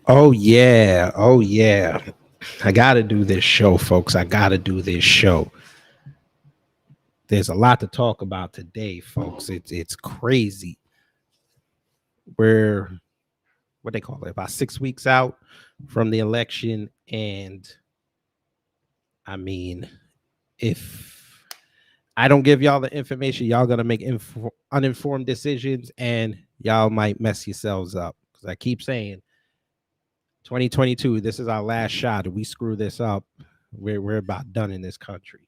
Oh yeah. Oh yeah. I got to do this show, folks. I got to do this show. There's a lot to talk about today, folks. It's crazy. We're what they call it about 6 weeks out from the election, and I mean, if I don't give y'all the information, y'all gonna make uninformed decisions, and y'all might mess yourselves up. Because I keep saying, 2022, this is our last shot. If we screw this up, we're about done in this country.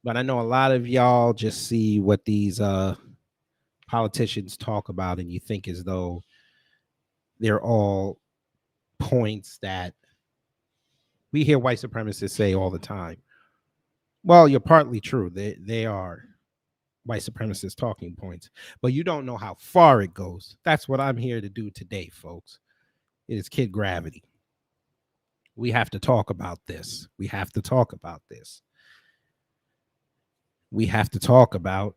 But I know a lot of y'all just see what these politicians talk about, and you think as though they're all points that we hear white supremacists say all the time. Well, you're partly true. They are white supremacist talking points, but you don't know how far it goes. That's what I'm here to do today, folks. It is kid gravity. We have to talk about this. We have to talk about this. We have to talk about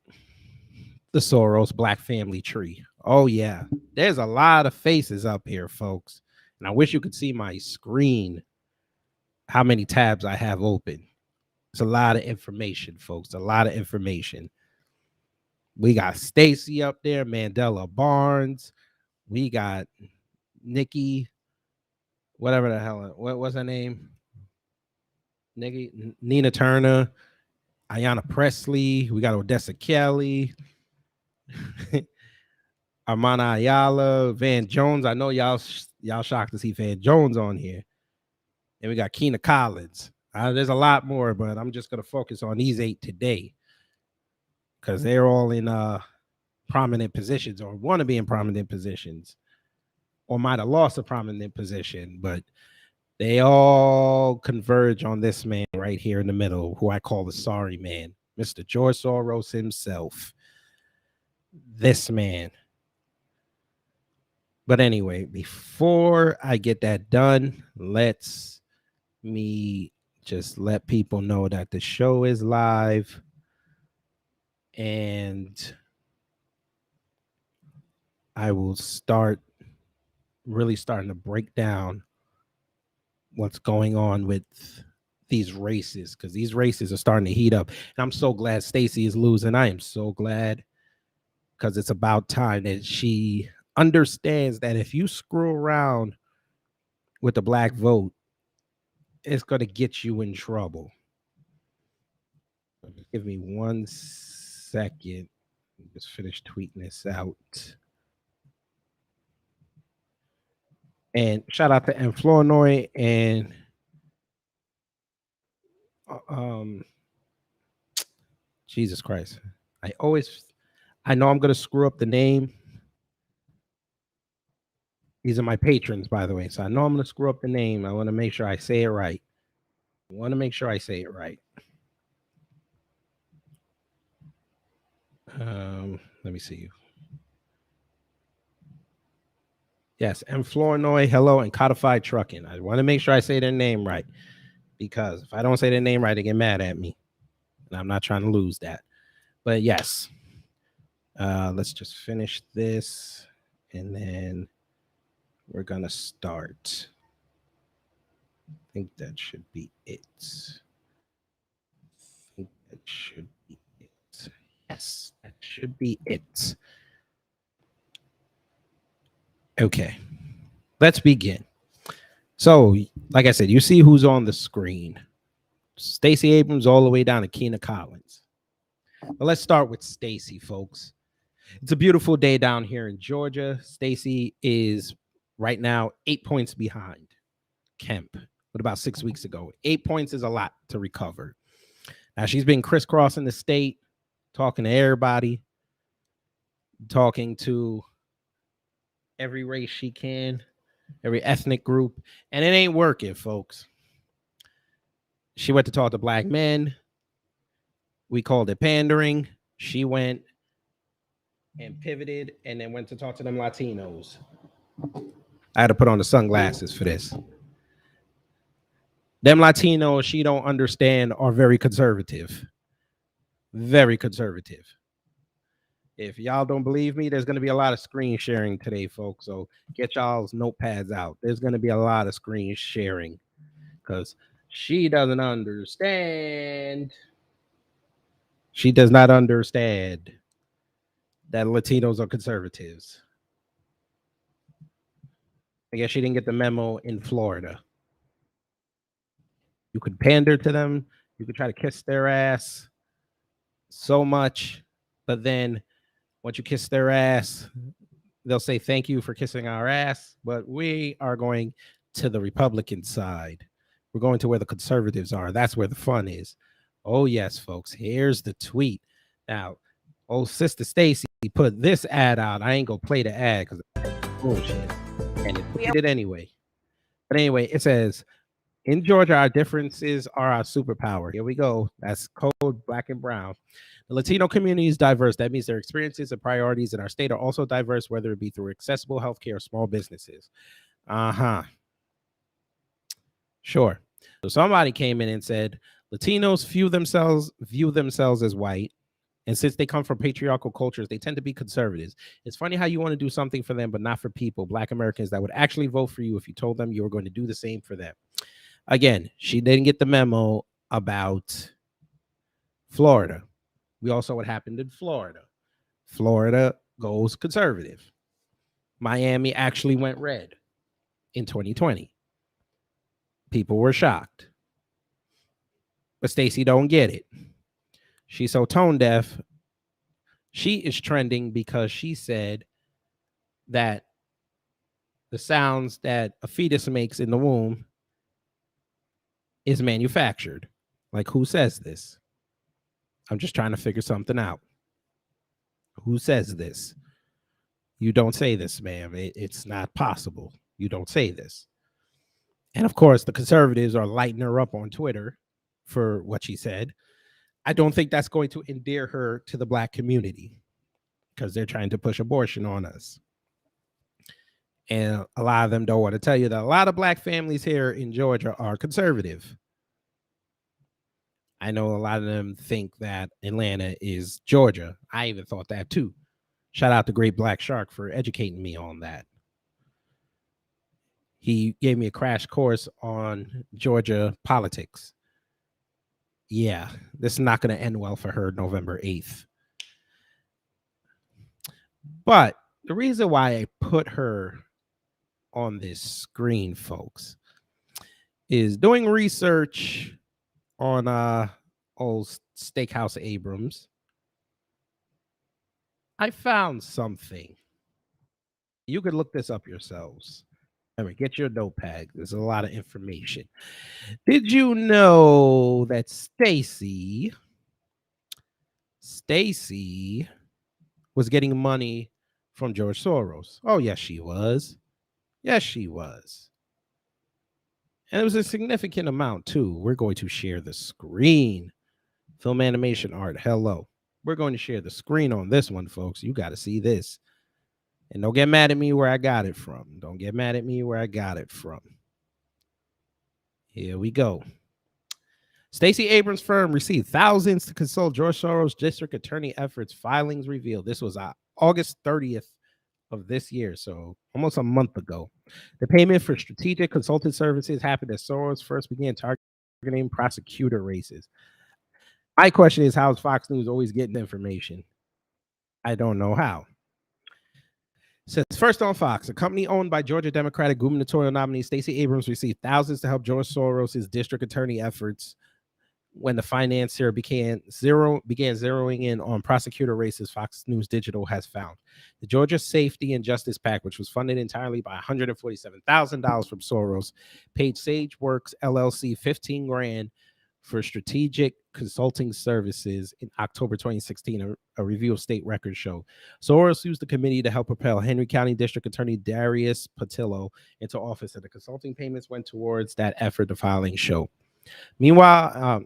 the Soros Black family tree. Oh, yeah. There's a lot of faces up here, folks. And I wish you could see my screen, how many tabs I have open. It's a lot of information, folks. A lot of information. We got Stacy up there, Mandela Barnes. We got Nikki, whatever the hell. What was her name? Nikki, Nina Turner, Ayanna Presley. We got Odessa Kelly, Armana Ayala, Van Jones. I know y'all shocked to see Van Jones on here. And we got Keena Collins. There's a lot more, but I'm just going to focus on these 8 today because they're all in prominent positions or want to be in prominent positions or might have lost a prominent position, but they all converge on this man right here in the middle, who I call the sorry man, Mr. George Soros himself. This man. But anyway, before I get that done, let's me just let people know that the show is live and I will really starting to break down what's going on with these races, because these races are starting to heat up. And I'm so glad Stacey is losing. I am so glad, because it's about time that she understands that if you screw around with the black vote, it's going to get you in trouble. Give me 1 second. Just finish tweeting this out. And shout out to Flournoy and Jesus Christ. I know I'm going to screw up the name. These are my patrons, by the way. So I know I'm going to screw up the name. I want to make sure I say it right. Let me see. Yes, M. Flournoy, hello, and Codified Trucking. I want to make sure I say their name right, because if I don't say their name right, they get mad at me. And I'm not trying to lose that. But yes, let's just finish this, and then we're going to start. I think that should be it. Yes, that should be it. Okay, let's begin. So, like I said, you see who's on the screen. Stacey Abrams all the way down to Keena Collins. But let's start with Stacey, folks. It's a beautiful day down here in Georgia. Stacey is right now 8 points behind Kemp, but about 6 weeks ago. 8 points is a lot to recover. Now, she's been crisscrossing the state, talking to everybody, talking to every race she can, every ethnic group, and it ain't working, folks. She went to talk to black men. We called it pandering. She went and pivoted and then went to talk to them Latinos. I had to put on the sunglasses for this. Them Latinos, she don't understand, are very conservative. Very conservative. If y'all don't believe me, there's going to be a lot of screen sharing today, folks. So get y'all's notepads out. There's going to be a lot of screen sharing because she doesn't understand. She does not understand that Latinos are conservatives. I guess she didn't get the memo in Florida. You could pander to them. You could try to kiss their ass so much, but then once you kiss their ass, they'll say thank you for kissing our ass. But we are going to the Republican side. We're going to where the conservatives are. That's where the fun is. Oh yes, folks. Here's the tweet. Now, old Sister Stacy put this ad out. I ain't gonna play the ad because it's bullshit, and it tweeted anyway. But anyway, it says, in Georgia, our differences are our superpower. Here we go. That's code black and brown. The Latino community is diverse. That means their experiences and priorities in our state are also diverse, whether it be through accessible healthcare or small businesses. Sure. So somebody came in and said Latinos view themselves as white. And since they come from patriarchal cultures, they tend to be conservatives. It's funny how you want to do something for them, but not for people, Black Americans, that would actually vote for you if you told them you were going to do the same for them. Again, she didn't get the memo about Florida. We all saw what happened in Florida. Florida goes conservative. Miami actually went red in 2020. People were shocked. But Stacey don't get it. She's so tone deaf. She is trending because she said that the sounds that a fetus makes in the womb is manufactured. Like, who says this? I'm just trying to figure something out. Who says this? You don't say this, ma'am. It's not possible. You don't say this. And of course, the conservatives are lighting her up on Twitter for what she said. I don't think that's going to endear her to the Black community because they're trying to push abortion on us. And a lot of them don't want to tell you that a lot of Black families here in Georgia are conservative. I know a lot of them think that Atlanta is Georgia. I even thought that too. Shout out to Great Black Shark for educating me on that. He gave me a crash course on Georgia politics. Yeah, this is not going to end well for her November 8th. But the reason why I put her on this screen, folks, is doing research on old Steakhouse Abrams. I found something. You could look this up yourselves. I mean, get your notepad. There's a lot of information. Did you know that Stacey was getting money from George Soros? Oh, yes, she was. Yes, she was. And it was a significant amount, too. We're going to share the screen. Film, animation, art. Hello. We're going to share the screen on this one, folks. You got to see this. And don't get mad at me where I got it from. Don't get mad at me where I got it from. Here we go. Stacey Abrams' firm received thousands to consult George Soros' district attorney efforts, filings revealed. This was August 30th of this year, so almost a month ago. The payment for strategic consulting services happened as Soros first began targeting prosecutor races. My question is, how is Fox News always getting information? I don't know how. Says first on Fox, a company owned by Georgia Democratic gubernatorial nominee Stacey Abrams received thousands to help George Soros' district attorney efforts when the financier began zeroing in on prosecutor races. Fox News Digital has found the Georgia Safety and Justice PAC, which was funded entirely by $147,000 from Soros, paid SageWorks LLC $15,000 for strategic consulting services in October 2016, a review of state records show. Soros used the committee to help propel Henry County District Attorney Darius Patillo into office, and the consulting payments went towards that effort, the filing show. Meanwhile,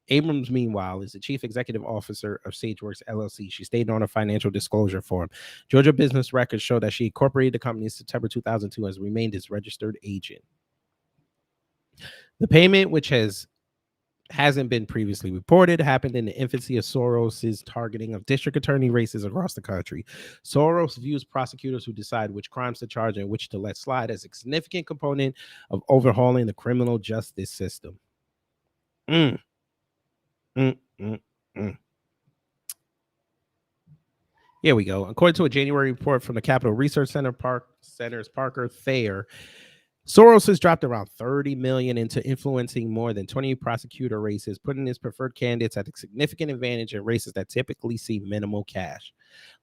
Abrams, meanwhile, is the chief executive officer of SageWorks LLC. She stated on a financial disclosure form, Georgia business records show that she incorporated the company in September 2002 and has remained its registered agent. The payment, which has hasn't been previously reported, happened in the infancy of Soros' targeting of district attorney races across the country. Soros views prosecutors who decide which crimes to charge and which to let slide as a significant component of overhauling the criminal justice system. Mm. Mm, mm, mm. Here we go. According to a January report from the Capital Research Center's Parker Thayer, Soros has dropped around $30 million into influencing more than 20 prosecutor races, putting his preferred candidates at a significant advantage in races that typically see minimal cash.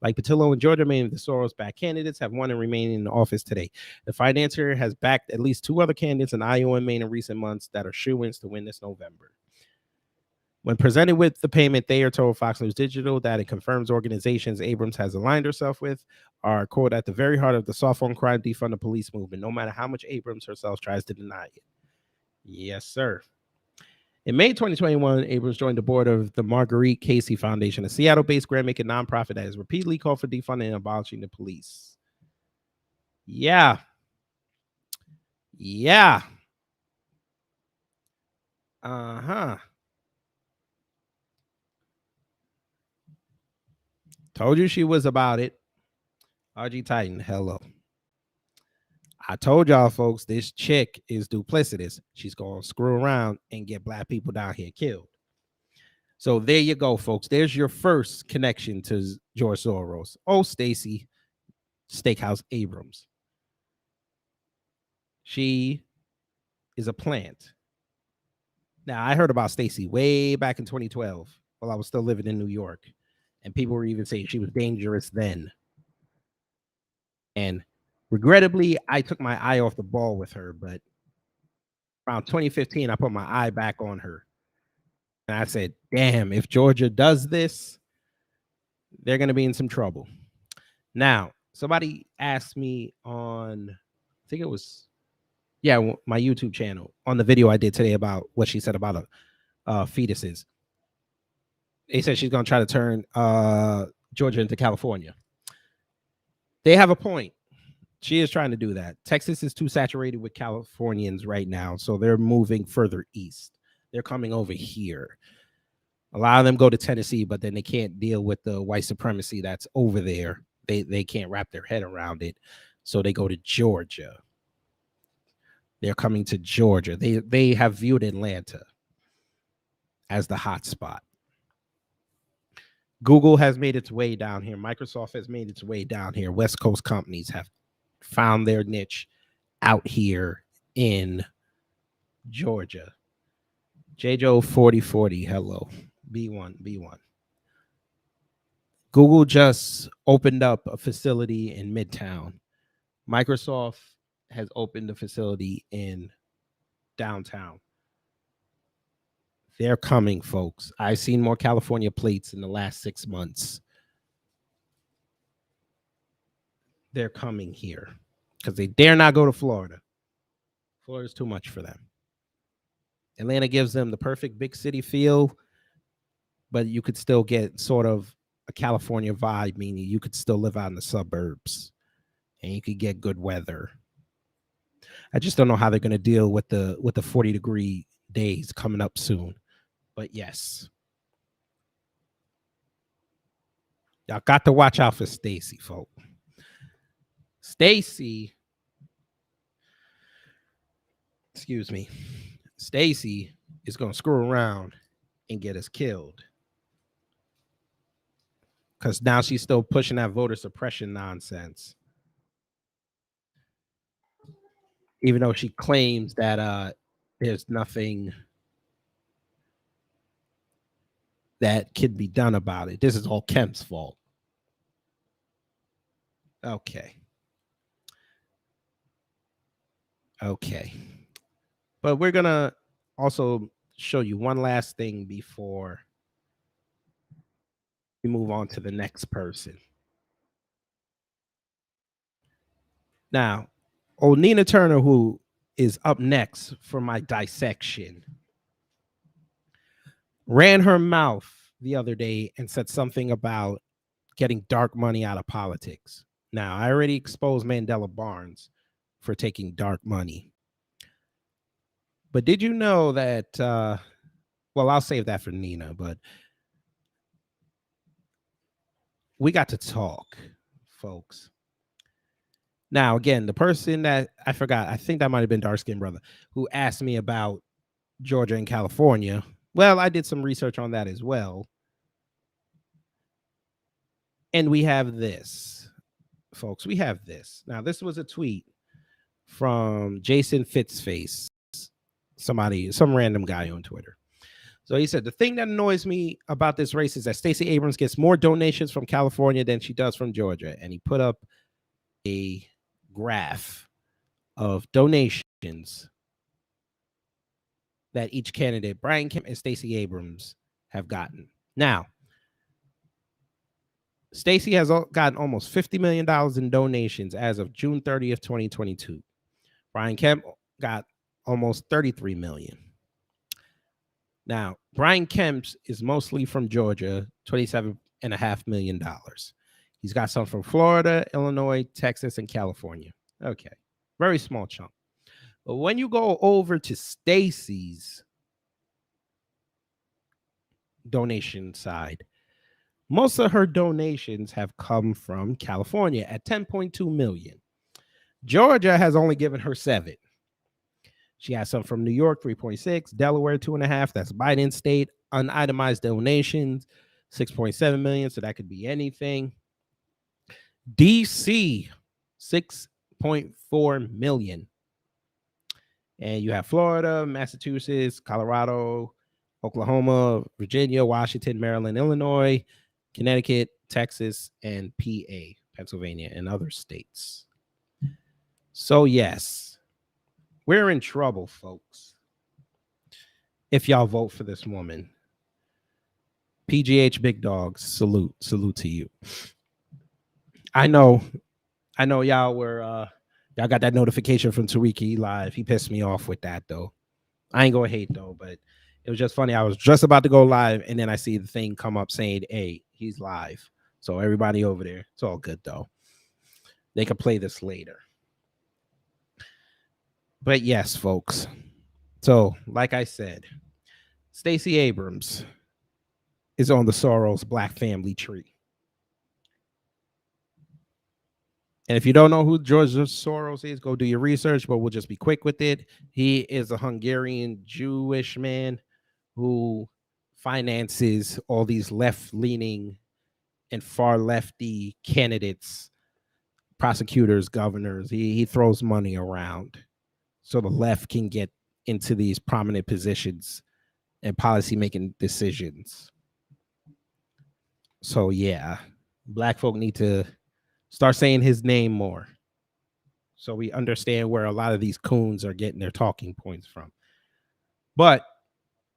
Like Patillo and Georgia, many of the Soros-backed candidates have won and remain in office today. The financier has backed at least 2 other candidates in Iowa and Maine in recent months that are shoo-ins to win this November. When presented with the payment, Thayer told Fox News Digital that it confirms organizations Abrams has aligned herself with are, quote, at the very heart of the soft on crime defund the police movement, no matter how much Abrams herself tries to deny it. Yes, sir. In May 2021, Abrams joined the board of the Marguerite Casey Foundation, a Seattle-based grant-making nonprofit that has repeatedly called for defunding and abolishing the police. Yeah. Uh-huh. Told you she was about it. RG Titan, hello. I told y'all, folks, this chick is duplicitous. She's going to screw around and get black people down here killed. So there you go, folks. There's your first connection to George Soros. Oh, Stacey Steakhouse Abrams. She is a plant. Now, I heard about Stacey way back in 2012 while I was still living in New York. And people were even saying she was dangerous then. And regrettably, I took my eye off the ball with her, but around 2015, I put my eye back on her. And I said, damn, if Georgia does this, they're going to be in some trouble. Now, somebody asked me on, I think it was, my YouTube channel, on the video I did today about what she said about fetuses. They said she's going to try to turn Georgia into California. They have a point. She is trying to do that. Texas is too saturated with Californians right now, so they're moving further east. They're coming over here. A lot of them go to Tennessee, but then they can't deal with the white supremacy that's over there. They can't wrap their head around it, so they go to Georgia. They're coming to Georgia. They have viewed Atlanta as the hot spot. Google has made its way down here. Microsoft has made its way down here. West Coast companies have found their niche out here in Georgia. JJO 4040, hello. B1. Google just opened up a facility in Midtown. Microsoft has opened a facility in downtown. They're coming, folks. I've seen more California plates in the last 6 months. They're coming here because they dare not go to Florida. Florida's too much for them. Atlanta gives them the perfect big city feel, but you could still get sort of a California vibe, meaning you could still live out in the suburbs and you could get good weather. I just don't know how they're going to deal with the 40-degree days coming up soon. But yes, y'all got to watch out for Stacey, folks. Stacey is going to screw around and get us killed. Because now she's still pushing that voter suppression nonsense. Even though she claims that there's nothing that can be done about it. This is all Kemp's fault. Okay. But we're going to also show you one last thing before we move on to the next person. Now, old Nina Turner, who is up next for my dissection, ran her mouth the other day and said something about getting dark money out of politics. Now, I already exposed Mandela Barnes for taking dark money. But did you know that well, I'll save that for Nina, but we got to talk, folks. Now, again, the person that I forgot, I think that might have been dark skinned brother, who asked me about Georgia and California. Well, I did some research on that as well. And we have this, folks. We have this. Now, this was a tweet from Jason Fitzface, some random guy on Twitter. So he said, the thing that annoys me about this race is that Stacey Abrams gets more donations from California than she does from Georgia. And he put up a graph of donations that each candidate, Brian Kemp and Stacey Abrams, have gotten. Now, Stacey has gotten almost $50 million in donations as of June 30th, 2022. Brian Kemp got almost $33 million. Now, Brian Kemp's is mostly from Georgia, $27.5 million. He's got some from Florida, Illinois, Texas, and California. Okay, very small chunk. But when you go over to Stacey's donation side, most of her donations have come from California at $10.2 million. Georgia has only given her 7. She has some from New York, 3.6, Delaware, 2.5. That's Biden state. Unitemized donations, 6.7 million. So that could be anything. DC, 6.4 million. And you have Florida, Massachusetts, Colorado, Oklahoma, Virginia, Washington, Maryland, Illinois, Connecticut, Texas, and PA, Pennsylvania, and other states. So, yes, we're in trouble, folks. If y'all vote for this woman, PGH Big Dogs, salute to you. I know y'all were y'all got that notification from Tariq live. He pissed me off with that though. I ain't gonna hate though, but it was just funny. I was just about to go live, and then I see the thing come up saying, "Hey, he's live." So everybody over there, it's all good though. They can play this later. But yes, folks. So, like I said, Stacey Abrams is on the Soros Black family tree. And if you don't know who George Soros is, go do your research, but we'll just be quick with it. He is a Hungarian Jewish man who finances all these left-leaning and far lefty candidates, prosecutors, governors. He throws money around so the left can get into these prominent positions and policy-making decisions. So, yeah, Black folk need to start saying his name more so we understand where a lot of these coons are getting their talking points from. But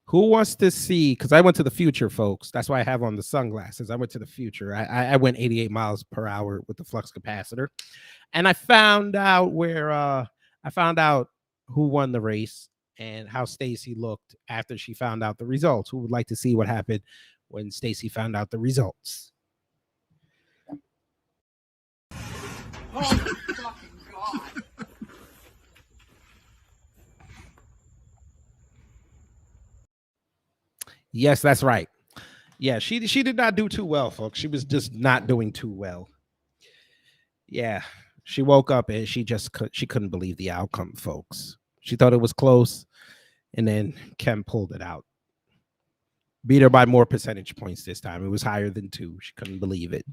who wants to see, because I went to the future, folks. That's why I have on the sunglasses. I went to the future. I went 88 miles per hour with the flux capacitor. And I found out who won the race and how Stacey looked after she found out the results. Who would like to see what happened when Stacey found out the results? Oh, fucking God. Yes, that's right. Yeah, she did not do too well, folks. She was just not doing too well. Yeah, she woke up and she couldn't believe the outcome, folks. She thought it was close, and then Kemp pulled it out. Beat her by more percentage points this time. It was higher than 2. She couldn't believe it.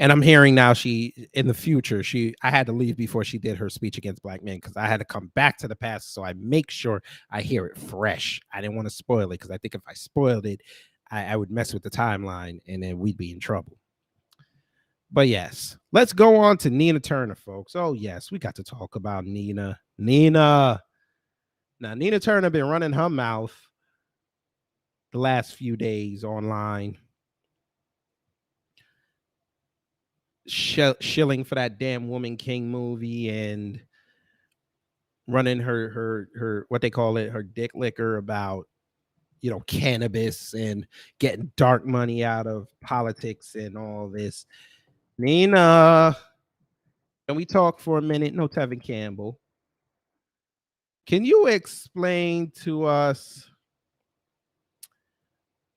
And I'm hearing now in the future, I had to leave before she did her speech against Black men because I had to come back to the past so I make sure I hear it fresh. I didn't want to spoil it because I think if I spoiled it, I would mess with the timeline and then we'd be in trouble. But yes, let's go on to Nina Turner, folks. Oh, yes, we got to talk about Nina. Now, Nina Turner been running her mouth the last few days online, shilling for that damn Woman King movie and running her what they call it, her dick liquor about, cannabis and getting dark money out of politics and all this. Nina, can we talk for a minute? No, Tevin Campbell. Can you explain to us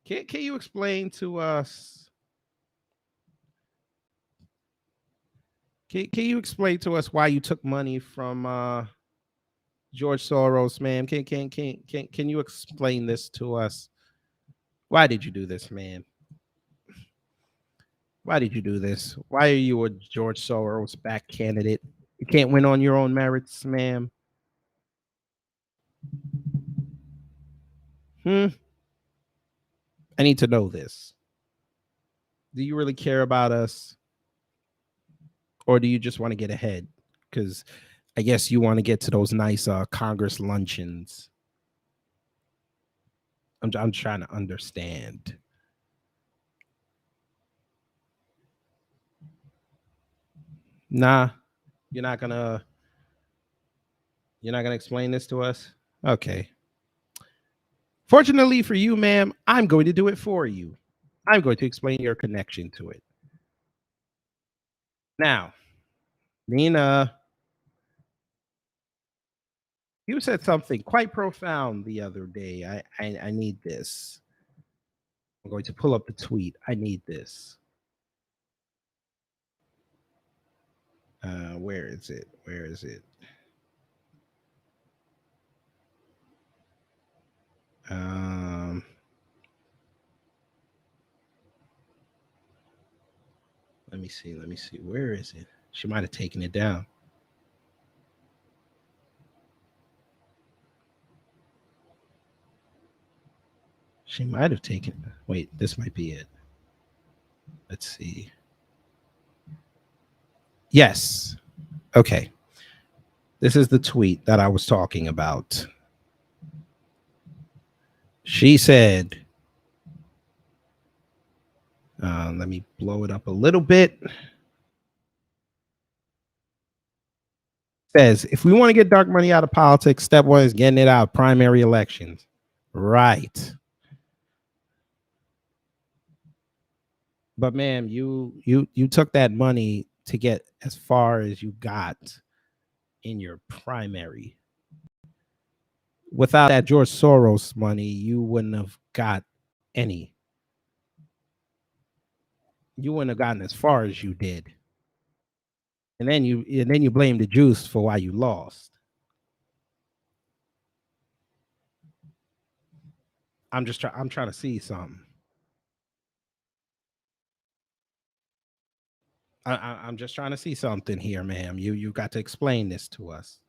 Can you explain to us? Can you explain to us why you took money from George Soros, man? Can you explain this to us? Why did you do this, man? Why did you do this? Why are you a George Soros back candidate? You can't win on your own merits, ma'am. Hmm. I need to know this. Do you really care about us, or do you just want to get ahead? Because I guess you want to get to those nice Congress luncheons. I'm trying to understand. Nah, you're not gonna you're not gonna explain this to us. Okay. Fortunately for you, ma'am, I'm going to do it for you. I'm going to explain your connection to it. Now, Nina, you said something quite profound the other day. I need this. I'm going to pull up the tweet. I need this. Where is it? Where is it? Um, let me see. Let me see. Where is it? She might have taken it down. She might have taken. Wait, this might be it. Let's see. Yes. Okay. This is the tweet that I was talking about. She said, let me blow it up a little bit. Says, if we want to get dark money out of politics, step one is getting it out of primary elections. Right. But ma'am, you took that money to get as far as you got in your primary. Without that George Soros money, you wouldn't have got any. You wouldn't have gotten as far as you did. And then you blame the juice for why you lost. I'm trying to see something. I'm just trying to see something here, ma'am. You got to explain this to us.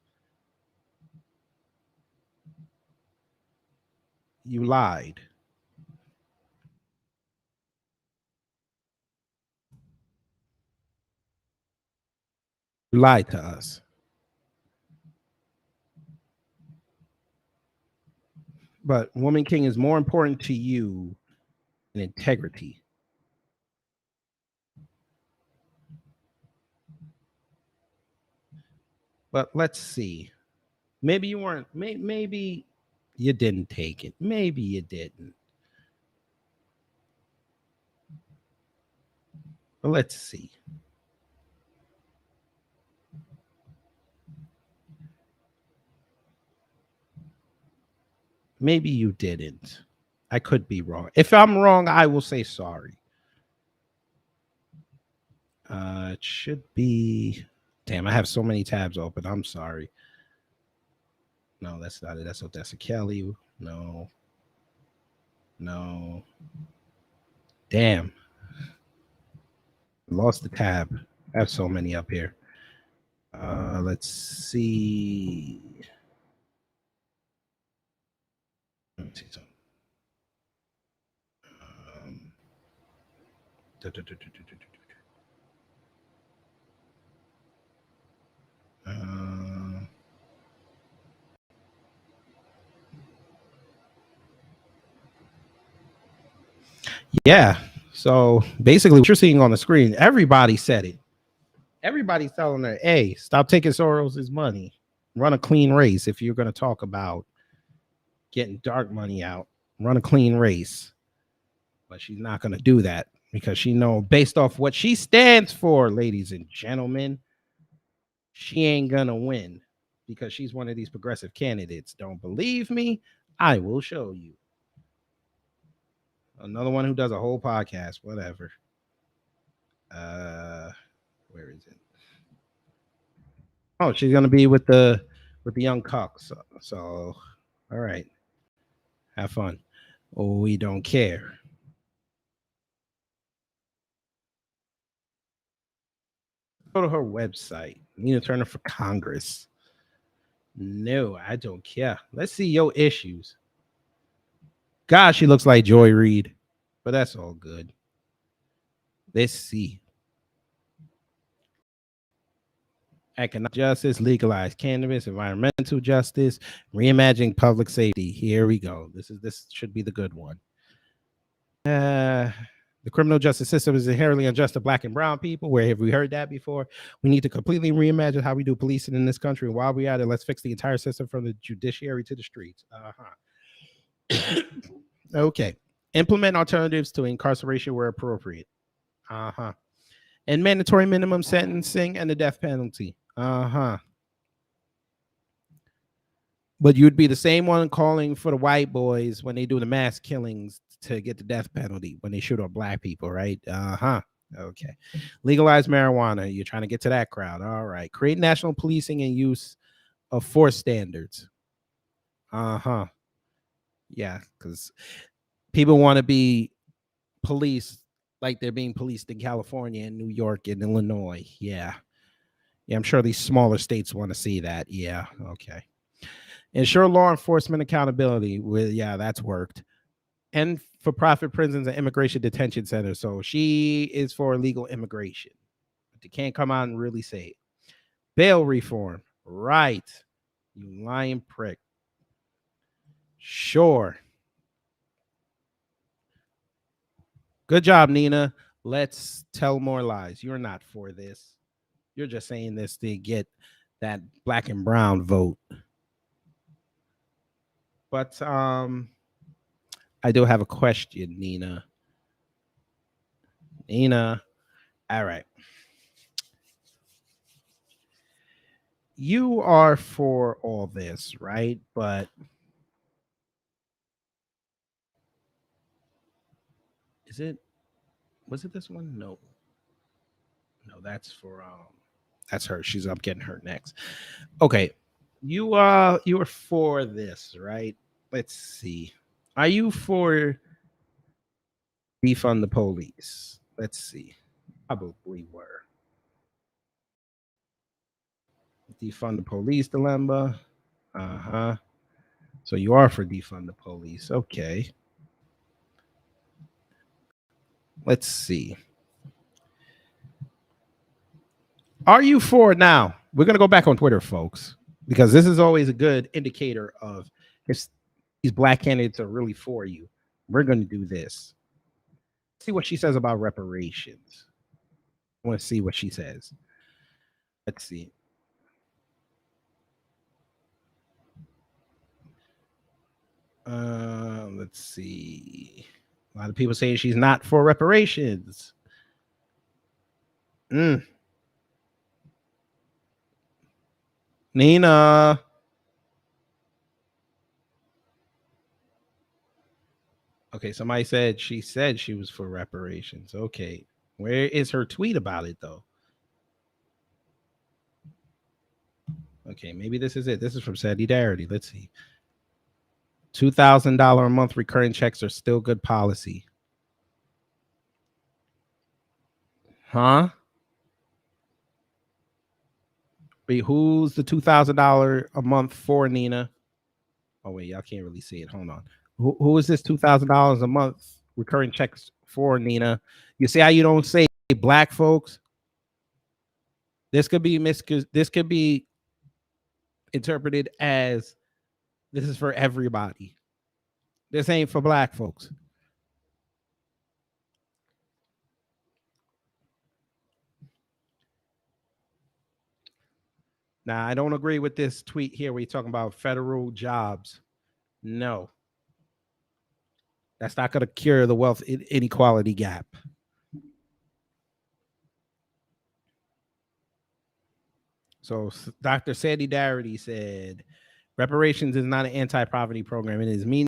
You lied. You lied to us. But Woman King is more important to you than integrity. But let's see. Maybe you weren't. Maybe you didn't take it. Maybe you didn't. But let's see. Maybe you didn't. I could be wrong. If I'm wrong, I will say sorry. It should be. Damn, I have so many tabs open. I'm sorry. No, that's not it. That's Odessa Kelly. No. No. Damn. Lost the tab. I have so many up here. Let's see. Let's see something. Um, uh, yeah. So basically, what you're seeing on the screen, everybody said it. Everybody's telling her, hey, stop taking Soros' money. Run a clean race if you're going to talk about getting dark money out. Run a clean race. But she's not going to do that because she know based off what she stands for, ladies and gentlemen, she ain't going to win because she's one of these progressive candidates. Don't believe me? I will show you. Another one who does a whole podcast. Whatever. Uh, where is it? Oh, she's gonna be with the young cuck. So all right, have fun. We don't care. Go to her website. Nina Turner for Congress. No, I don't care. Let's see your issues. God, she looks like Joy Reid, but that's all good. Let's see. Economic justice, legalize cannabis, environmental justice, reimagining public safety. Here we go. This should be the good one. The criminal justice system is inherently unjust to black and brown people. Where have we heard that before? We need to completely reimagine how we do policing in this country. And while we're at it, let's fix the entire system from the judiciary to the streets. Okay. Implement alternatives to incarceration where appropriate. And mandatory minimum sentencing and the death penalty. But you'd be the same one calling for the white boys when they do the mass killings to get the death penalty when they shoot up black people, right? Okay. Legalize marijuana. You're trying to get to that crowd. All right. Create national policing and use of force standards. Yeah, because people want to be policed like they're being policed in California and New York and Illinois. Yeah. I'm sure these smaller states want to see that. Yeah. Okay. Ensure law enforcement accountability. That's worked. And for profit prisons and immigration detention centers. So she is for legal immigration. But they can't come out and really say it. Bail reform. Right. You lying prick. Sure. Good job, Nina. Let's tell more lies. You're not for this. You're just saying this to get that black and brown vote. But I do have a question, Nina. All right. You are for all this, right? But was it this one? No, that's for that's her. She's up getting her next. Okay. You are for this, right? Let's see. Are you for defund the police? Let's see. Probably were. Defund the police dilemma. So you are for defund the police. Okay. Let's see. Are you for now? We're going to go back on Twitter, folks, because this is always a good indicator of if these black candidates are really for you. We're going to do this. See what she says about reparations. I want to see what she says. Let's see. Let's see. A lot of people saying she's not for reparations. Nina. Okay, somebody said she was for reparations. Okay. Where is her tweet about it, though? Okay, maybe this is it. This is from Solidarity. Let's see. $2,000 a month recurring checks are still good policy. Huh? Wait, who's the $2,000 a month for, Nina? Oh, wait, y'all can't really see it. Hold on. Who is this $2,000 a month recurring checks for, Nina? You see how you don't say black folks? This could be interpreted as this is for everybody. This ain't for black folks. Now, I don't agree with this tweet here where you're talking about federal jobs. No. That's not going to cure the wealth inequality gap. So Dr. Sandy Darity said, reparations is not an anti-poverty program. It is mean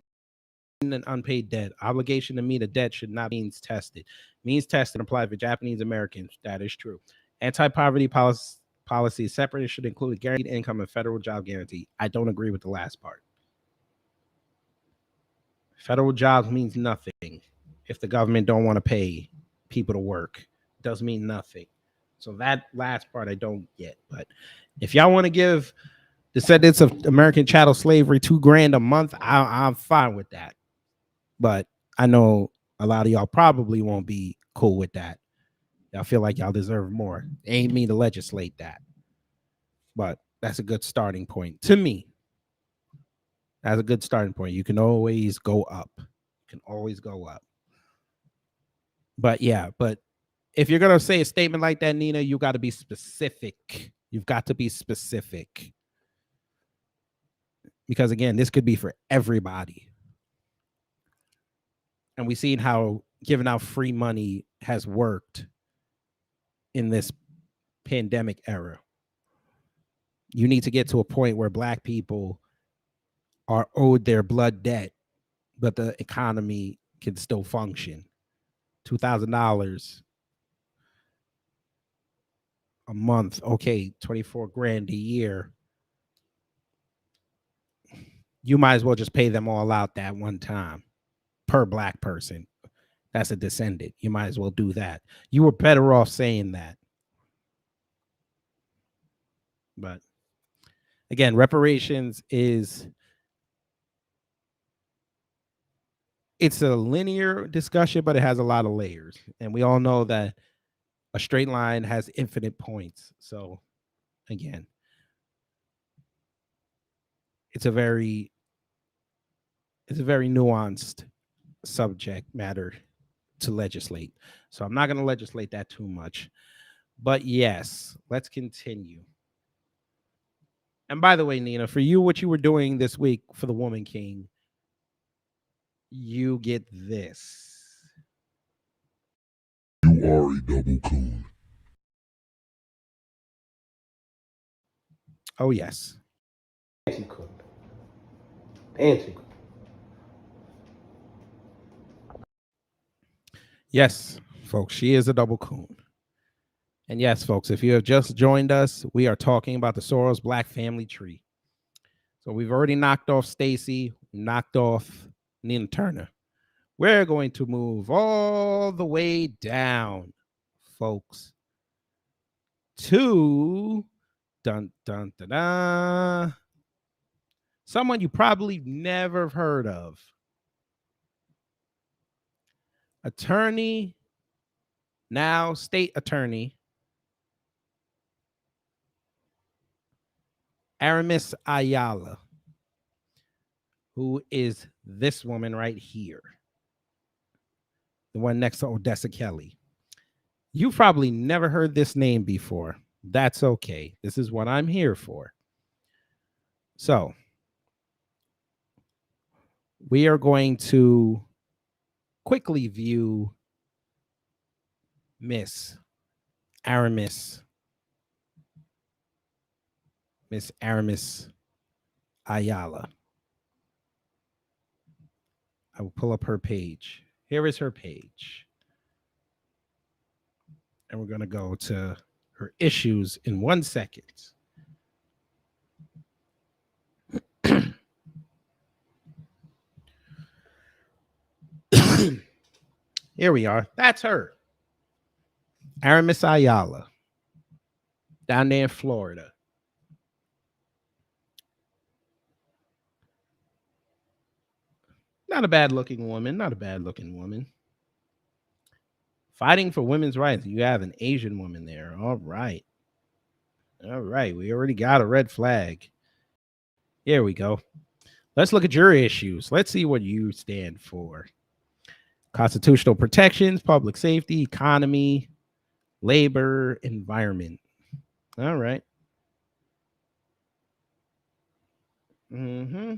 an unpaid debt. Obligation to meet a debt should not be means tested. Means tested apply for Japanese Americans. That is true. Anti-poverty policy separate should include a guaranteed income and federal job guarantee. I don't agree with the last part. Federal jobs means nothing if the government don't want to pay people to work. It does mean nothing. So that last part I don't get. But if y'all want to give descendants of American chattel slavery $2,000 a month, I'm fine with that. But I know a lot of y'all probably won't be cool with that. Y'all feel like y'all deserve more. It ain't me to legislate that. But that's a good starting point to me. That's a good starting point. You can always go up. You can always go up. But yeah, but if you're going to say a statement like that, Nina, you got to be specific. You've got to be specific. Because again, this could be for everybody. And we've seen how giving out free money has worked in this pandemic era. You need to get to a point where Black people are owed their blood debt, but the economy can still function. $2,000 a month, okay, $24,000 a year. You might as well just pay them all out that one time per Black person. That's a descendant. You might as well do that. You were better off saying that. But again, reparations it's a linear discussion, but it has a lot of layers. And we all know that a straight line has infinite points. So again, it's a very nuanced subject matter to legislate. So I'm not going to legislate that too much. But yes, let's continue. And by the way, Nina, for you, what you were doing this week for the Woman King, you get this. You are a double coon. Oh, yes. Fancy coon. Fancy coon. Yes, folks, she is a double coon. And yes, folks, if you have just joined us, we are talking about the Soros Black family tree. So we've already knocked off Stacey, knocked off Nina Turner. We're going to move all the way down, folks, to dun dun dun dun. Someone you probably never heard of. Attorney, now state attorney, Aramis Ayala, who is this woman right here, the one next to Odessa Kelly. You've probably never heard this name before. That's okay. This is what I'm here for. So we are going to quickly view Miss Aramis Ayala. I will pull up her page. Here is her page. And we're going to go to her issues in 1 second. Here we are. That's her. Aramis Ayala. Down there in Florida. Not a bad looking woman. Not a bad looking woman. Fighting for women's rights. You have an Asian woman there. All right. All right. We already got a red flag. Here we go. Let's look at your issues. Let's see what you stand for. Constitutional protections, public safety, economy, labor, environment. All right. Mm-hmm.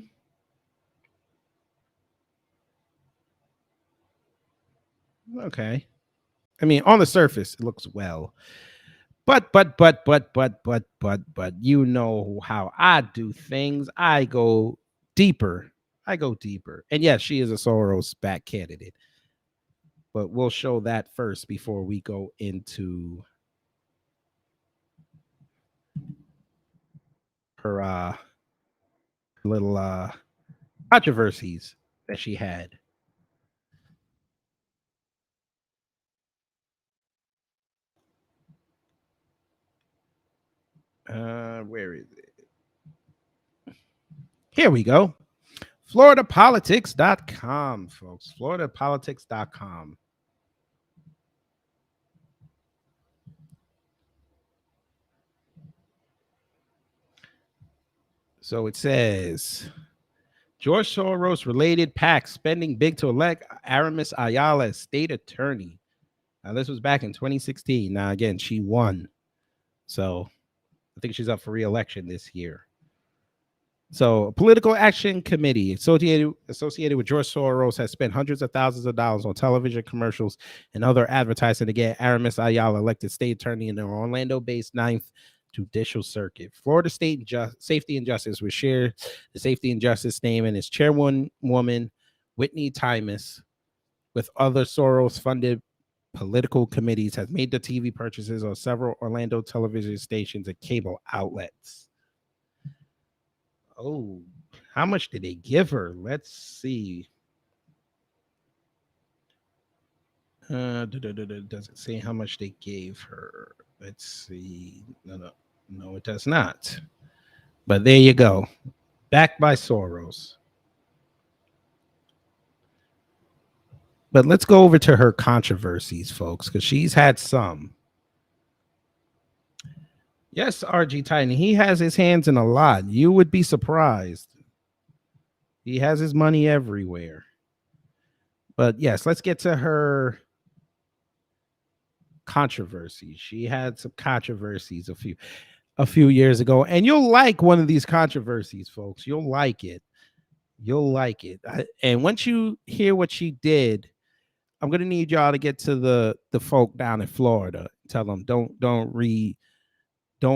Okay. I mean, on the surface, it looks well. But, you know how I do things. I go deeper I go deeper. And yes, she is a Soros back candidate. But we'll show that first before we go into her little controversies that she had. Where is it? Here we go. FloridaPolitics.com, folks. FloridaPolitics.com. So it says George Soros related PAC spending big to elect Aramis Ayala as state attorney. Now, this was back in 2016. Now, again, she won. So I think she's up for re-election this year. So, a political action committee associated with George Soros has spent hundreds of thousands of dollars on television commercials and other advertising to get Aramis Ayala elected state attorney in the Orlando-based 9th Judicial Circuit. Florida State Safety and Justice will share the Safety and Justice name and its chairwoman, Whitney Timas, with other Soros-funded political committees, has made the TV purchases on several Orlando television stations and cable outlets. Oh, how much did they give her? Let's see. Doesn't say how much they gave her. Let's see. No, it does not. But there you go. Backed by Soros. But let's go over to her controversies, folks, because she's had some. Yes, RG Titan, he has his hands in a lot. You would be surprised. He has his money everywhere. But yes, let's get to her controversies. She had some controversies a few years ago, and you'll like one of these controversies, folks. You'll like it. You'll like it. And once you hear what she did, I'm gonna need y'all to get to the folk down in Florida. Tell them don't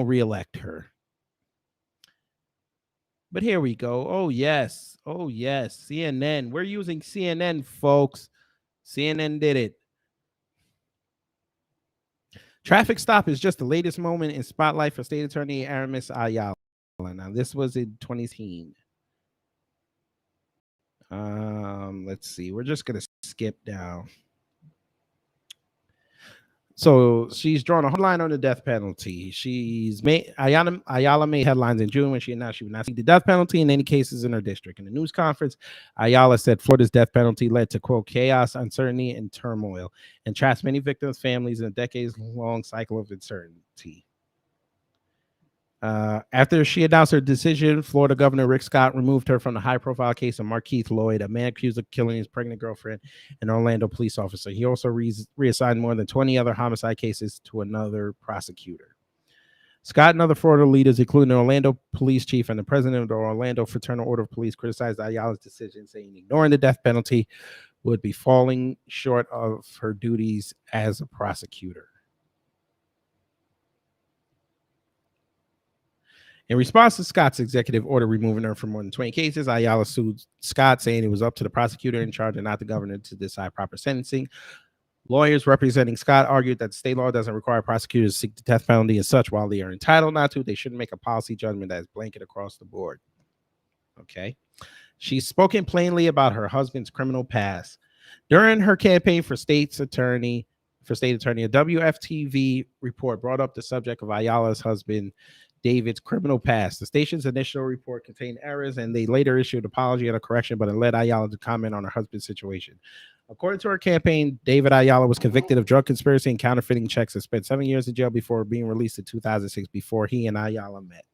reelect her. But here we go. Oh yes, CNN. We're using CNN, folks. CNN did it. Traffic stop is just the latest moment in spotlight for State Attorney Aramis Ayala. Now this was in 2018. Let's see. We're just gonna skip down. So she's drawn a hard line on the death penalty. Ayala made headlines in June when she announced she would not seek the death penalty in any cases in her district. In a news conference, Ayala said Florida's death penalty led to, quote, chaos, uncertainty, and turmoil, and traps many victims' families in a decades-long cycle of uncertainty. After she announced her decision, Florida Governor Rick Scott removed her from the high-profile case of Markeith Lloyd, a man accused of killing his pregnant girlfriend, an Orlando police officer. He also reassigned more than 20 other homicide cases to another prosecutor. Scott and other Florida leaders, including the Orlando police chief and the president of the Orlando Fraternal Order of Police, criticized Ayala's decision, saying ignoring the death penalty would be falling short of her duties as a prosecutor. In response to Scott's executive order removing her from more than 20 cases, Ayala sued Scott, saying it was up to the prosecutor in charge and not the governor to decide proper sentencing. Lawyers representing Scott argued that the state law doesn't require prosecutors to seek the death penalty, and such, while they are entitled not to, they shouldn't make a policy judgment that is blanket across the board. Okay. She's spoken plainly about her husband's criminal past. During her campaign for state attorney, a WFTV report brought up the subject of Ayala's husband David's criminal past. The station's initial report contained errors, and they later issued an apology and a correction, but it led Ayala to comment on her husband's situation. According to her campaign, David Ayala was convicted of drug conspiracy and counterfeiting checks and spent 7 years in jail before being released in 2006, before he and Ayala met.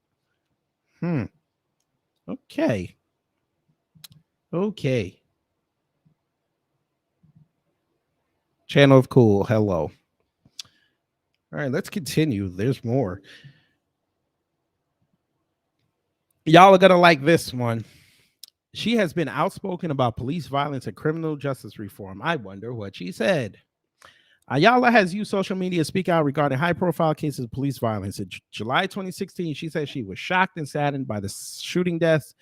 Okay. Channel of Cool, hello. All right, let's continue. There's more. Y'all are going to like this one. She has been outspoken about police violence and criminal justice reform. I wonder what she said. Ayala has used social media to speak out regarding high-profile cases of police violence. In July 2016, she said she was shocked and saddened by the shooting deaths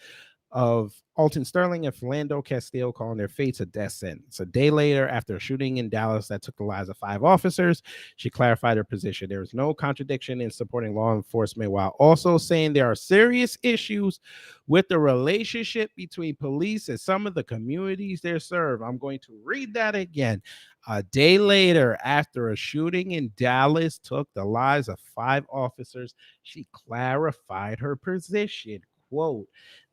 of Alton Sterling and Philando Castile calling their fates a death sentence. A day later, after a shooting in Dallas that took the lives of 5 officers, she clarified her position. There is no contradiction in supporting law enforcement while also saying there are serious issues with the relationship between police and some of the communities they serve. I'm going to read that again. A day later, after a shooting in Dallas took the lives of 5 officers, she clarified her position. Quote,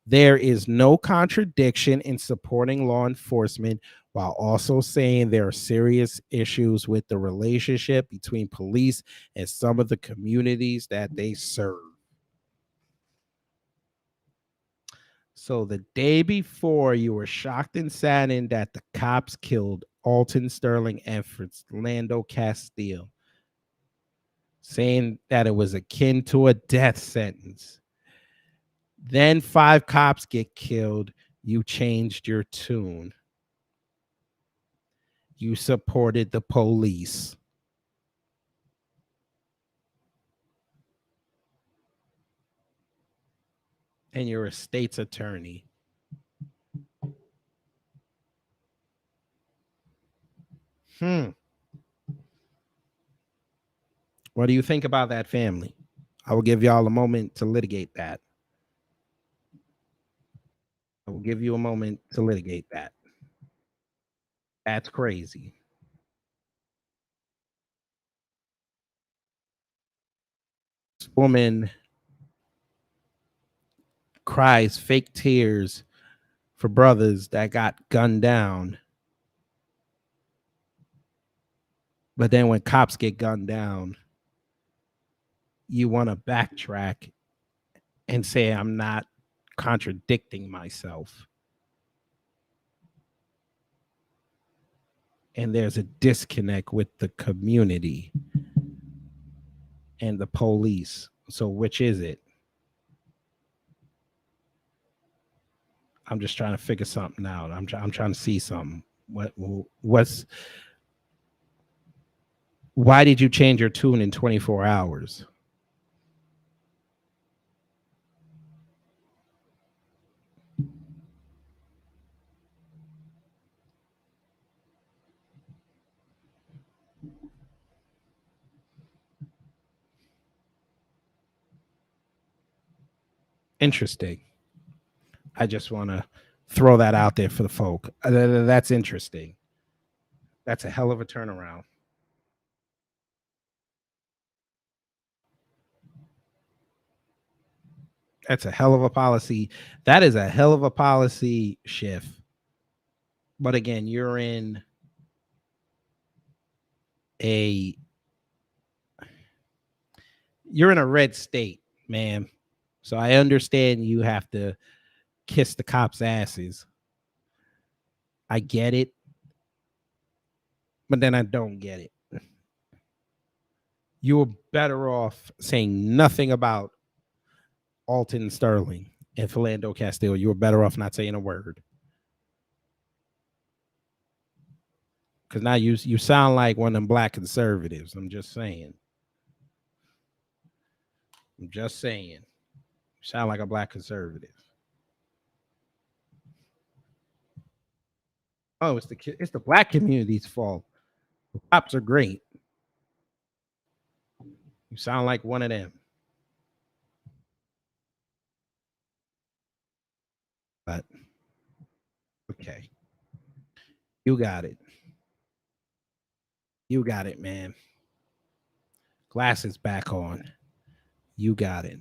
there is no contradiction in supporting law enforcement while also saying there are serious issues with the relationship between police and some of the communities that they serve. So the day before, you were shocked and saddened that the cops killed Alton Sterling and Philando Castile, saying that it was akin to a death sentence. Then 5 cops get killed. You changed your tune. You supported the police. And you're a state's attorney. What do you think about that family? I will give y'all a moment to litigate that. I will give you a moment to litigate that. That's crazy. This woman cries fake tears for brothers that got gunned down. But then when cops get gunned down, you want to backtrack and say, I'm not contradicting myself. And there's a disconnect with the community and the police. So which is it? I'm just trying to figure something out. I'm trying to see something. Why did you change your tune in 24 hours? Interesting. I just want to throw that out there for the folk. That's interesting. That's a hell of a turnaround. That's a hell of a policy. That is a hell of a policy shift. But again, you're in a red state, man. So I understand you have to kiss the cops' asses. I get it. But then I don't get it. You were better off saying nothing about Alton Sterling and Philando Castile. You were better off not saying a word. Because now you sound like one of them black conservatives. I'm just saying. You sound like a black conservative. Oh, it's the black community's fault. The cops are great. You sound like one of them. But okay. You got it. You got it, man. Glasses back on. You got it.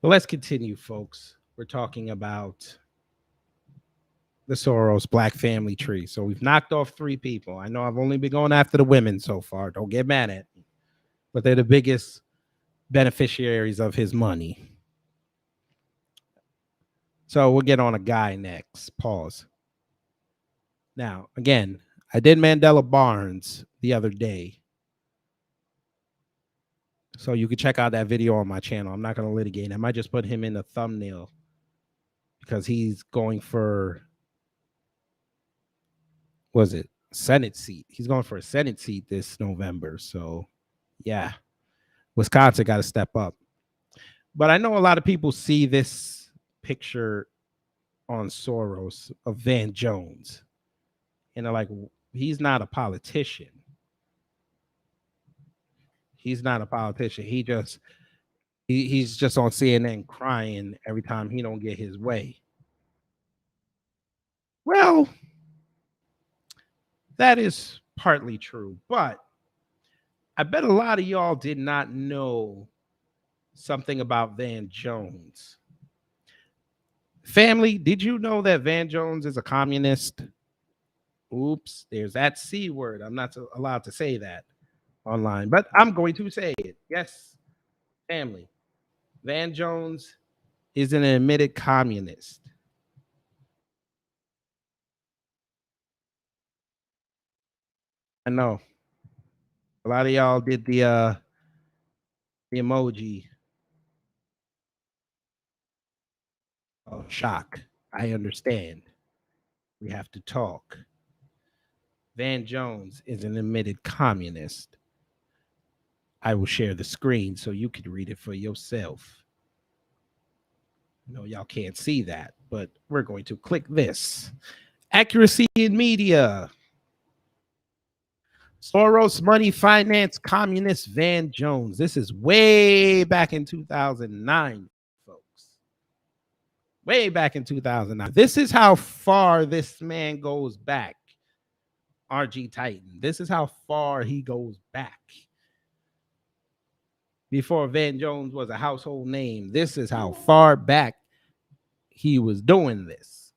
But let's continue, folks. We're talking about the Soros Black family tree. So we've knocked off 3 people. I know I've only been going after the women so far. Don't get mad at me. But they're the biggest beneficiaries of his money. So we'll get on a guy next. Pause. Now, again, I did Mandela Barnes the other day. So you can check out that video on my channel. I'm not going to litigate. I might just put him in the thumbnail because he's going for, Senate seat. He's going for a Senate seat this November. So, yeah, Wisconsin got to step up. But I know a lot of people see this picture on Soros of Van Jones. And they're like, he's not a politician. He's not a politician. He's just on CNN crying every time he don't get his way. Well, that is partly true, but I bet a lot of y'all did not know something about Van Jones. Family, did you know that Van Jones is a communist? Oops, there's that C word. I'm not allowed to say that online, but I'm going to say it. Yes, family. Van Jones is an admitted communist. I know. A lot of y'all did the emoji shock. I understand. We have to talk. Van Jones is an admitted communist. I will share the screen so you can read it for yourself. No, y'all can't see that, but we're going to click this. Accuracy in media. Soros money finance communist Van Jones. This is way back in 2009, folks. Way back in 2009. This is how far this man goes back. RG Titan. This is how far he goes back. Before Van Jones was a household name, this is how far back he was doing this.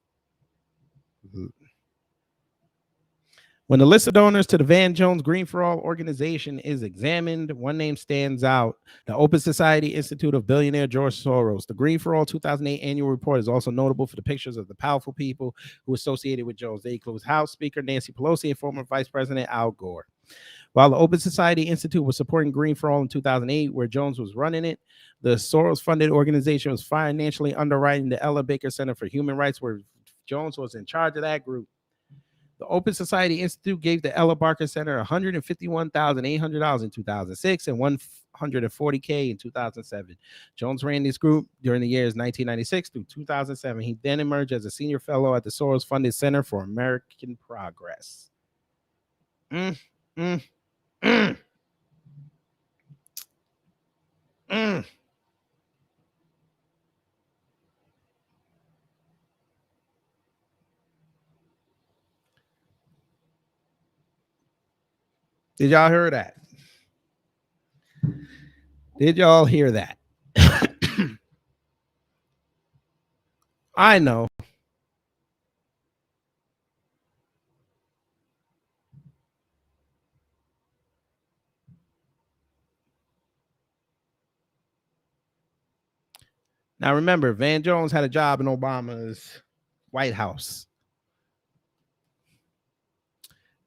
When the list of donors to the Van Jones Green for All organization is examined, one name stands out: the Open Society Institute of billionaire George Soros. The Green for All 2008 annual report is also notable for the pictures of the powerful people who associated with Jones. They include House Speaker Nancy Pelosi and former Vice President Al Gore. While the Open Society Institute was supporting Green for All in 2008, where Jones was running it, the Soros-funded organization was financially underwriting the Ella Baker Center for Human Rights, where Jones was in charge of that group. The Open Society Institute gave the Ella Barker Center $151,800 in 2006 and $140K in 2007. Jones ran this group during the years 1996 through 2007. He then emerged as a senior fellow at the Soros-funded Center for American Progress. Mm, mm, mm, mm. Did y'all hear that? Did y'all hear that? I know. Now remember, Van Jones had a job in Obama's White House.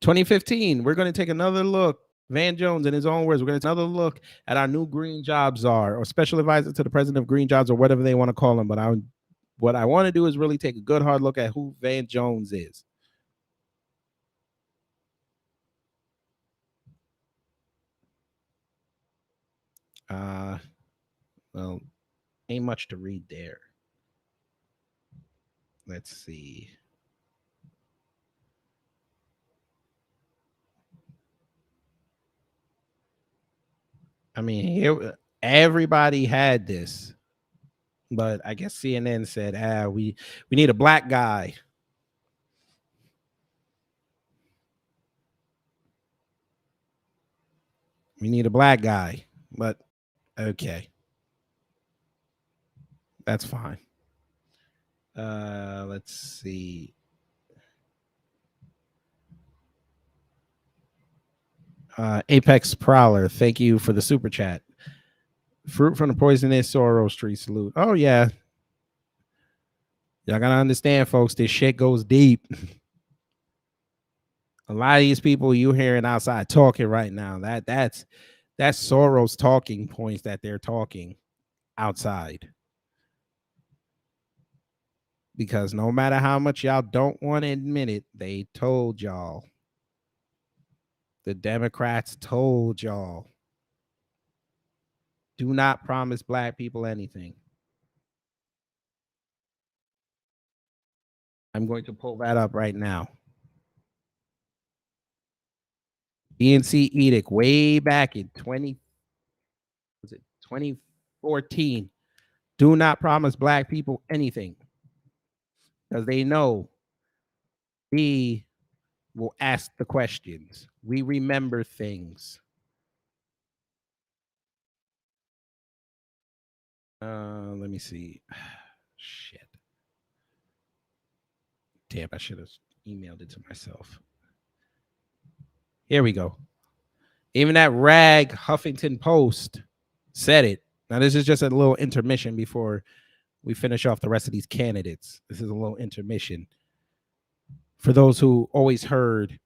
2015, we're going to take another look. Van Jones, in his own words, we're going to take another look at our new green jobs czar, or special advisor to the president of green jobs, or whatever they want to call him. But what I want to do is really take a good hard look at who Van Jones is. Well, ain't much to read there. Let's see. I mean, everybody had this, but I guess CNN said, we need a black guy. We need a black guy, but okay. That's fine. Let's see. Apex Prowler, thank you for the super chat. Fruit from the poisonous Soros tree, salute. Oh yeah. Y'all gotta understand, folks, this shit goes deep. A lot of these people you hearing outside talking right now, that's Soros talking points that they're talking outside. Because no matter how much y'all don't want to admit it, they told y'all. The Democrats told y'all. Do not promise black people anything. I'm going to pull that up right now. DNC edict way back in 2014. Do not promise black people anything because they know we will ask the questions. We remember things. Let me see. Shit. Damn, I should have emailed it to myself. Here we go. Even that rag Huffington Post said it. Now, this is just a little intermission before we finish off the rest of these candidates. This is a little intermission. For those who always heard,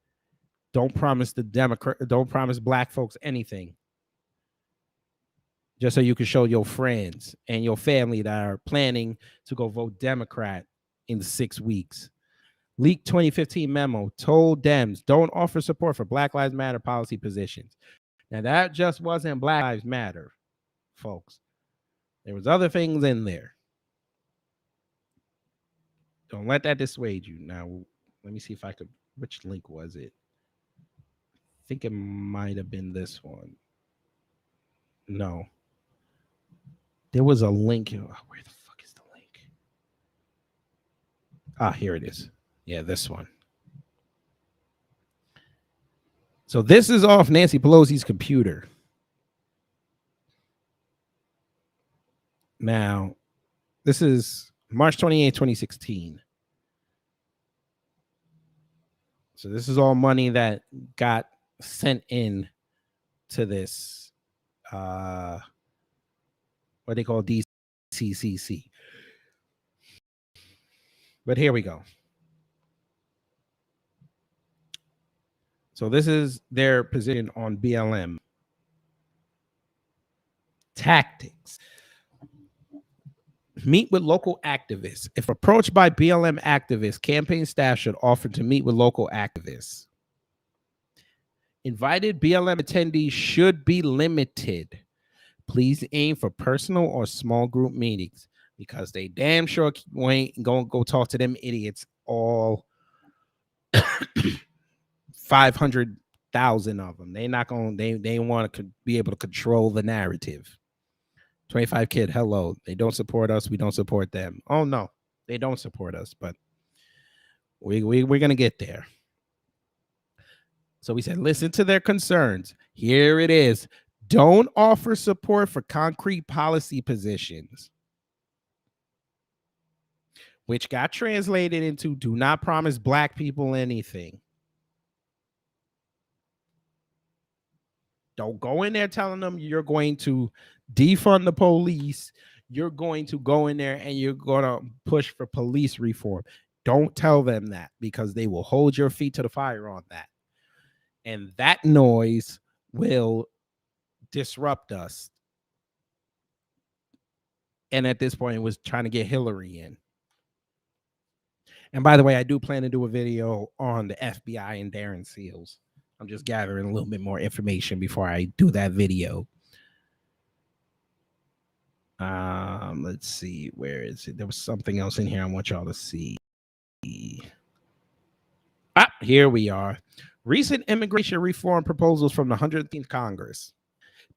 don't promise black folks anything. Just so you can show your friends and your family that are planning to go vote Democrat in 6 weeks. Leaked 2015 memo told Dems don't offer support for Black Lives Matter policy positions. Now, that just wasn't Black Lives Matter, folks. There was other things in there. Don't let that dissuade you. Now, let me see if I could. Which link was it? I think it might have been this one. No. There was a link. Oh, where the fuck is the link? Ah, here it is. Yeah, this one. So this is off Nancy Pelosi's computer. Now, this is March 28, 2016. So this is all money that got sent in to this, what they call DCCC. But here we go. So this is their position on BLM. Tactics. Meet with local activists. If approached by BLM activists, campaign staff should offer to meet with local activists. Invited BLM attendees should be limited. Please aim for personal or small group meetings because they damn sure ain't gonna go talk to them idiots all 500,000 of them. They not gonna. They want to be able to control the narrative. 25 kid, hello. They don't support us. We don't support them. Oh no, they don't support us, but we're gonna get there. So we said, listen to their concerns. Here it is. Don't offer support for concrete policy positions, which got translated into do not promise black people anything. Don't go in there telling them you're going to defund the police. You're going to go in there and you're going to push for police reform. Don't tell them that because they will hold your feet to the fire on that. And that noise will disrupt us. And at this point, it was trying to get Hillary in. And by the way, I do plan to do a video on the FBI and Darren Seals. I'm just gathering a little bit more information before I do that video. Let's see. Where is it? There was something else in here I want y'all to see. Ah, here we are. Recent immigration reform proposals from the 113th Congress.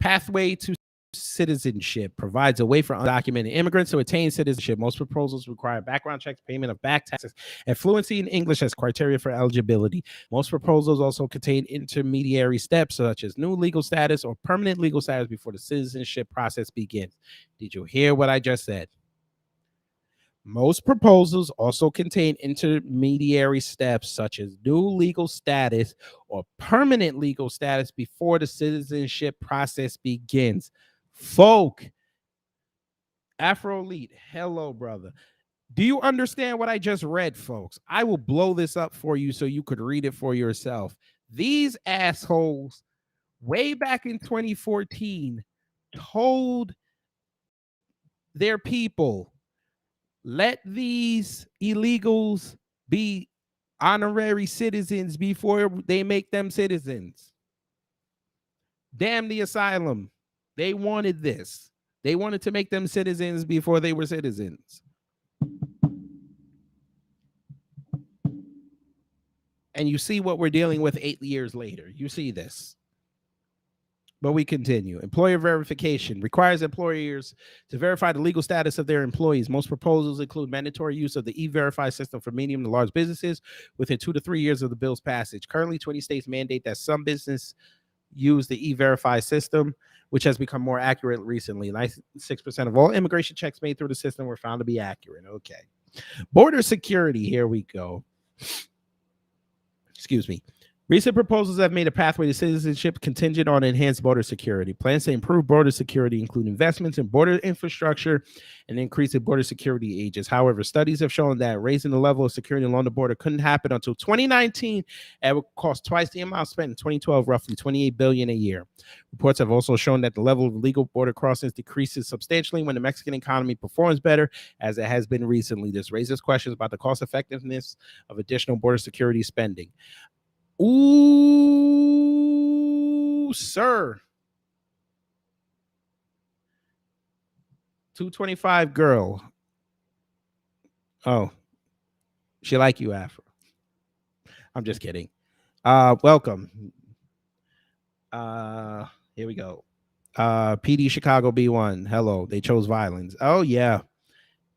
Pathway to citizenship provides a way for undocumented immigrants to attain citizenship. Most proposals require background checks, payment of back taxes, and fluency in English as criteria for eligibility. Most proposals also contain intermediary steps such as new legal status or permanent legal status before the citizenship process begins. Did you hear what I just said? Most proposals also contain intermediary steps such as new legal status or permanent legal status before the citizenship process begins. Folk, Afro Elite, hello, brother. Do you understand what I just read, folks? I will blow this up for you so you could read it for yourself. These assholes, way back in 2014, told their people, let these illegals be honorary citizens before they make them citizens. Damn the asylum. They wanted this. They wanted to make them citizens before they were citizens. And you see what we're dealing with 8 years later. You see this. But we continue. Employer verification requires employers to verify the legal status of their employees. Most proposals include mandatory use of the e-verify system for medium to large businesses within 2 to 3 years of the bill's passage. Currently, 20 states mandate that some business use the e-verify system, which has become more accurate recently. 96% of all immigration checks made through the system were found to be accurate. Okay. Border security. Here we go. Excuse me. Recent proposals have made a pathway to citizenship contingent on enhanced border security. Plans to improve border security include investments in border infrastructure and increasing border security ages. However, studies have shown that raising the level of security along the border couldn't happen until 2019 and would cost twice the amount spent in 2012, roughly $28 billion a year. Reports have also shown that the level of legal border crossings decreases substantially when the Mexican economy performs better, as it has been recently. This raises questions about the cost effectiveness of additional border security spending. Ooh, sir. 225 girl. Oh, she like you, Afro. I'm just kidding. Welcome. Here we go. PD Chicago B1. Hello. They chose violence. Oh, yeah.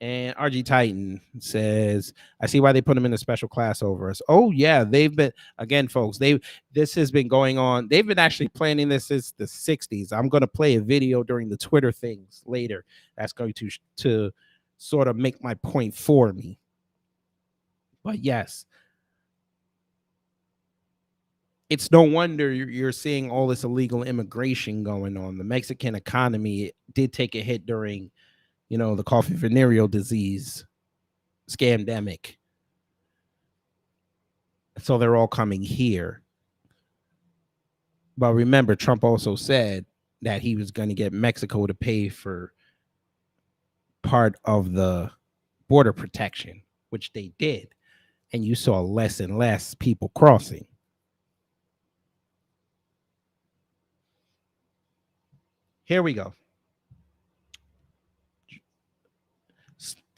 And RG Titan says, I see why they put them in a special class over us. Oh, yeah. They've been, again, folks, this has been going on. They've been actually planning this since the 60s. I'm going to play a video during the Twitter things later. That's going to sort of make my point for me. But yes, it's no wonder you're seeing all this illegal immigration going on. The Mexican economy did take a hit during, the coffee venereal disease scamdemic. So they're all coming here. But remember, Trump also said that he was going to get Mexico to pay for part of the border protection, which they did. And you saw less and less people crossing. Here we go.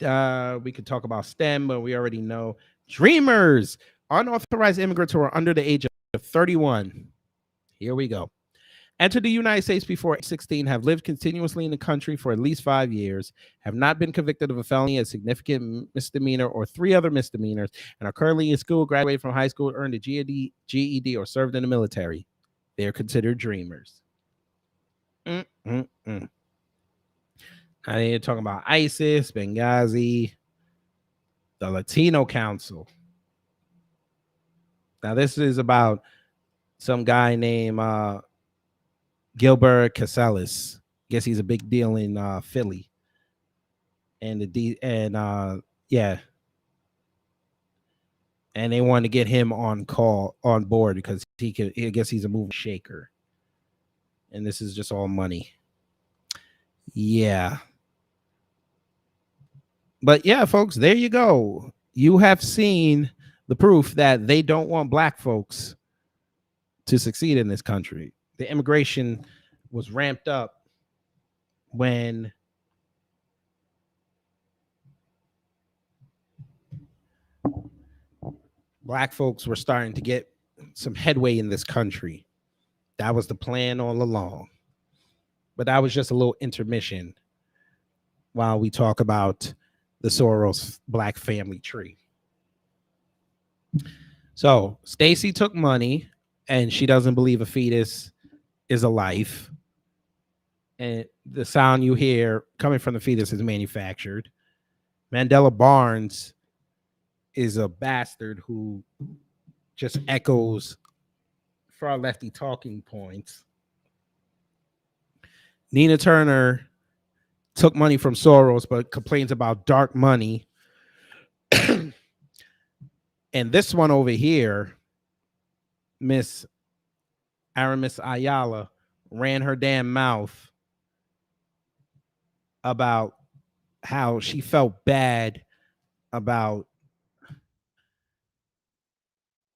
We could talk about STEM, but we already know. Dreamers, unauthorized immigrants who are under the age of 31. Here we go. Entered the United States before 16, have lived continuously in the country for at least 5 years, have not been convicted of a felony, a significant misdemeanor, or 3 other misdemeanors, and are currently in school, graduated from high school, earned a GED, or served in the military. They are considered dreamers. I ain't talking about ISIS, Benghazi, the Latino Council. Now, this is about some guy named Gilbert Casellas. Guess he's a big deal in Philly. And yeah. And they want to get him on board because I guess he's a moving shaker. And this is just all money. Yeah. But yeah, folks, there you go. You have seen the proof that they don't want black folks to succeed in this country. The immigration was ramped up when black folks were starting to get some headway in this country. That was the plan all along. But that was just a little intermission while we talk about the Soros black family tree. So Stacey took money and she doesn't believe a fetus is a life. And the sound you hear coming from the fetus is manufactured. Mandela Barnes is a bastard who just echoes far lefty talking points. Nina Turner took money from Soros, but complains about dark money. And this one over here, Miss Aramis Ayala, ran her damn mouth about how she felt bad about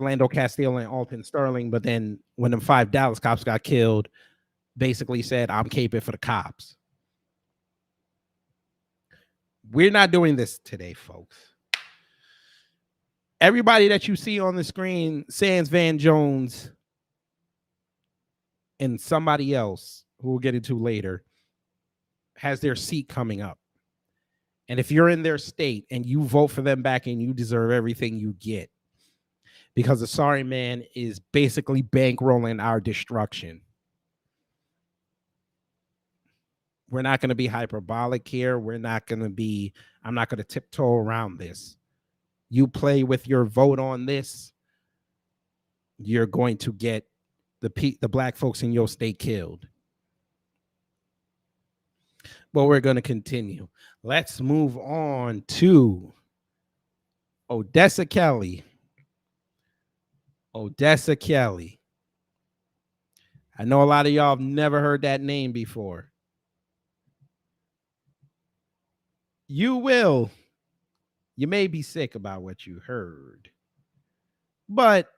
Orlando Castillo and Alton Sterling, but then when them 5 Dallas cops got killed, basically said, I'm caping for the cops. We're not doing this today, folks. Everybody that you see on the screen, sans Van Jones and somebody else who we'll get into later, has their seat coming up. And if you're in their state and you vote for them back, and you deserve everything you get, because the sorry man is basically bankrolling our destruction. We're not going to be hyperbolic here. I'm not going to tiptoe around this. You play with your vote on this, you're going to get the black folks in your state killed. But we're going to continue. Let's move on to Odessa Kelly. Odessa Kelly. I know a lot of y'all have never heard that name before. You will. You may be sick about what you heard, but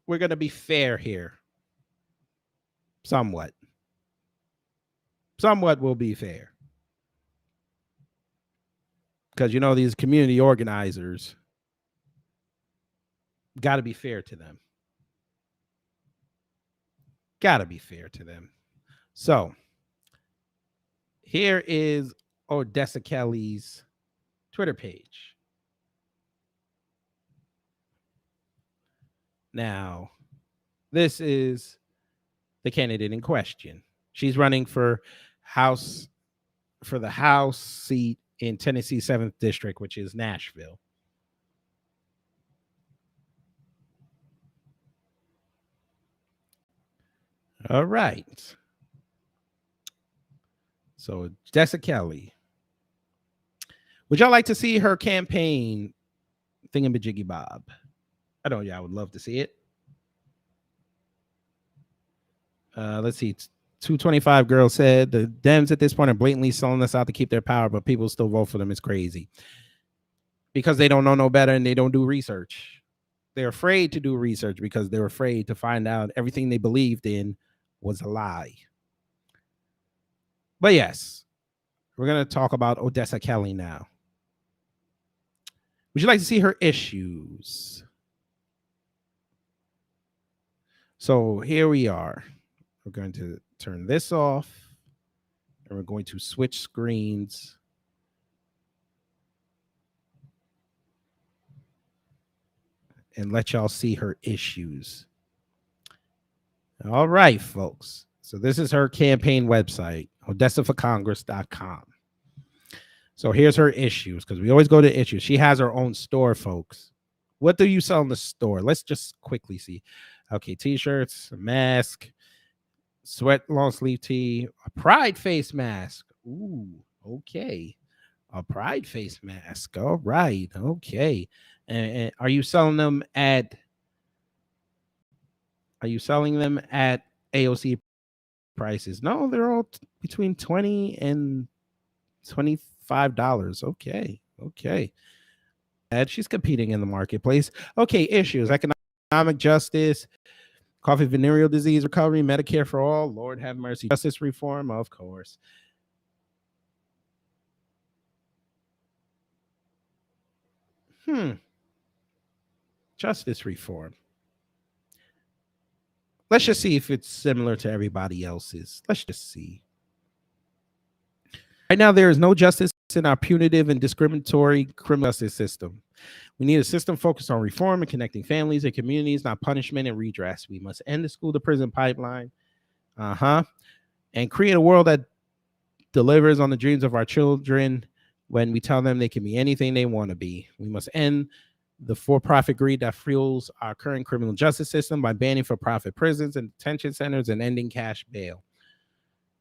we're going to be fair here. Somewhat. Somewhat will be fair. Because, you know, these community organizers, got to be fair to them. Got to be fair to them. So, here is Odessa Kelly's Twitter page. Now, this is the candidate in question. She's running for the House seat in Tennessee 7th District, which is Nashville. All right. So, Odessa Kelly. Would y'all like to see her campaign thingamajiggy bob? I know y'all would love to see it. Let's see. 225 girl said the Dems at this point are blatantly selling us out to keep their power, but people still vote for them. It's crazy. Because they don't know no better and they don't do research. They're afraid to do research because they're afraid to find out everything they believed in was a lie. But yes, we're going to talk about Odessa Kelly now. Would you like to see her issues? So here we are. We're going to turn this off and we're going to switch screens. And let y'all see her issues. All right, folks. So this is her campaign website, odessaforcongress.com. So here's her issues, because we always go to issues. She has her own store, folks. What do you sell in the store? Let's just quickly see. Okay, t-shirts, a mask, sweat long sleeve tee, a pride face mask. Ooh, okay. A pride face mask. All right. Okay. And are you selling them at AOC prices? No, they're all between $20 and $25. Okay. And she's competing in the marketplace. Okay, issues: economic justice, coffee venereal disease recovery, Medicare for all, Lord have mercy, justice reform, of course. Justice reform. Let's just see if it's similar to everybody else's. Let's just see. Right now, there is no justice in our punitive and discriminatory criminal justice system. We need a system focused on reform and connecting families and communities, not punishment and redress. We must end the school to prison pipeline. And create a world that delivers on the dreams of our children when we tell them they can be anything they want to be. We must end the for-profit greed that fuels our current criminal justice system by banning for-profit prisons and detention centers and ending cash bail.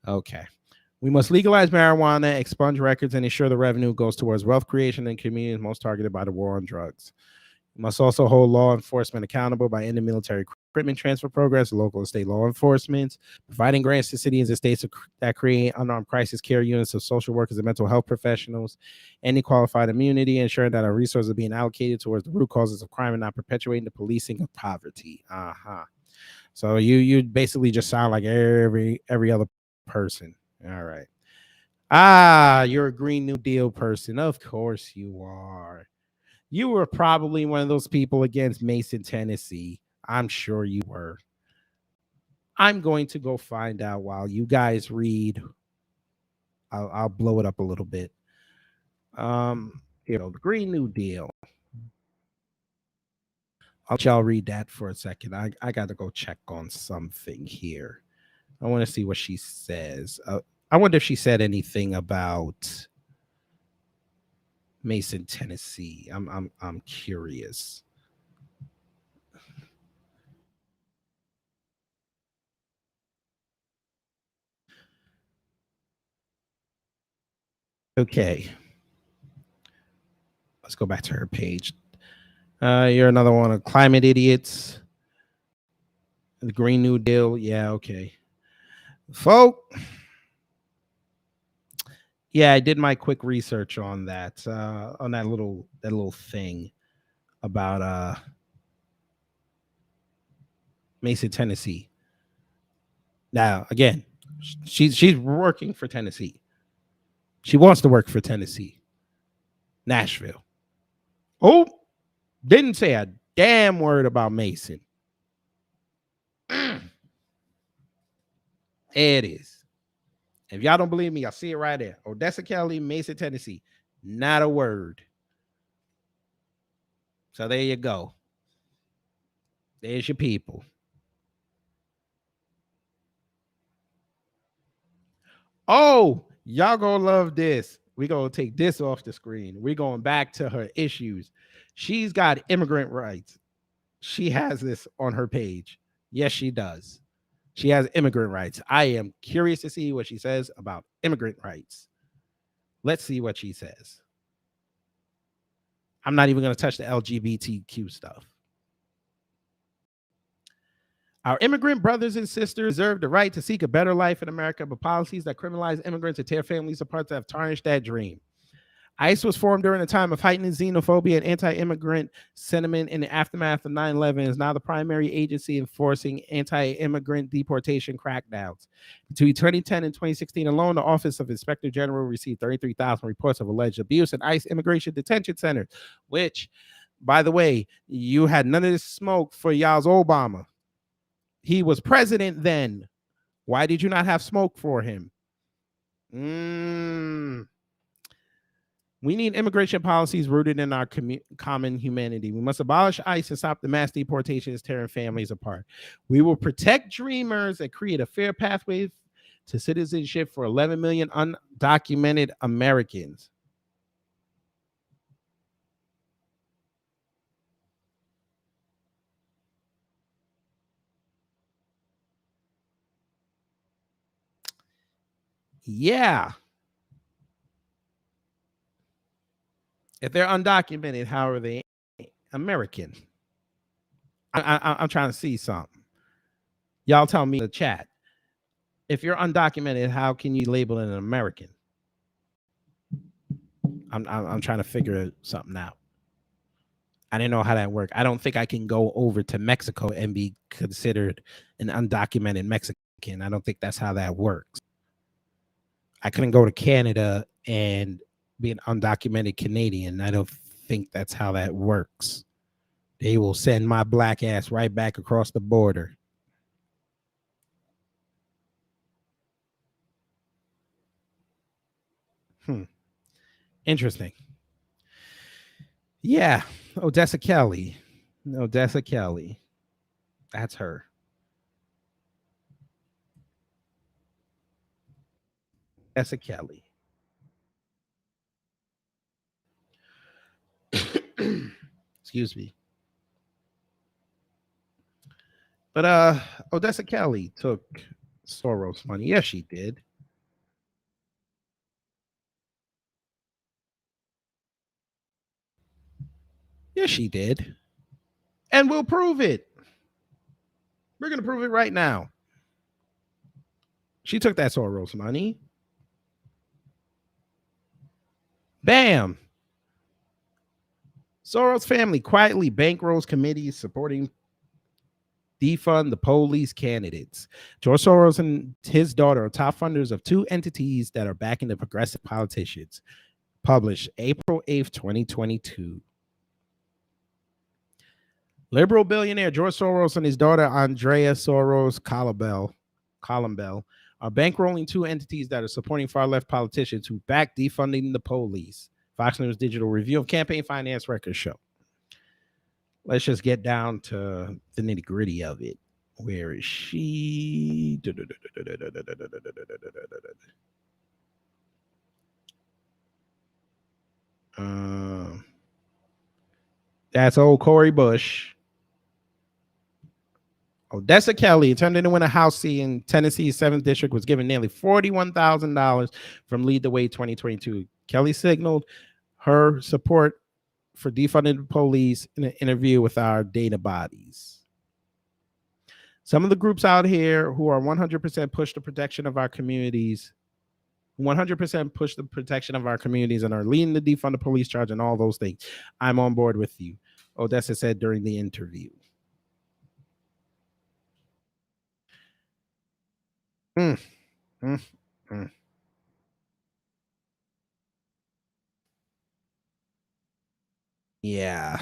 Okay. We must legalize marijuana, expunge records, and ensure the revenue goes towards wealth creation in communities most targeted by the war on drugs. We must also hold law enforcement accountable by ending military equipment transfer programs to local and state law enforcement, providing grants to cities and states that create unarmed crisis care units of social workers and mental health professionals, ending qualified immunity, ensuring that our resources are being allocated towards the root causes of crime and not perpetuating the policing of poverty. So you basically just sound like every other person. All right. You're a Green New Deal person. Of course you are. You were probably one of those people against Mason, Tennessee. I'm sure you were. I'm going to go find out while you guys read. I'll blow it up a little bit. Here we go. The Green New Deal. I'll let y'all read that for a second. I got to go check on something here. I want to see what she says. I wonder if she said anything about Mason, Tennessee. I'm curious. Okay. Let's go back to her page. You're another one of climate idiots. The Green New Deal. Yeah, okay. Folk. Yeah, I did my quick research on that. On that little thing about Mason, Tennessee. Now, again, she's working for Tennessee. She wants to work for Tennessee. Nashville. Oh, didn't say a damn word about Mason. There it is. If y'all don't believe me, I'll see it right there. Odessa Kelly, Mason, Tennessee. Not a word. So there you go. There's your people. Oh, y'all gonna love this. We're gonna take this off the screen. We're going back to her issues. She's got immigrant rights. She has this on her page. Yes, she does. She has immigrant rights. I am curious to see what she says about immigrant rights. Let's see what she says. I'm not even going to touch the LGBTQ stuff. Our immigrant brothers and sisters deserve the right to seek a better life in America, but policies that criminalize immigrants and tear families apart have tarnished that dream. ICE was formed during a time of heightened xenophobia and anti-immigrant sentiment in the aftermath of 9/11 and is now the primary agency enforcing anti-immigrant deportation crackdowns. Between 2010 and 2016 alone, the Office of Inspector General received 33,000 reports of alleged abuse in ICE immigration detention centers, which, by the way, you had none of this smoke for y'all's Obama. He was president then. Why did you not have smoke for him? We need immigration policies rooted in our common humanity. We must abolish ICE and stop the mass deportations tearing families apart. We will protect dreamers and create a fair pathway to citizenship for 11 million undocumented Americans. Yeah. If they're undocumented, how are they American? I'm trying to see something. Y'all tell me in the chat. If you're undocumented, how can you label an American? I'm trying to figure something out. I didn't know how that worked. I don't think I can go over to Mexico and be considered an undocumented Mexican. I don't think that's how that works. I couldn't go to Canada and be an undocumented Canadian. I don't think that's how that works. They will send my black ass right back across the border. Interesting. Yeah, Odessa Kelly. Odessa Kelly. That's her. Odessa Kelly. Excuse me. But Odessa Kelly took Soros money. Yes, she did. Yes, she did. And we'll prove it. We're going to prove it right now. She took that Soros money. Bam. Soros family quietly bankrolls committees supporting defund the police candidates. George Soros and his daughter are top funders of two entities that are backing the progressive politicians. Published April 8th, 2022. Liberal billionaire George Soros and his daughter Andrea Soros Columbell are bankrolling two entities that are supporting far-left politicians who back defunding the police. Fox News Digital review of campaign finance records show. Let's just get down to the nitty-gritty of it. Where is she? That's old Corey Bush. Odessa Kelly, attending to win a House seat in Tennessee's 7th District, was given nearly $41,000 from Lead the Way 2022. Kelly signaled her support for defunding the police in an interview with our data bodies. Some of the groups out here who are 100% push the protection of our communities, 100% push the protection of our communities and are leading the defund the police charge and all those things. I'm on board with you, Odessa said during the interview. Yeah.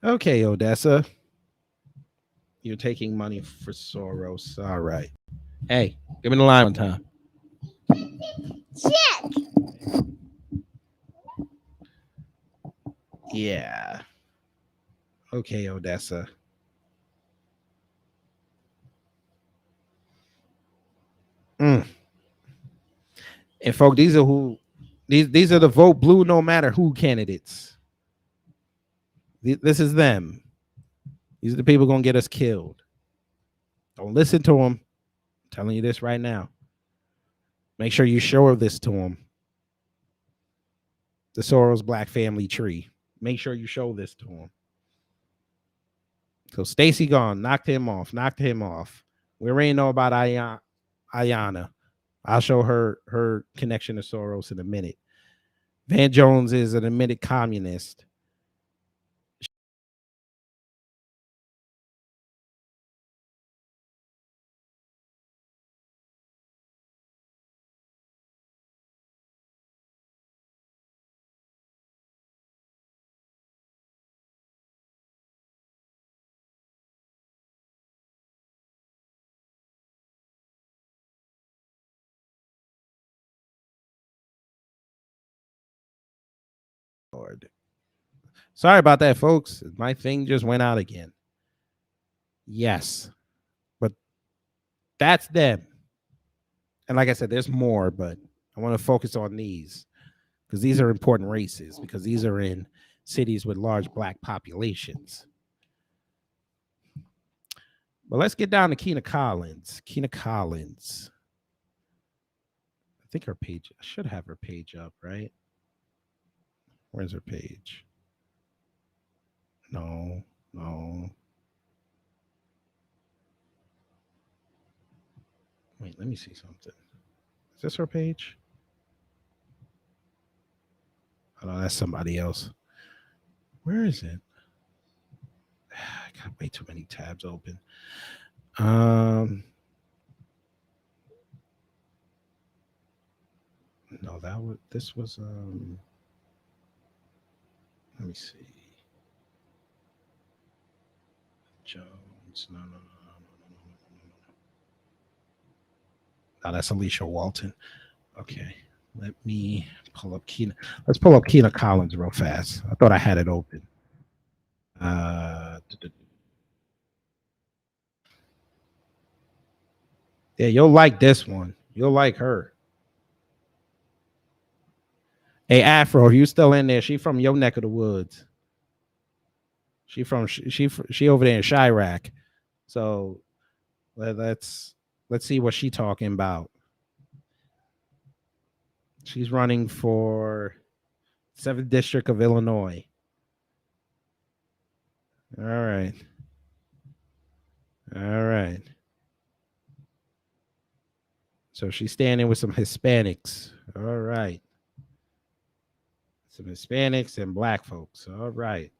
Okay, Odessa. You're taking money for Soros. All right. Hey, give me the line one time. Check. Yeah. Okay, Odessa. And folks, these are the vote blue no matter who candidates. This is them. These are the people gonna get us killed. Don't listen to them. I'm telling you this right now. Make sure you show this to them. The Soros Black family tree. Make sure you show this to them. So Stacey gone, knocked him off. We already know about Ayanna. I'll show her connection to Soros in a minute. Van Jones is an admitted communist. Lord. Sorry about that, folks. My thing just went out again. Yes. But that's them. And like I said, there's more, but I want to focus on these because these are important races because these are in cities with large Black populations. But let's get down to Keena Collins. I think her page, I should have her page up, right? Where's her page? No. Wait, let me see something. Is this her page? Oh, no, that's somebody else. Where is it? I got way too many tabs open. No, this was let me see. Jones. No. No, that's Alicia Walton. Okay. Let me pull up Keena. Let's pull up Keena Collins real fast. I thought I had it open. Yeah, you'll like this one. You'll like her. Hey, Afro, if you still in there, she from your neck of the woods. She over there in Chirac. So let's see what she talking about. She's running for 7th District of Illinois. All right. So she's standing with some Hispanics. All right. Some Hispanics and Black folks. All right.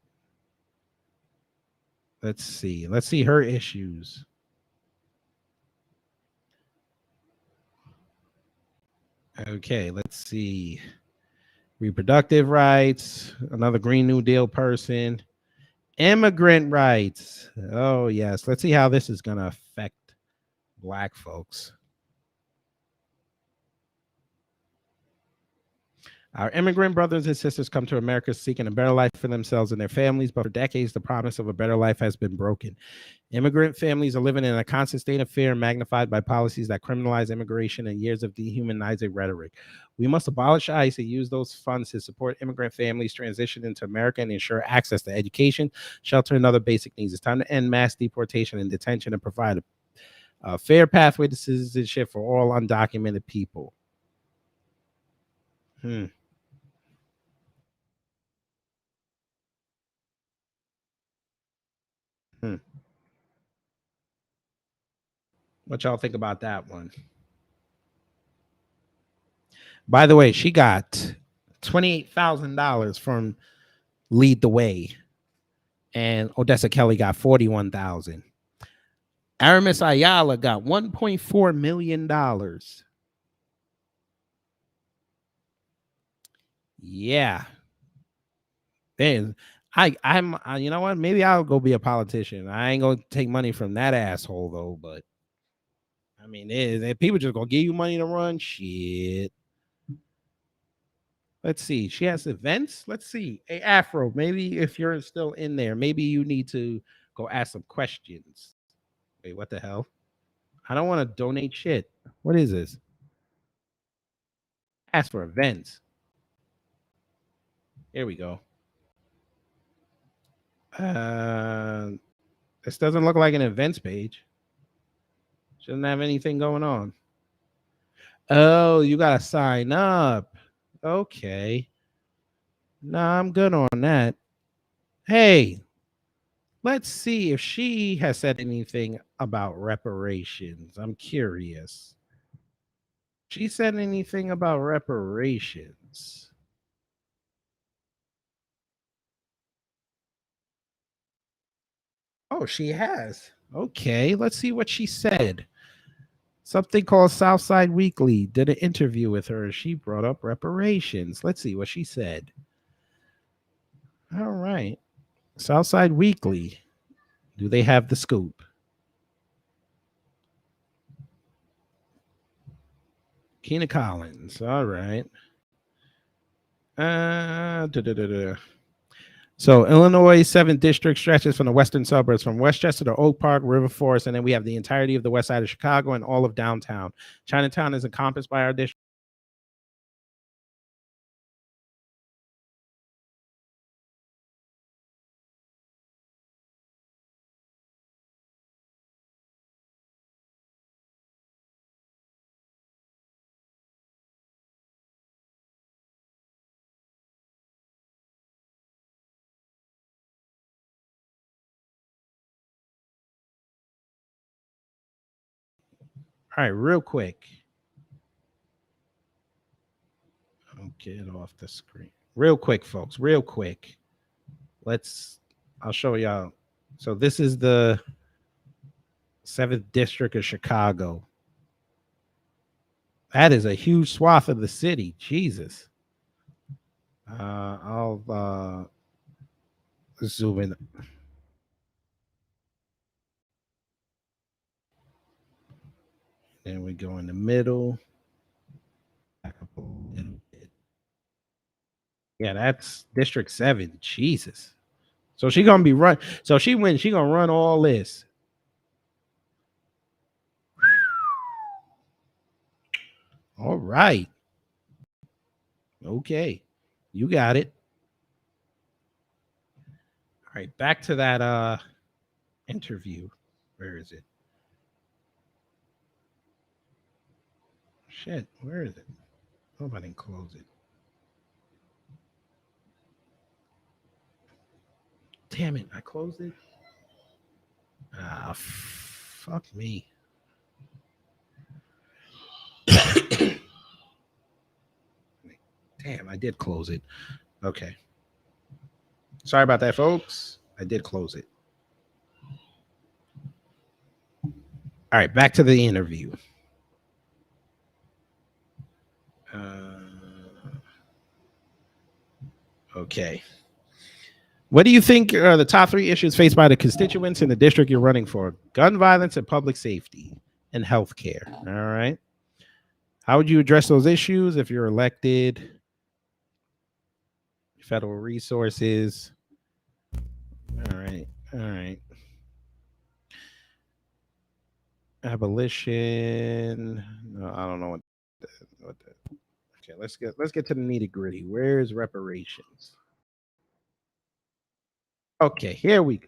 Let's see her issues. Okay, let's see. reproductive rights, another Green New Deal person, immigrant rights. Oh, yes. Let's see how this is going to affect Black folks. Our immigrant brothers and sisters come to America seeking a better life for themselves and their families, but for decades, the promise of a better life has been broken. Immigrant families are living in a constant state of fear, magnified by policies that criminalize immigration and years of dehumanizing rhetoric. We must abolish ICE and use those funds to support immigrant families transition into America and ensure access to education, shelter, and other basic needs. It's time to end mass deportation and detention and provide a fair pathway to citizenship for all undocumented people. What y'all think about that one? By the way, she got $28,000 from Lead the Way, and Odessa Kelly got $41,000. Aramis Ayala got $1.4 million. Yeah. Man, I'm you know what? Maybe I'll go be a politician. I ain't gonna take money from that asshole though, but I mean, people just gonna give you money to run shit. Let's see. She has events. Let's see. Hey, Afro, maybe if you're still in there, maybe you need to go ask some questions. Wait, what the hell? I don't want to donate shit. What is this? Ask for events. Here we go. This doesn't look like an events page. Shouldn't have anything going on. Oh, you gotta sign up. Okay. Nah, I'm good on that. Hey, let's see if she has said anything about reparations. I'm curious. She said anything about reparations? Oh, she has. Okay, let's see what she said. Something called Southside Weekly did an interview with her. She brought up reparations. Let's see what she said. All right. Southside Weekly. Do they have the scoop? Keena Collins. All right. So Illinois 7th district stretches from the western suburbs from Westchester to Oak Park, River Forest, and then we have the entirety of the west side of Chicago and all of downtown. Chinatown is encompassed by our district. All right, real quick. I'll get off the screen. Real quick, folks. Real quick. I'll show y'all. So this is the 7th district of Chicago. That is a huge swath of the city. Jesus. I'll zoom in. Then we go in the middle. Yeah, that's District 7. Jesus. So she gonna be run. So she wins. She gonna run all this. All right. Okay. You got it. All right. Back to that interview. Where is it? Shit. Where is it? Hope I didn't close it. Damn it. I closed it. Ah, fuck me. Damn, I did close it. Okay. Sorry about that, folks. I did close it. All right, back to the interview. Okay. What do you think are the top 3 issues faced by the constituents in the district you're running for? Gun violence and public safety and healthcare. All right. How would you address those issues if you're elected? Federal resources. All right. All right. Abolition. No, I don't know what the okay, let's get to the nitty gritty. Where's reparations? Okay, here we go.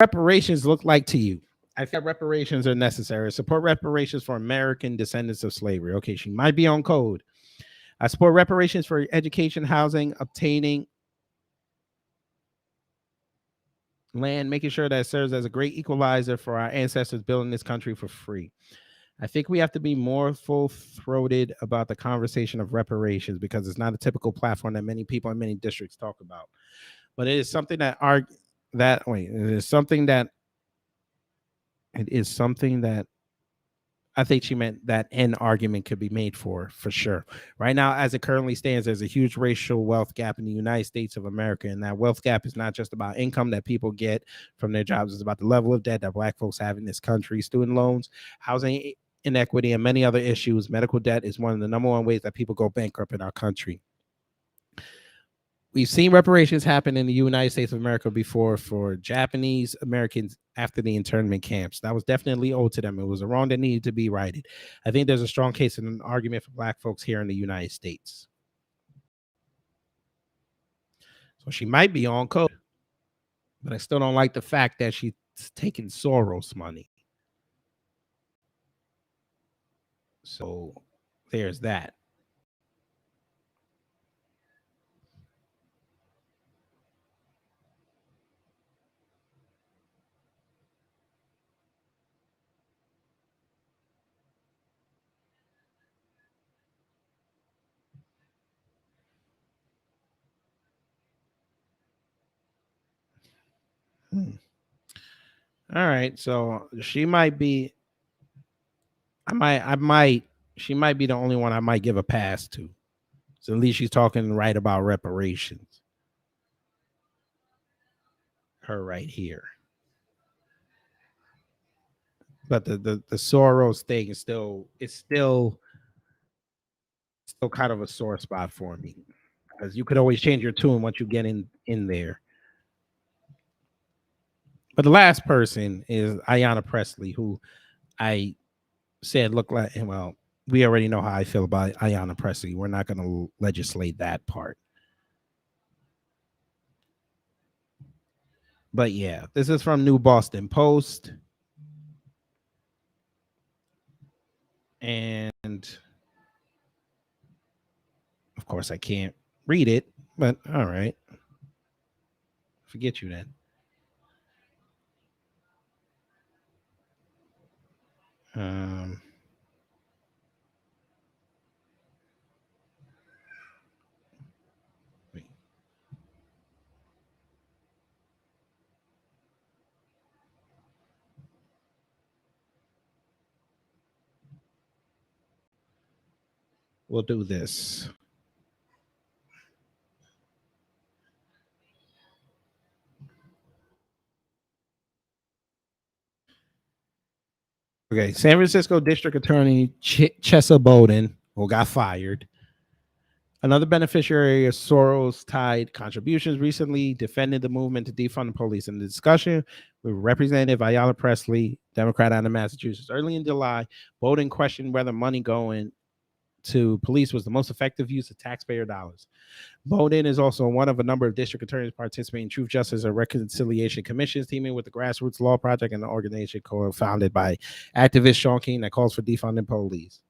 Reparations look like to you? I think reparations are necessary. Support reparations for American descendants of slavery. Okay, she might be on code. I support reparations for education, housing, obtaining land, making sure that it serves as a great equalizer for our ancestors building this country for free. I think we have to be more full-throated about the conversation of reparations because it's not a typical platform that many people in many districts talk about. But it is something that it is something that I think she meant that an argument could be made for sure. Right now, as it currently stands, there's a huge racial wealth gap in the United States of America. And that wealth gap is not just about income that people get from their jobs. It's about the level of debt that Black folks have in this country, student loans, housing inequity, and many other issues. Medical debt is one of the number one ways that people go bankrupt in our country. We've seen reparations happen in the United States of America before for Japanese Americans after the internment camps. That was definitely owed to them. It was a wrong that needed to be righted. I think there's a strong case and an argument for Black folks here in the United States. So she might be on code, but I still don't like the fact that she's taking Soros money. So there's that. All right, so she might be. She might be the only one I might give a pass to. So at least she's talking right about reparations. Her right here. But the Soros thing is still kind of a sore spot for me. Because you could always change your tune once you get in there. But the last person is Ayanna Pressley, who I said looked like, well, we already know how I feel about Ayanna Pressley. We're not going to legislate that part. But yeah, this is from New Boston Post. And of course, I can't read it, but all right. Forget you then. Wait. We'll do this. Okay, San Francisco District Attorney Chesa Bowden, who got fired. Another beneficiary of Soros-tied contributions recently defended the movement to defund the police. In the discussion with Representative Ayanna Pressley, Democrat out of Massachusetts, early in July, Bowden questioned whether money going to police was the most effective use of taxpayer dollars. Bowden is also one of a number of district attorneys participating in Truth, Justice, and Reconciliation Commissions, teaming with the Grassroots Law Project and an organization co-founded by activist Sean King that calls for defunding police.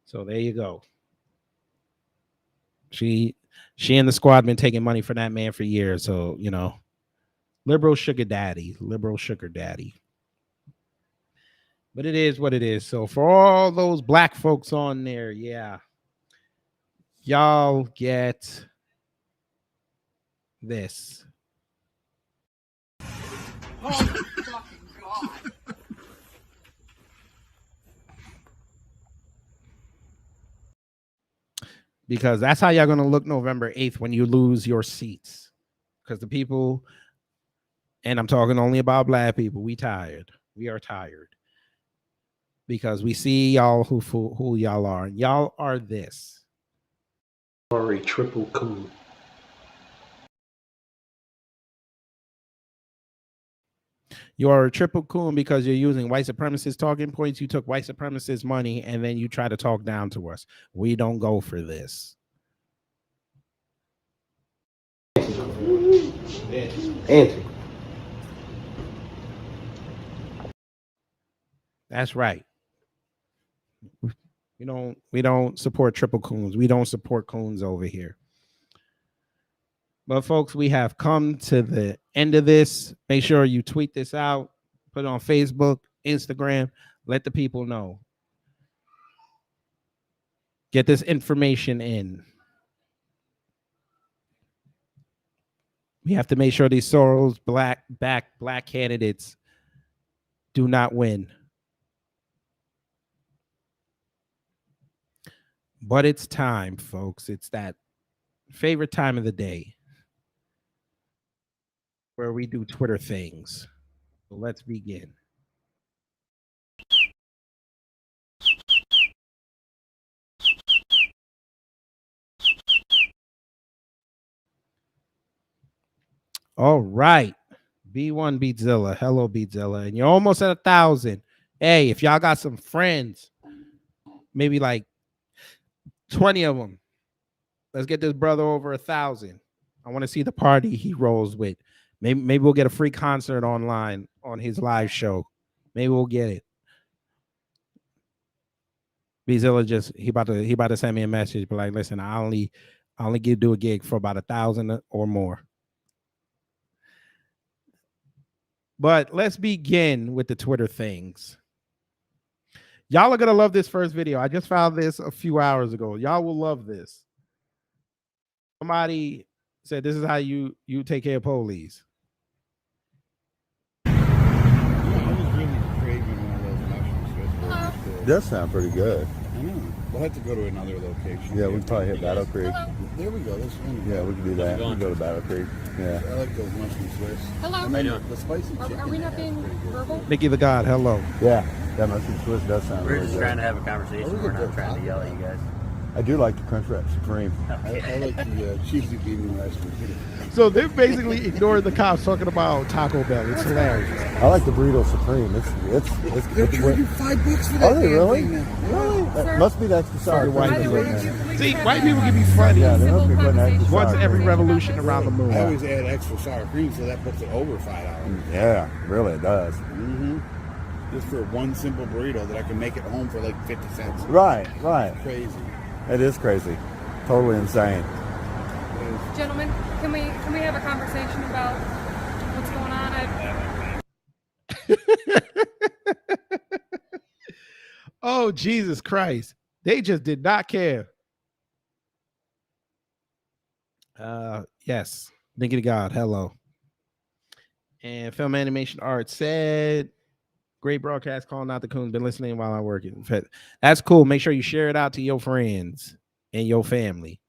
So there you go. She and the squad been taking money from that man for years. So, you know, liberal sugar daddy. But it is what it is. So for all those Black folks on there, yeah, y'all get this. Oh, fucking God. because that's how y'all going to look November 8th when you lose your seats. Because the people, and I'm talking only about black people, we tired. We are tired. Because we see y'all who y'all are. Y'all are this. Are a triple coon. You are a triple coon because you're using white supremacist talking points. You took white supremacist money and then you try to talk down to us. We don't go for this. Anti. That's right. We don't support triple coons. We don't support coons over here. But folks, we have come to the end of this. Make sure you tweet this out, put it on Facebook, Instagram, let the people know. Get this information in. We have to make sure these Soros black candidates do not win. But it's time, folks. It's that favorite time of the day where we do Twitter things. So let's begin. All right. B1 Beatzilla. Hello, Beatzilla. And you're almost at 1,000. Hey, if y'all got some friends, maybe like 20 of them, let's get this brother over 1,000. I want to see the party he rolls with. Maybe we'll get a free concert online on his live show. Maybe we'll get it. Beatzilla just he about to send me a message, but like, listen, I only do a gig for about 1,000 or more. But let's begin with the Twitter things. Y'all are gonna love this first video. I just found this a few hours ago. Y'all will love this. Somebody said this is how you take care of police. Does sound pretty good. I know. We'll have to go to another location. Yeah, we can probably hit Battle Creek. There we go. This one. Yeah, we can do that. We can go to Battle Creek. Yeah. I like those mushroom Swiss. Hello. I mean, the spicy chicken. Are we not being verbal? Nikki the God, hello. Yeah, that mushroom Swiss does sound We're really just good. trying to have a conversation. We're not trying to yell at you guys. I do like the Crunch Wrap Supreme. I like the cheesy bean rice spaghetti. So they're basically ignoring the cops talking about Taco Bell. It's hilarious. I like the Burrito Supreme. They're charging $5 for that. Are they really? Thing now. Really? That must be the extra sour white cream. people. See, white people can be funny. Yeah, they must be putting extra sour Once every cream. revolution around the moon. I always add extra sour cream, so that puts it over $5. Yeah, really it does. Mm-hmm. Just for one simple burrito that I can make at home for like 50 cents. Right. Crazy. It is crazy. Totally insane. Gentlemen, can we have a conversation about what's going on? Oh, Jesus Christ. They just did not care. Yes. Thank you to God. Hello. And Film Animation Art said, great broadcast, calling out the coons. Been listening while I'm working. That's cool. Make sure you share it out to your friends and your family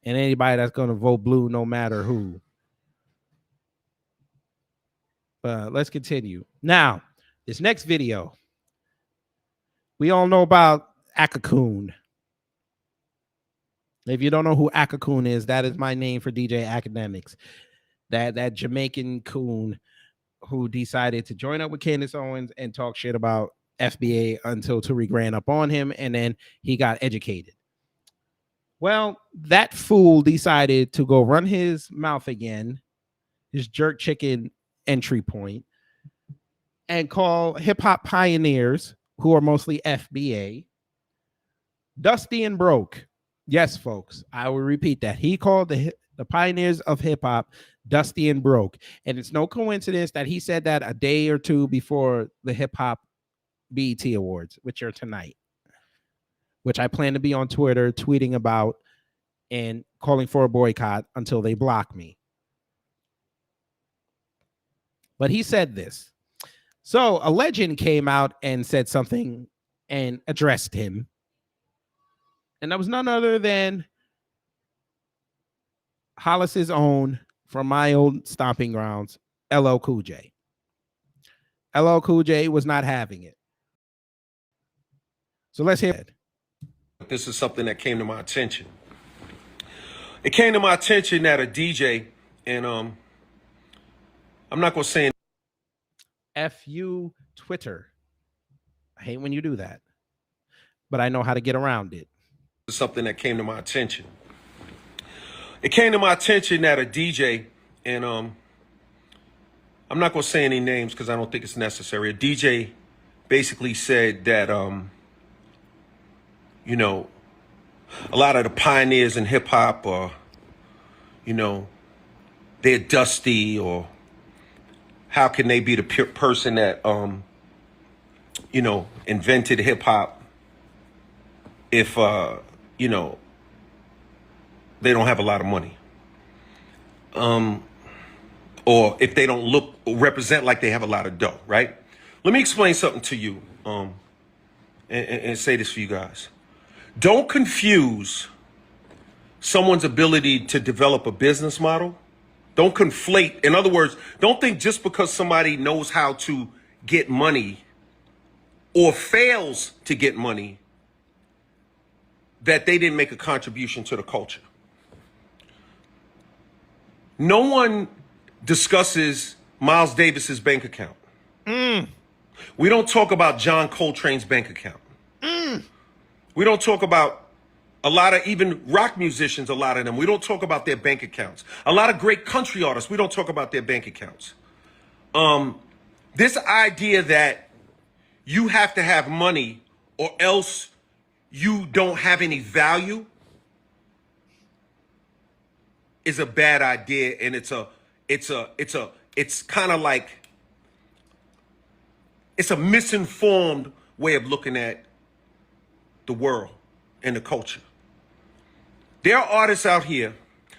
and anybody that's going to vote blue no matter who. But let's continue. Now, this next video, we all know about Akakoon. If you don't know who Akakoon is, that is my name for DJ Academics. That Jamaican coon who decided to join up with Candace Owens and talk shit about FBA until Tariq ran up on him, and then he got educated. Well, that fool decided to go run his mouth again, his jerk chicken entry point, and call hip-hop pioneers, who are mostly FBA, dusty and broke. Yes, folks, I will repeat that. He called the pioneers of hip-hop dusty and broke. And it's no coincidence that he said that a day or two before the hip-hop BET Awards, which are tonight, which I plan to be on Twitter tweeting about and calling for a boycott until they block me. But he said this. So a legend came out and said something and addressed him. And that was none other than Hollis's own, from my old stomping grounds, LL Cool J. LL Cool J was not having it. So let's hear it. This is something that came to my attention. It came to my attention that a DJ, and I'm not going to say F you, Twitter. I hate when you do that, but I know how to get around it. something that came to my attention. It came to my attention that a DJ, and I'm not going to say any names because I don't think it's necessary. A DJ basically said that, you know, a lot of the pioneers in hip hop are, you know, they're dusty, or how can they be the person that, you know, invented hip hop if, you know, they don't have a lot of money, or if they don't look or represent like they have a lot of dough, right? Let me explain something to you, and say this for you guys. Don't confuse someone's ability to develop a business model. Don't conflate. In other words, don't think just because somebody knows how to get money or fails to get money that they didn't make a contribution to the culture. No one discusses Miles Davis's bank account. We don't talk about John Coltrane's bank account. We don't talk about a lot of even rock musicians, a lot of them. We don't talk about their bank accounts. A lot of great country artists, we don't talk about their bank accounts. This idea that you have to have money or else you don't have any value is a bad idea, and it's kind of like, it's a misinformed way of looking at the world and the culture. There are artists out here.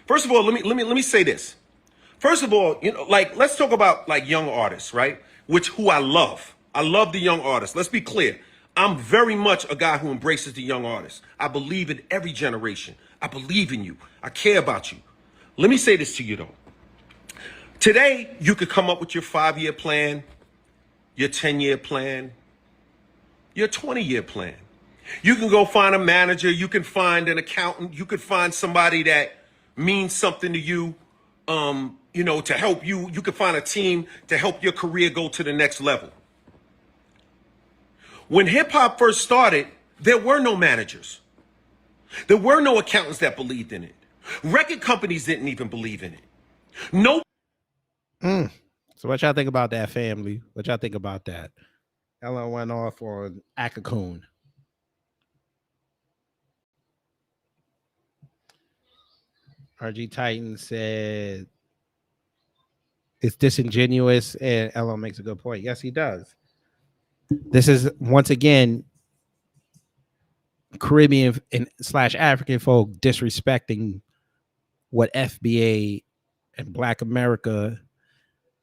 First of all, let me say this. First of all, you know, like, let's talk about like young artists, right? Who I love. I love the young artists. Let's be clear. I'm very much a guy who embraces the young artists. I believe in every generation. I believe in you. I care about you. Let me say this to you though. Today, you could come up with your 5-year plan, your 10-year plan, your 20-year plan. You can go find a manager. You can find an accountant. You could find somebody that means something to you, you know, to help you. You could find a team to help your career go to the next level. When hip hop first started, there were no managers. There were no accountants that believed in it. Record companies didn't even believe in it. No. So what y'all think about that, family? What y'all think about that? Ella went off on Akakun. RG Titan said it's disingenuous, and Ella makes a good point. Yes, he does. This is, once again, Caribbean and / African folk disrespecting what FBA and Black America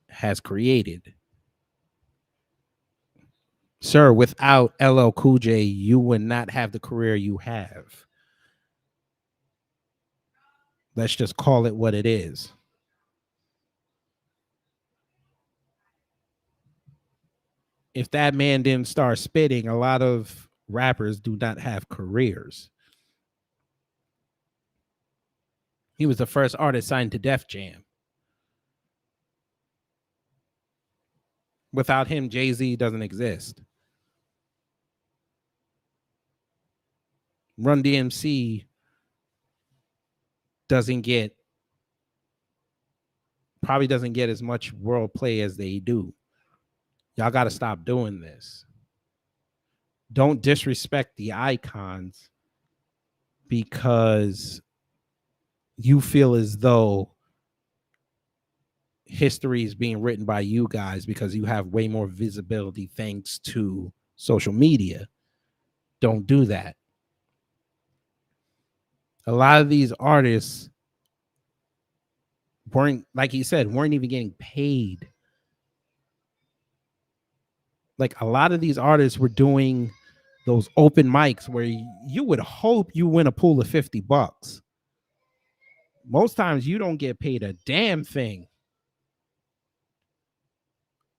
has created. Sir, without LL Cool J, you would not have the career you have. Let's just call it what it is. If that man didn't start spitting, a lot of rappers do not have careers. He was the first artist signed to Def Jam. Without him, Jay-Z doesn't exist. Run DMC probably doesn't get as much world play as they do. Y'all got to stop doing this. Don't disrespect the icons because you feel as though history is being written by you guys because you have way more visibility thanks to social media. Don't do that. A lot of these artists weren't, like he said, weren't even getting paid. Like, a lot of these artists were doing those open mics where you would hope you win a pool of $50. most times you don't get paid a damn thing.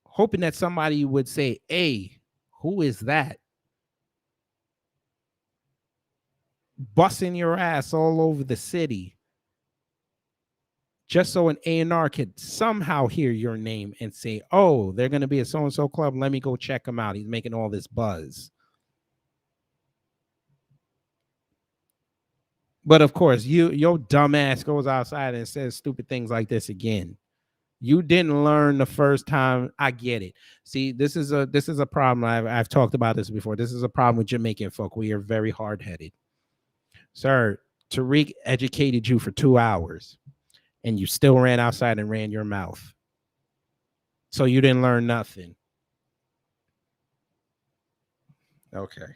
Hoping that somebody would say, hey, who is that? Busting your ass all over the city just so an A&R could somehow hear your name and say, oh, they're going to be a so-and-so club. Let me go check him out. He's making all this buzz. But of course, your dumbass goes outside and says stupid things like this again. You didn't learn the first time. I get it. See, this is a problem. I've talked about this before. This is a problem with Jamaican folk. We are very hard-headed. Sir, Tariq educated you for 2 hours, and you still ran outside and ran your mouth. So you didn't learn nothing. Okay.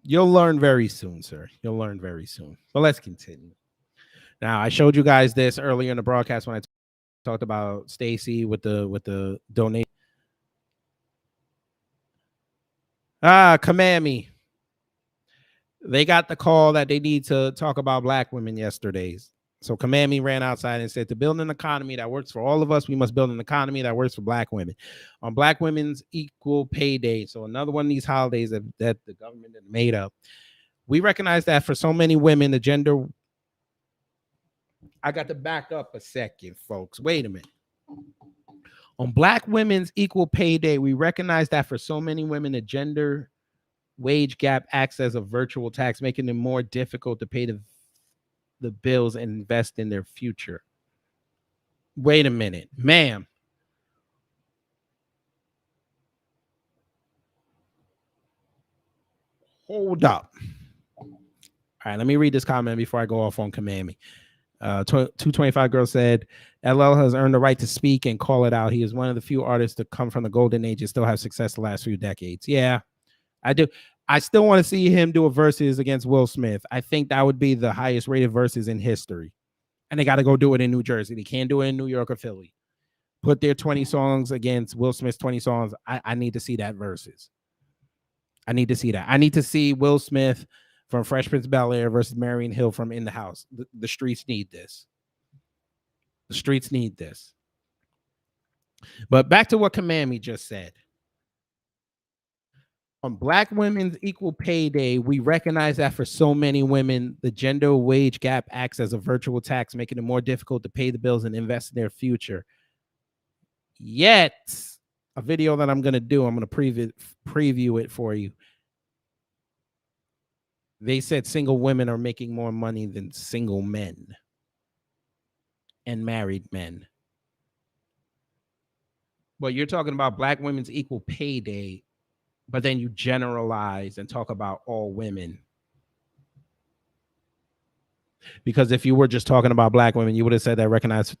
You'll learn very soon, sir. You'll learn very soon. But let's continue. Now, I showed you guys this earlier in the broadcast when I talked about Stacy with the donation. Kamami. They got the call that they need to talk about black women yesterday. So Kamami ran outside and said, to build an economy that works for all of us, we must build an economy that works for black women. On Black Women's Equal Pay Day, so another one of these holidays that the government had made up, we recognize that for so many women, the gender... I got to back up a second, folks. Wait a minute. On Black Women's Equal Pay Day, we recognize that for so many women, the gender wage gap acts as a virtual tax, making it more difficult to pay the bills and invest in their future. Wait a minute, ma'am. Hold up. All right, let me read this comment before I go off on Kamami. 225 girl said, LL has earned the right to speak and call it out. He is one of the few artists to come from the golden age and still have success the last few decades. Yeah, I do. I still want to see him do a versus against Will Smith. I think that would be the highest rated versus in history. And they got to go do it in New Jersey. They can't do it in New York or Philly. Put their 20 songs against Will Smith's 20 songs. I need to see that versus. I need to see that. I need to see Will Smith from Fresh Prince of Bel-Air versus Marion Hill from In the House. The streets need this. The streets need this. But back to what Kamami just said. On Black Women's Equal Pay Day, we recognize that for so many women, the gender wage gap acts as a virtual tax, making it more difficult to pay the bills and invest in their future. Yet, a video that I'm going to do, I'm going to preview it for you. They said single women are making more money than single men and married men. But you're talking about Black Women's Equal Pay Day, but then you generalize and talk about all women. Because if you were just talking about black women, you would have said that recognize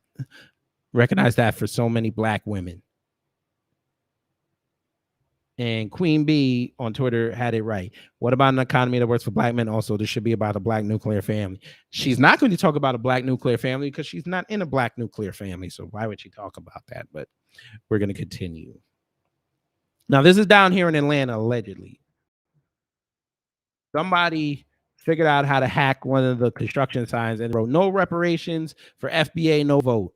that for so many black women. And Queen Bee on Twitter had it right. What about an economy that works for black men? Also, this should be about a black nuclear family. She's not going to talk about a black nuclear family because she's not in a black nuclear family. So why would she talk about that? But we're going to continue. Now, this is down here in Atlanta, allegedly. Somebody figured out how to hack one of the construction signs and wrote no reparations for FBA, no vote.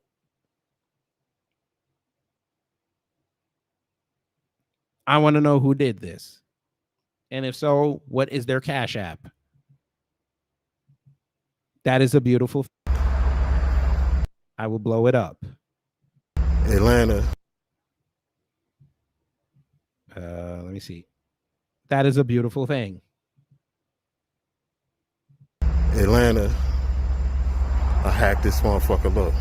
I want to know who did this. And if so, what is their Cash App? That is a beautiful thing. I will blow it up. Atlanta. Let me see. That is a beautiful thing. Atlanta. I hacked this motherfucker. Look.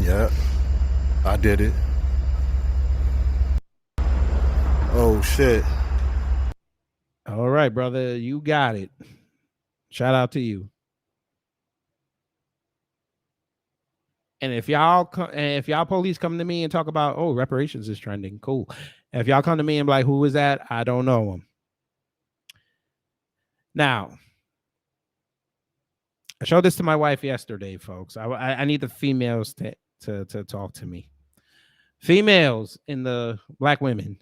Yeah. I did it. Oh, shit. All right, brother. You got it. Shout out to you. And if y'all police come to me and talk about, oh, reparations is trending, cool. And if y'all come to me and be like, who is that? I don't know him. Now, I showed this to my wife yesterday, folks. I need the females to talk to me. Females in the black women.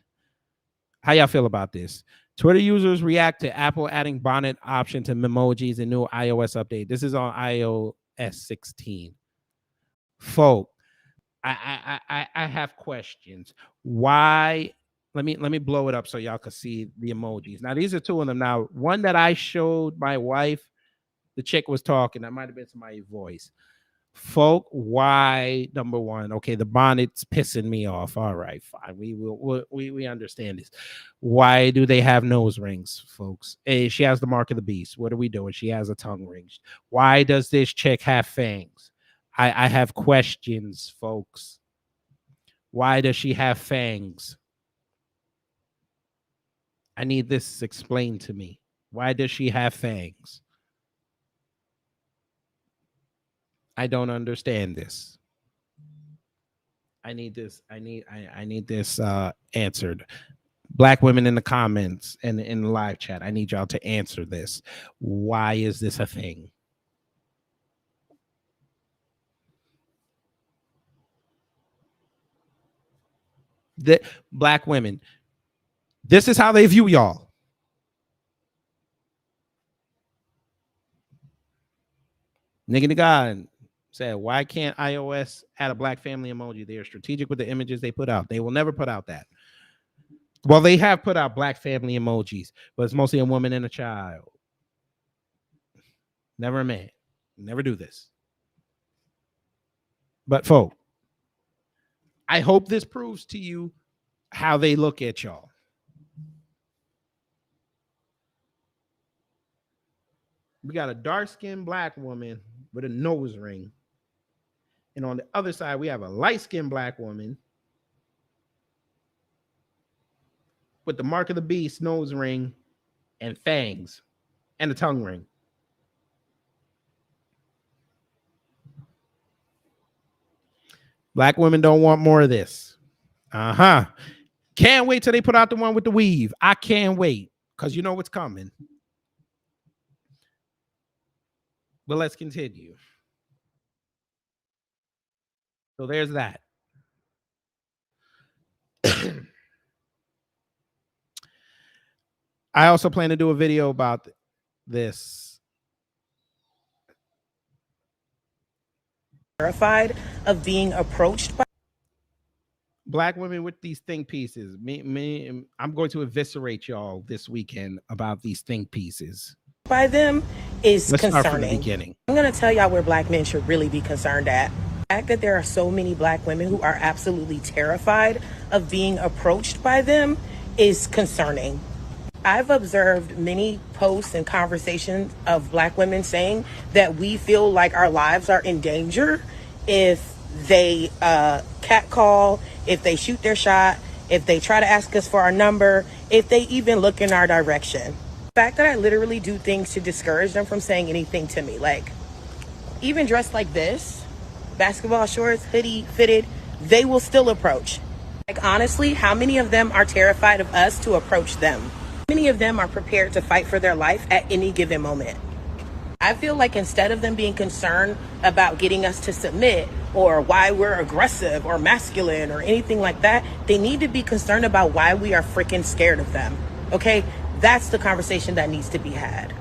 How y'all feel about this? Twitter users react to Apple adding bonnet option to memojis in new iOS update. This is on iOS 16. Folk, I have questions. Why? Let me blow it up so y'all can see the emojis. Now these are two of them. Now one that I showed my wife, the chick was talking. That might have been somebody's voice. Folk, why? Number one, okay, the bonnet's pissing me off. All right, fine. We understand this. Why do they have nose rings, folks? Hey, she has the mark of the beast. What are we doing? She has a tongue ring. Why does this chick have fangs? I have questions, folks. Why does she have fangs? I need this explained to me. Why does she have fangs? I don't understand this. I need this. I need this answered. Black women in the comments and in the live chat, I need y'all to answer this. Why is this a thing? The black women, this is how they view y'all. Nigga God said, why can't iOS add a black family emoji? They are strategic with the images they put out. They will never put out that. Well, they have put out black family emojis, but it's mostly a woman and a child. Never a man. Never do this. But folk, I hope this proves to you how they look at y'all. We got a dark-skinned black woman with a nose ring. And on the other side, we have a light-skinned black woman with the mark of the beast, nose ring, and fangs, and a tongue ring. Black women don't want more of this. Can't wait till they put out the one with the weave. I can't wait, because you know what's coming. But let's continue. So there's that. I also plan to do a video about this. Terrified of being approached by black women with these think pieces. I'm going to eviscerate y'all this weekend about these think pieces. By them is Let's concerning. start from the beginning. I'm going to tell y'all where black men should really be concerned at. The fact that there are so many black women who are absolutely terrified of being approached by them is concerning. I've observed many posts and conversations of black women saying that we feel like our lives are in danger if they catcall, if they shoot their shot, if they try to ask us for our number, if they even look in our direction. The fact that I literally do things to discourage them from saying anything to me, like even dressed like this, basketball shorts, hoodie, fitted, they will still approach. Like honestly, how many of them are terrified of us to approach them? Many of them are prepared to fight for their life at any given moment. I feel like instead of them being concerned about getting us to submit or why we're aggressive or masculine or anything like that, they need to be concerned about why we are freaking scared of them. Okay? That's the conversation that needs to be had.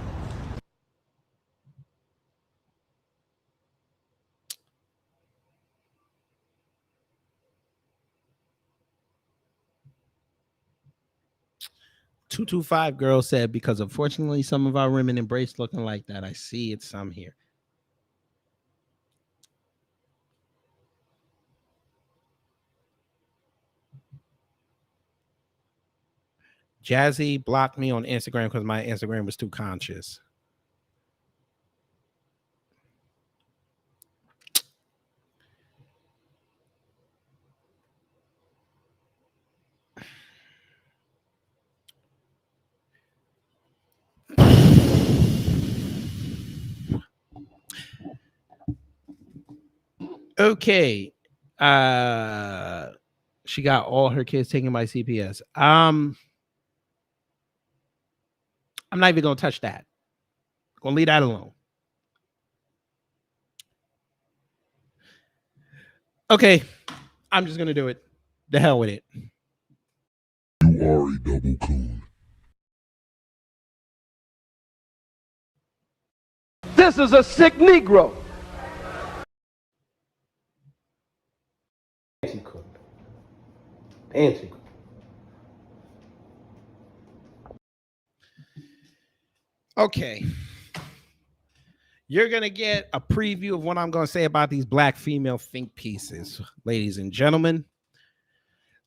"225 girl said, because unfortunately some of our women embrace looking like that. I see it some here." Jazzy blocked me on Instagram because my Instagram was too conscious. Okay. She got all her kids taken by CPS. I'm not even gonna touch that. Gonna leave that alone. Okay, I'm just gonna do it. The hell with it. You are a double coon. This is a sick Negro. Nancy couldn't. Nancy couldn't. Okay. You're going to get a preview of what I'm going to say about these black female think pieces, ladies and gentlemen.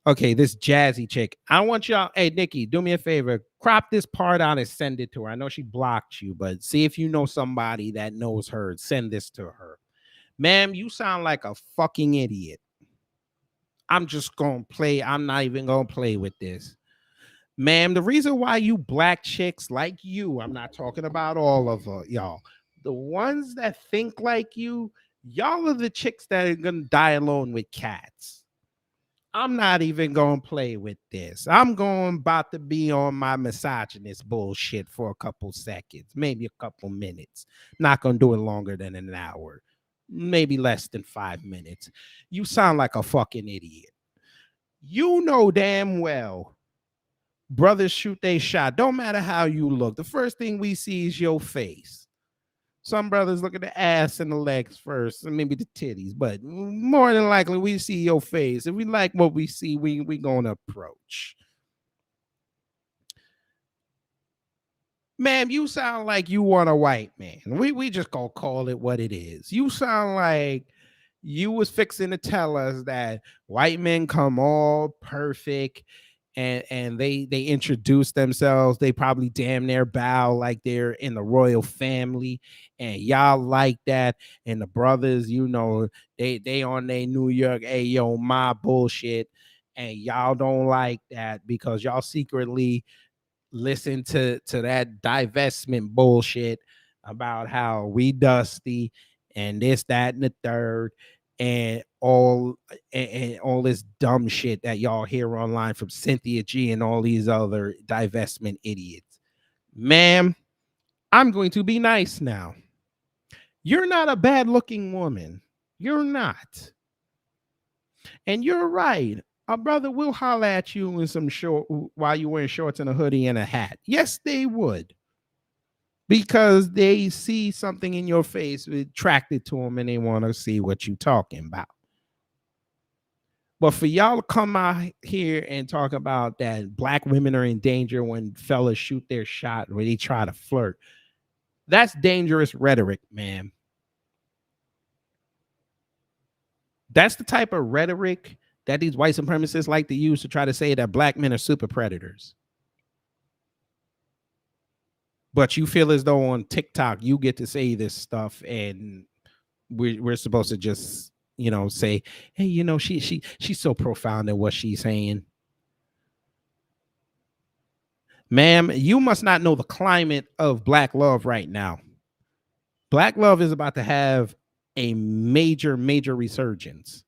Okay, this jazzy chick. I want y'all. Hey, Nikki, do me a favor. Crop this part out and send it to her. I know she blocked you, but see if you know somebody that knows her. Send this to her. Ma'am, you sound like a fucking idiot. I'm just going to play. I'm not even going to play with this. Ma'am, the reason why you black chicks like you, I'm not talking about all of y'all. The ones that think like you, y'all are the chicks that are going to die alone with cats. I'm not even going to play with this. I'm about to be on my misogynist bullshit for a couple seconds, maybe a couple minutes. Not going to do it longer than an hour, maybe less than 5 minutes. You sound like a fucking idiot. You know damn well brothers shoot they shot. Don't matter how you look. The first thing we see is your face. Some brothers look at the ass and the legs first, and maybe the titties, but more than likely we see your face. If we like what we see, we gonna approach. Ma'am, you sound like you want a white man. We just gonna call it what it is. You sound like you was fixing to tell us that white men come all perfect and they introduce themselves. They probably damn near bow like they're in the royal family, and y'all like that. And the brothers, you know, they on their New York, hey yo, my bullshit, and y'all don't like that because y'all secretly listen to that divestment bullshit about how we dusty and this, that, and the third, and all this dumb shit that y'all hear online from Cynthia G and all these other divestment idiots. Ma'am, I'm going to be nice now. You're not a bad looking woman. You're not. And you're right. A brother will holler at you in some short while you're wearing shorts and a hoodie and a hat. Yes, they would. Because they see something in your face attracted to them and they want to see what you're talking about. But for y'all to come out here and talk about that black women are in danger when fellas shoot their shot or they try to flirt, that's dangerous rhetoric, man. That's the type of rhetoric that these white supremacists like to use to try to say that black men are super predators. But you feel as though on TikTok you get to say this stuff, and we're supposed to just, you know, say, hey, you know, she's so profound at what she's saying. Ma'am, you must not know the climate of black love right now. Black love is about to have a major resurgence.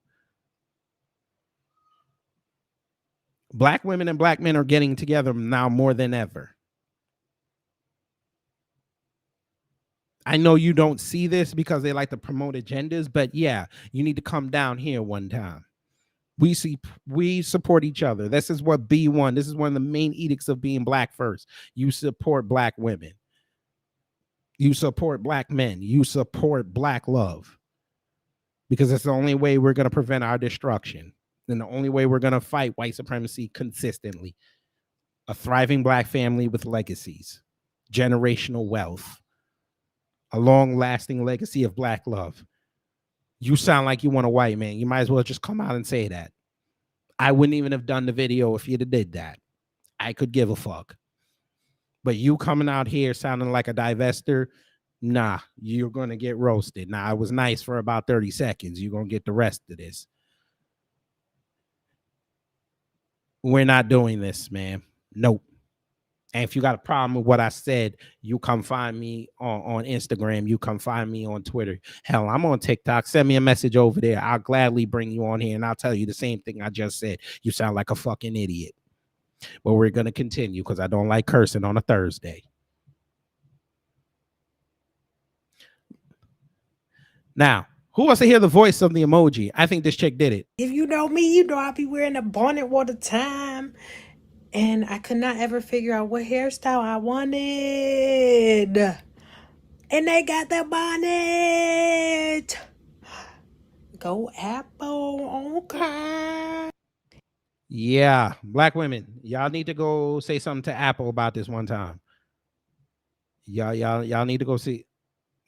Black women and black men are getting together now more than ever. I know you don't see this because they like to promote agendas, but yeah, you need to come down here one time. We support each other. This is what B1, this is one of the main edicts of being black first. You support black women. You support black men. You support black love. Because it's the only way we're going to prevent our destruction. And the only way we're going to fight white supremacy consistently. A thriving black family with legacies, generational wealth, a long-lasting legacy of black love. You sound like you want a white man. You might as well just come out and say that. I wouldn't even have done the video if you'd have did that. I could give a fuck. But you coming out here sounding like a divester, nah, you're going to get roasted. Now, I was nice for about 30 seconds. You're going to get the rest of this. We're not doing this, man. Nope. And if you got a problem with what I said, you come find me on Instagram. You come find me on Twitter. Hell, I'm on TikTok. Send me a message over there. I'll gladly bring you on here and I'll tell you the same thing I just said. You sound like a fucking idiot. But we're going to continue because I don't like cursing on a Thursday. Now, who wants to hear the voice of the emoji? I think this chick did it. If you know me, you know I be wearing a bonnet all the time. And I could not ever figure out what hairstyle I wanted. And they got the bonnet. Go Apple, okay. Yeah, black women, y'all need to go say something to Apple about this one time. Y'all need to go see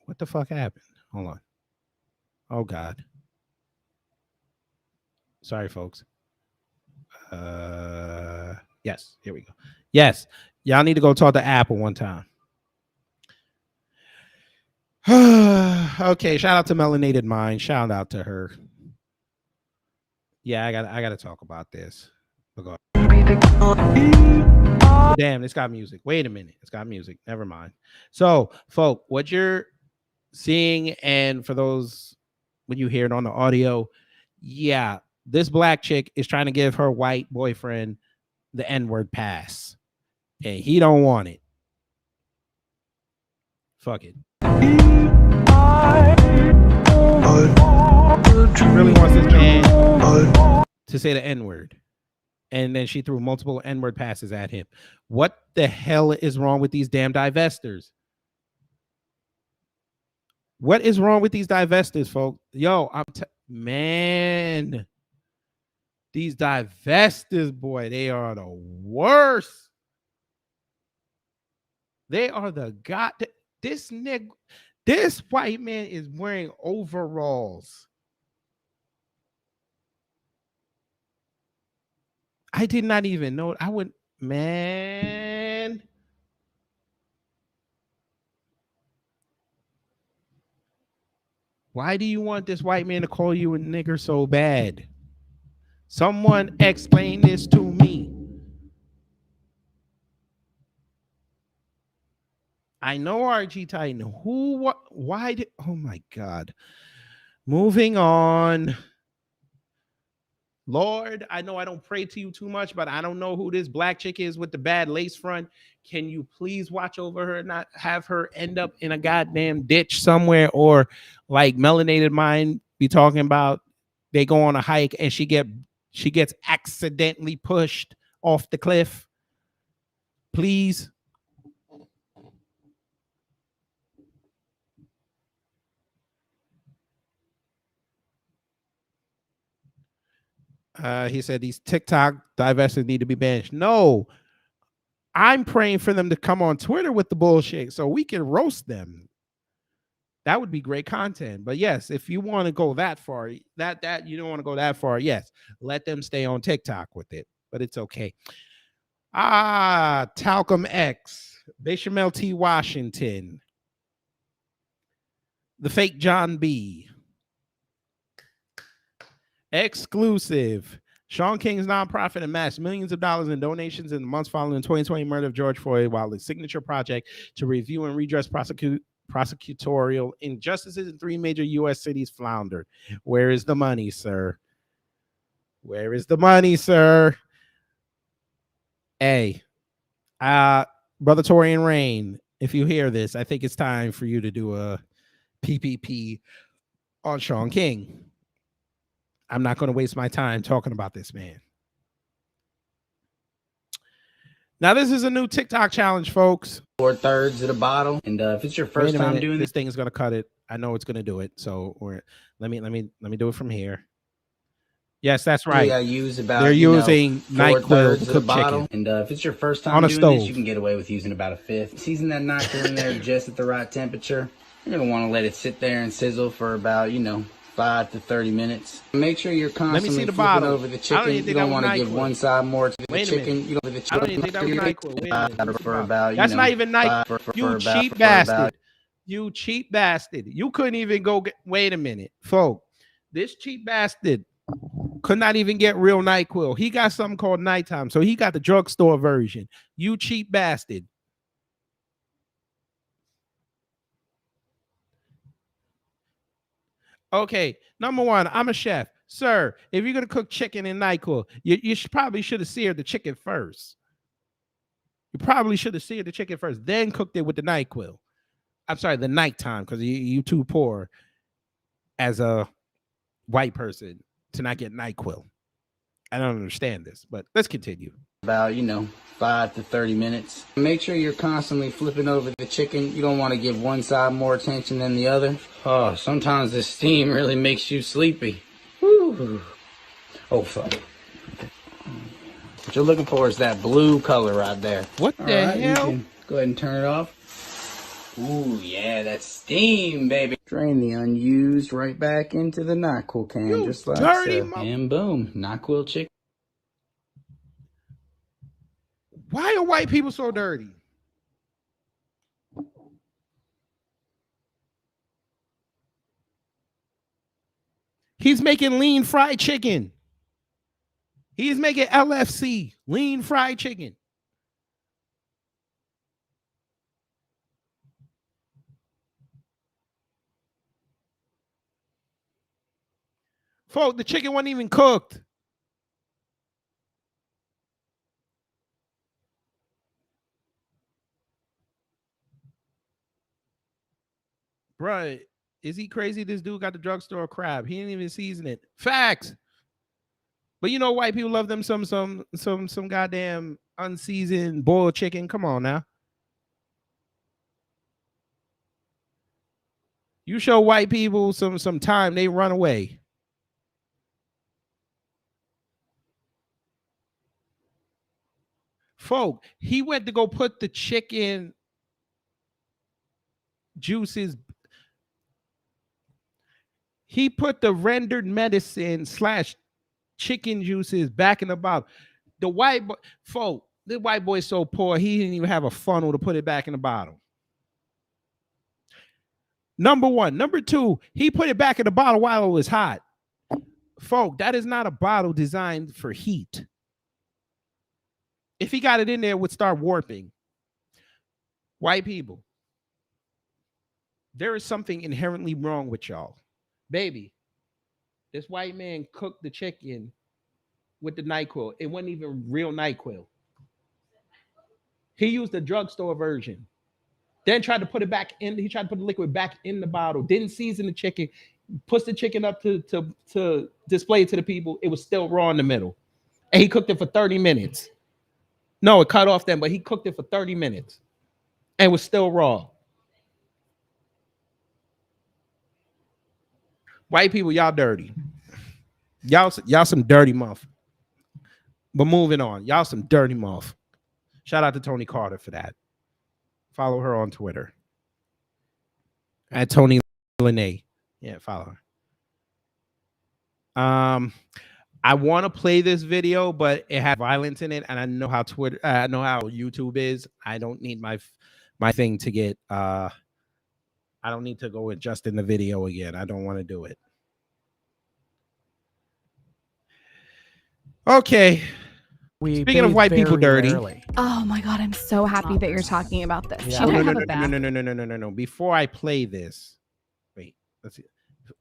what the fuck happened. Hold on. Oh God. Sorry, folks. Yes, here we go. Yes, y'all need to go talk to Apple one time. Okay, shout out to Melanated Mind. Shout out to her. Yeah, I got to talk about this. Damn, it's got music. Wait a minute, it's got music. Never mind. So, folk, what you're seeing, and for those when you hear it on the audio, yeah, this black chick is trying to give her white boyfriend the N-word pass, and he don't want it. Fuck it. She really wants this man to say the N-word. And then she threw multiple N-word passes at him. What the hell is wrong with these damn divestors? What is wrong with these divestors, folks? Yo, man, these divestors, boy, they are the worst. They are the god. This nigga, this white man is wearing overalls. I did not even know. I would, man. Why do you want this white man to call you a nigger so bad? Someone explain this to me. I know RG Titan. Who? What? Why did? Oh my God. Moving on. Lord, I know I don't pray to you too much, but I don't know who this black chick is with the bad lace front. Can you please watch over her and not have her end up in a goddamn ditch somewhere, or like Melanated Mind be talking about they go on a hike and she gets accidentally pushed off the cliff? Please. He said these TikTok divestors need to be banished. No, I'm praying for them to come on Twitter with the bullshit so we can roast them. That would be great content. But yes, if you want to go that far, that you don't want to go that far, yes, let them stay on TikTok with it. But it's okay. Talcum X, Bechamel T. Washington, the fake John B. Exclusive. Sean King's nonprofit amassed millions of dollars in donations in the months following the 2020 murder of George Floyd, while the signature project to review and redress prosecutorial injustices in 3 major U.S. cities floundered. Where is the money, sir? Where is the money, sir? Hey, Brother Torian Rain, if you hear this, I think it's time for you to do a PPP on Sean King. I'm not going to waste my time talking about this man. Now, this is a new TikTok challenge, folks. 4/3 of the bottle, and if it's your first time doing this thing is going to cut it. I know it's going to do it. So let me do it from here. Yes, that's right. They're using NyQuil to cook chicken. And if it's your first time doing this, you can get away with using about 1/5. Season that NyQuil in there just at the right temperature. You're going to want to let it sit there and sizzle for about, 5 to 30 minutes. Make sure you're constantly flipping over the chicken. You don't want to give one side more to the chicken. You don't I don't even think that was NyQuil. That's not even NyQuil. You cheap bastard. You cheap bastard. You couldn't even go get. Wait a minute, folks. This cheap bastard could not even get real NyQuil. He got something called Nighttime, so he got the drugstore version. You cheap bastard. Okay, number one, I'm a chef. Sir, if you're going to cook chicken in NyQuil, you probably should have seared the chicken first. You probably should have seared the chicken first, then cooked it with the NyQuil. I'm sorry, the Nighttime, because you too poor as a white person to not get NyQuil. I don't understand this, but let's continue. About, 5 to 30 minutes. Make sure you're constantly flipping over the chicken. You don't want to give one side more attention than the other. Oh, sometimes the steam really makes you sleepy. Whew. Oh, fuck. What you're looking for is that blue color right there. What the hell? You can go ahead and turn it off. Ooh, yeah, that's steam, baby. Drain the unused right back into the NyQuil can, just like so. And boom, NyQuil chicken. Why are white people so dirty? He's making lean fried chicken. He's making LFC, lean fried chicken. Folks, the chicken wasn't even cooked. Bruh, is he crazy? This dude got the drugstore crab. He didn't even season it. Facts. But you know, white people love them some goddamn unseasoned boiled chicken. Come on now. You show white people some time, they run away. Folk, he went to go put the chicken juices. He put the rendered medicine / chicken juices back in the bottle. The white boy, folk, the white boy's so poor, he didn't even have a funnel to put it back in the bottle. Number one. Number two, he put it back in the bottle while it was hot. Folk, that is not a bottle designed for heat. If he got it in there, it would start warping. White people, there is something inherently wrong with y'all. Baby, this white man cooked the chicken with the NyQuil. It wasn't even real NyQuil. He used the drugstore version. Then tried to put it back in. He tried to put the liquid back in the bottle. Didn't season the chicken. Puts the chicken up to display it to the people. It was still raw in the middle. And he cooked it for 30 minutes. No, it cut off then, but he cooked it for 30 minutes. And it was still raw. White people, y'all dirty. Y'all some dirty muff. But moving on. Y'all some dirty muff. Shout out to Tony Carter for that. Follow her on Twitter. At Tony Lene. Yeah, follow her. I want to play this video, but it has violence in it, and I know how I know how YouTube is. I don't need my thing to get I don't need to go adjust in the video again. I don't want to do it. Okay. Speaking of white people dirty. Rarely. Oh my God, I'm so happy that you're talking about this. Yeah. No. Before I play this, wait, let's see.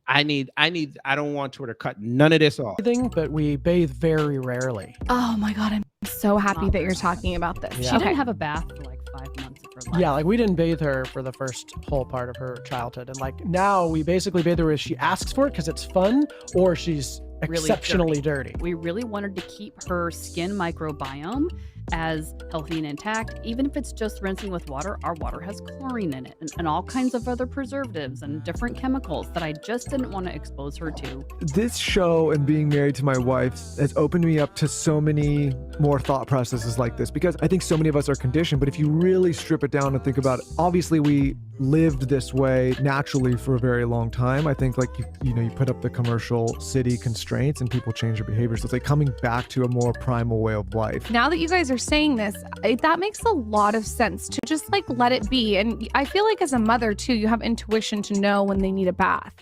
I don't want Twitter cut none of this off. But we bathe very rarely. Oh my God, I'm so happy that you're talking about this. Yeah. She didn't have a bath for like 5 months of her life. Yeah, like we didn't bathe her for the first whole part of her childhood. And like now we basically bathe her if she asks for it because it's fun or she's exceptionally dirty. We really wanted to keep her skin microbiome as healthy and intact. Even if it's just rinsing with water, our water has chlorine in it and all kinds of other preservatives and different chemicals that I just didn't want to expose her to. This show and being married to my wife has opened me up to so many more thought processes like this, because I think so many of us are conditioned. But if you really strip it down and think about it, obviously we lived this way naturally for a very long time. I think like you put up the commercial city constraints and people change their behavior. So it's like coming back to a more primal way of life. Now that you guys are saying this, that makes a lot of sense to just like let it be. And I feel like as a mother too, you have intuition to know when they need a bath.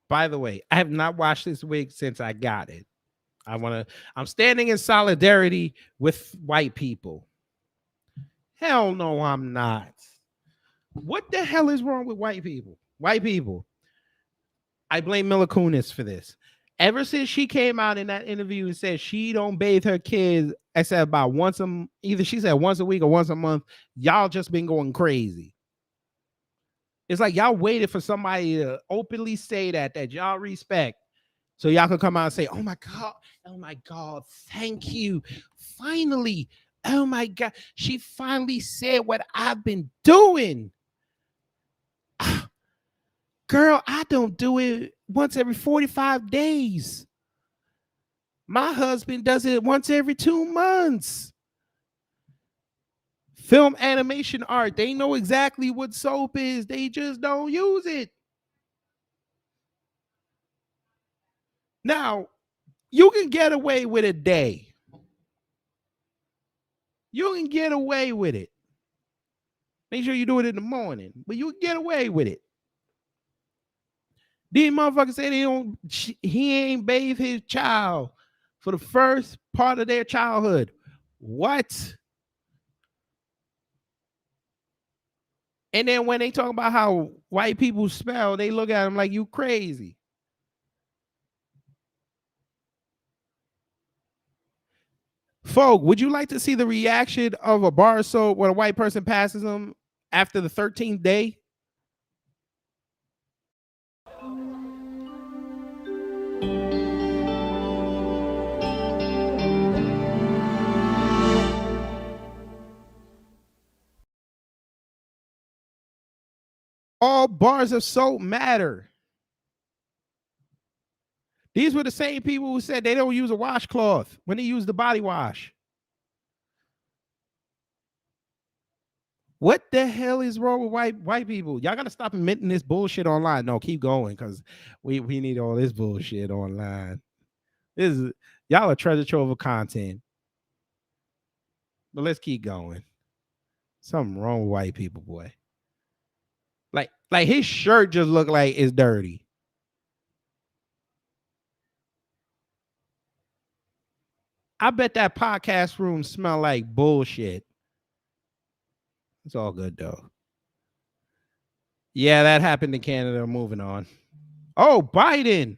By the way, I have not watched this wig since I got it. I'm standing in solidarity with white people. Hell no, I'm not. What the hell is wrong with white people? White people. I blame Mila Kunis for this. Ever since she came out in that interview and said she don't bathe her kids, I said about either she said once a week or once a month, y'all just been going crazy. It's like y'all waited for somebody to openly say that y'all respect, so y'all can come out and say, oh my God, thank you. Finally, oh my God, she finally said what I've been doing. Girl, I don't do it once every 45 days. My husband does it once every 2 months. Film animation art, they know exactly what soap is. They just don't use it. Now, you can get away with a day. You can get away with it. Make sure you do it in the morning, but you can get away with it. These motherfuckers say he ain't bathe his child for the first part of their childhood. What? And then when they talk about how white people smell, they look at them like you crazy. Folk, would you like to see the reaction of a bar of soap when a white person passes them after the 13th day? All bars of soap matter. These were the same people who said they don't use a washcloth when they use the body wash. What the hell is wrong with white people? Y'all gotta stop admitting this bullshit online. No, keep going, because we need all this bullshit online. Y'all are treasure trove of content. But let's keep going. Something wrong with white people, boy. Like his shirt just looked like it's dirty. I bet that podcast room smell like bullshit. It's all good though. Yeah, that happened in Canada. Moving on. Oh, Biden.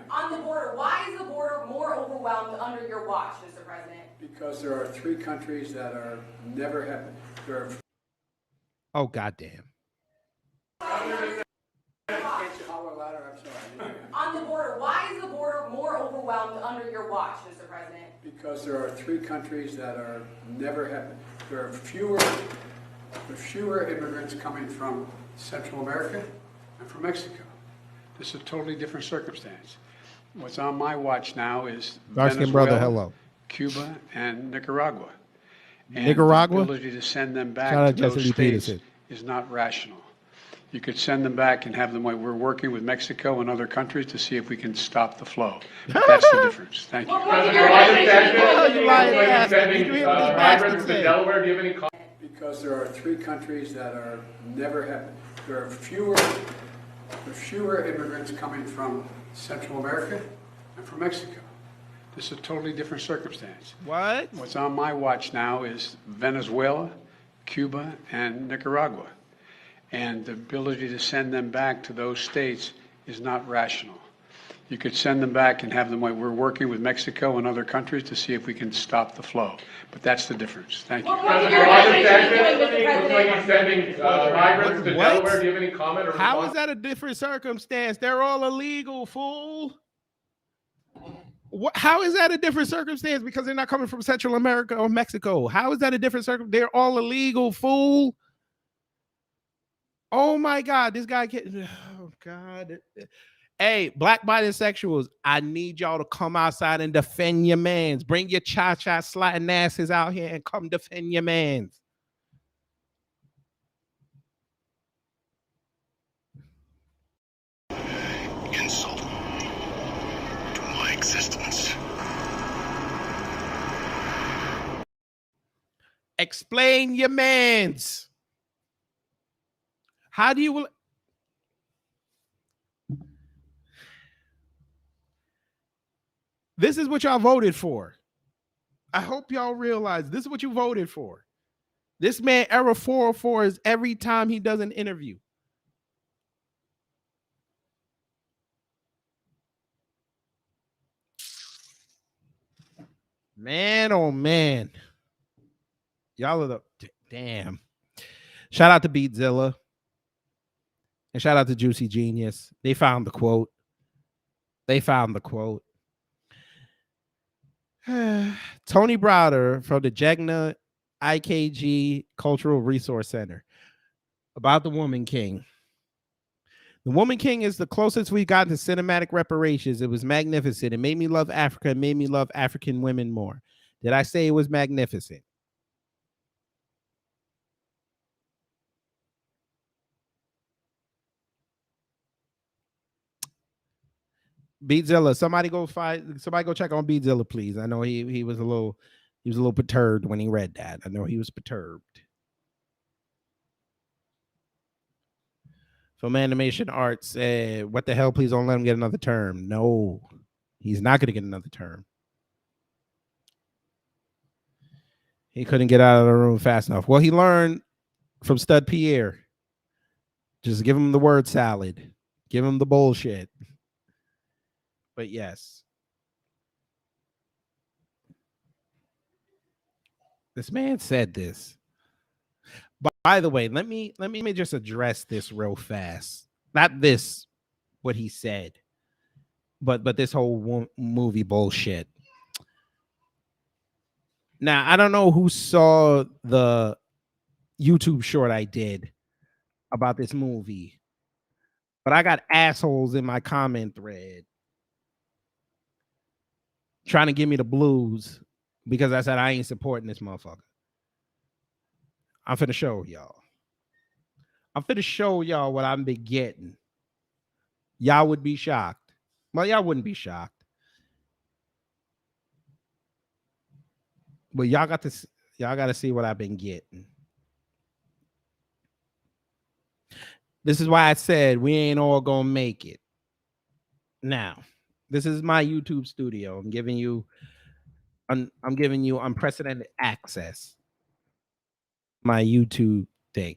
On the border, why is the border more overwhelmed under your watch, Mr. President? Because there are 3 countries that are never happened. Oh, goddamn. On the border, why is the border more overwhelmed under your watch, Mr. President? Because there are 3 countries that are never happened. There are fewer immigrants coming from Central America and from Mexico. This is a totally different circumstance. What's on my watch now is Dark-skinned brother, hello. Cuba, and Nicaragua. And Nicaragua? the ability to send them back Shout out to those Jesse Lee states Peterson. is not rational. You could send them back and have them. We're working with Mexico and other countries to see if we can stop the flow. But that's the difference. Thank you. Because there are 3 countries that are never happened. There are fewer immigrants coming from Central America and from Mexico. This is a totally different circumstance. What? What's on my watch now is Venezuela, Cuba, and Nicaragua. And the ability to send them back to those states is not rational. You could send them back and have them. We're working with Mexico and other countries to see if we can stop the flow. But that's the difference. Thank you. What? How is that a different circumstance? They're all illegal, fool. How is that a different circumstance? Because they're not coming from Central America or Mexico. How is that a different circumstance? They're all illegal, fool. Oh my God, this guy oh God. Hey, black bisexuals, I need y'all to come outside and defend your mans. Bring your cha-cha sliding asses out here and come defend your mans. Insult to my existence. Explain your mans. How do you... This is what y'all voted for. I hope y'all realize this is what you voted for. This man, Error 404, is every time he does an interview. Man, oh man. Y'all are the... Damn. Shout out to Beatzilla. And shout out to Juicy Genius. They found the quote. Tony Browder from the Jegna IKG Cultural Resource Center about the Woman King. The Woman King is the closest we got to cinematic reparations. It was magnificent. It made me love Africa. It made me love African women more. Did I say it was magnificent? Beatzilla, somebody go check on Beatzilla, please. I know he was a little perturbed when he read that. I know he was perturbed. Film Animation Arts said, what the hell, please don't let him get another term. No, he's not gonna get another term. He couldn't get out of the room fast enough. Well, he learned from Stud Pierre. Just give him the word salad. Give him the bullshit. But yes. This man said this. But by the way, let me just address this real fast. Not this, what he said, but this whole movie bullshit. Now, I don't know who saw the YouTube short I did about this movie, but I got assholes in my comment thread trying to give me the blues because I said I ain't supporting this motherfucker. I'm finna show y'all. I'm finna show y'all what I've been getting. Y'all would be shocked. Well, y'all wouldn't be shocked. But y'all got to see what I've been getting. This is why I said we ain't all gonna make it. Now, this is my YouTube studio. I'm giving you unprecedented access. My YouTube thing.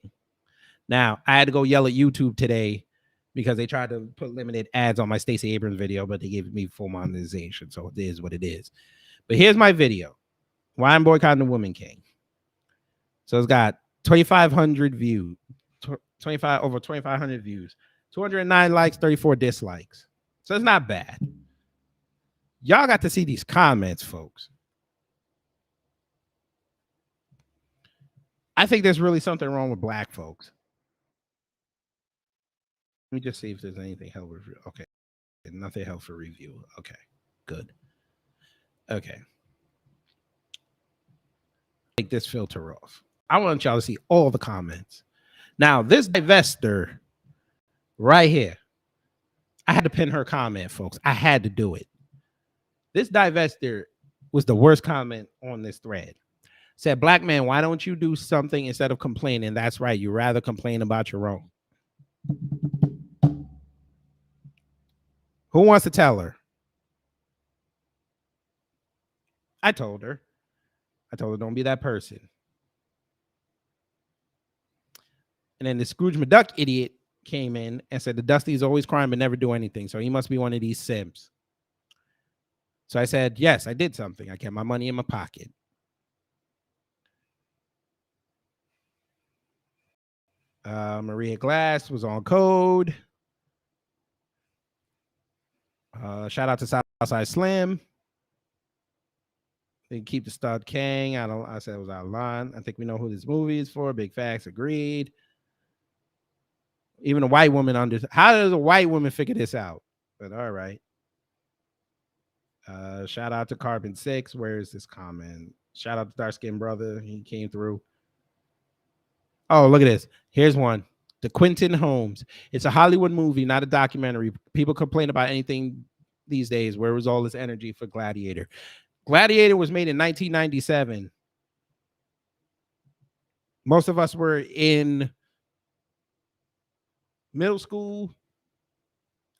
Now, I had to go yell at YouTube today because they tried to put limited ads on my Stacey Abrams video, but they gave me full monetization, so it is what it is. But here's my video. Why I'm boycotting the Woman King. So it's got 2,500 views, over 2,500 views, 209 likes, 34 dislikes. So it's not bad. Y'all got to see these comments, folks. I think there's really something wrong with black folks. Let me just see if there's anything held for review. Okay. Nothing held for review. Okay. Good. Okay. Take this filter off. I want y'all to see all the comments. Now, this divester right here, I had to pin her comment, folks. I had to do it. This divester was the worst comment on this thread. Said, black man, why don't you do something instead of complaining? That's right. You rather complain about your own. Who wants to tell her? I told her. Don't be that person. And then the Scrooge McDuck idiot came in and said the Dusty's always crying but never do anything. So he must be one of these simps. So I said, yes, I did something. I kept my money in my pocket. Maria Glass was on code. Shout out to Southside Slim. They keep the stud Kang. I said it was out of line. I think we know who this movie is for. Big facts, agreed. Even a white woman how does a white woman figure this out? But all right. Shout out to Carbon 6. Where is this comment? Shout out to Dark Skin Brother. He came through. Oh, look at this. Here's one. The Quentin Holmes. It's a Hollywood movie, not a documentary. People complain about anything these days. Where was all this energy for Gladiator? Gladiator was made in 1997. Most of us were in middle school,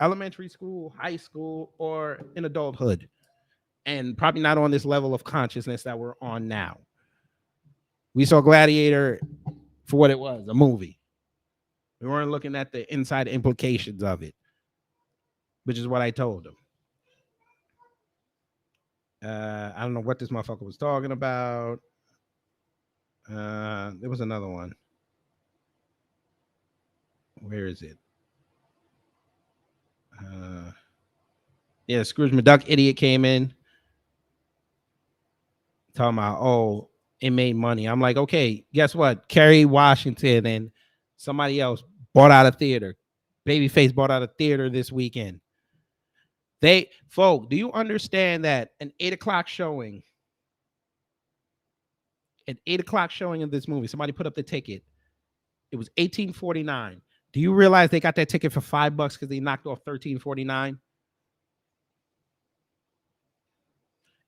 elementary school, high school, or in adulthood. And probably not on this level of consciousness that we're on now. We saw Gladiator for what it was, a movie. We weren't looking at the inside implications of it, which is what I told him. I don't know what this motherfucker was talking about. There was another one. Where is it? Yeah, Scrooge McDuck idiot came in talking about, oh, it made money. I'm like, okay, guess what? Kerry Washington and somebody else bought out a theater. Babyface bought out a theater this weekend. Folk, do you understand that an 8:00 showing, of this movie, somebody put up the ticket. It was $18.49. Do you realize they got that ticket for $5 because they knocked off $13.49?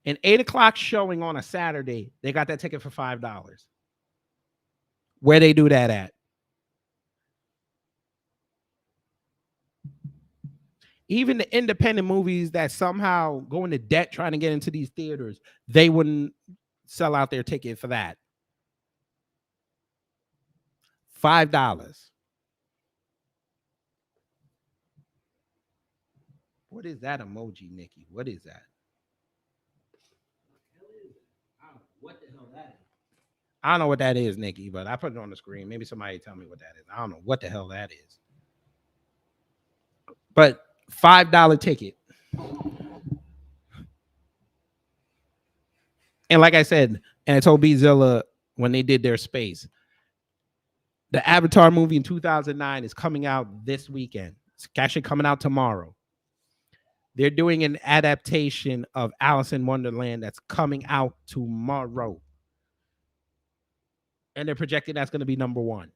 An 8:00 showing on a Saturday, they got that ticket for $5. Where they do that at? Even the independent movies that somehow go into debt trying to get into these theaters, they wouldn't sell out their ticket for that. $5. What is that emoji, Nikki? What is that? What the hell that is? I don't know what that is, Nikki, but I put it on the screen. Maybe somebody tell me what that is. I don't know what the hell that is. But $5 ticket. And like I said, and I told B-Zilla when they did their space, the Avatar movie in 2009 is coming out this weekend. It's actually coming out tomorrow. They're doing an adaptation of Alice in Wonderland that's coming out tomorrow. And they're projecting that's going to be number 1.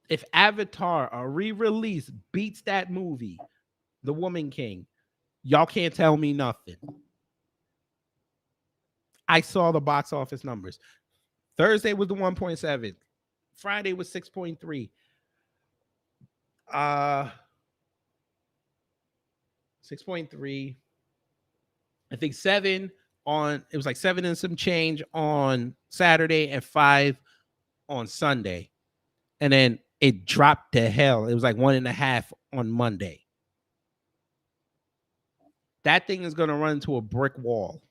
If Avatar, a re-release, beats that movie, The Woman King, y'all can't tell me nothing. I saw the box office numbers. Thursday was the 1.7. Friday was 6.3. 6.3. I think 7 on, it was like 7 and some change on Saturday and 5 on Sunday. And then it dropped to hell. It was like 1.5 on Monday. That thing is going to run into a brick wall.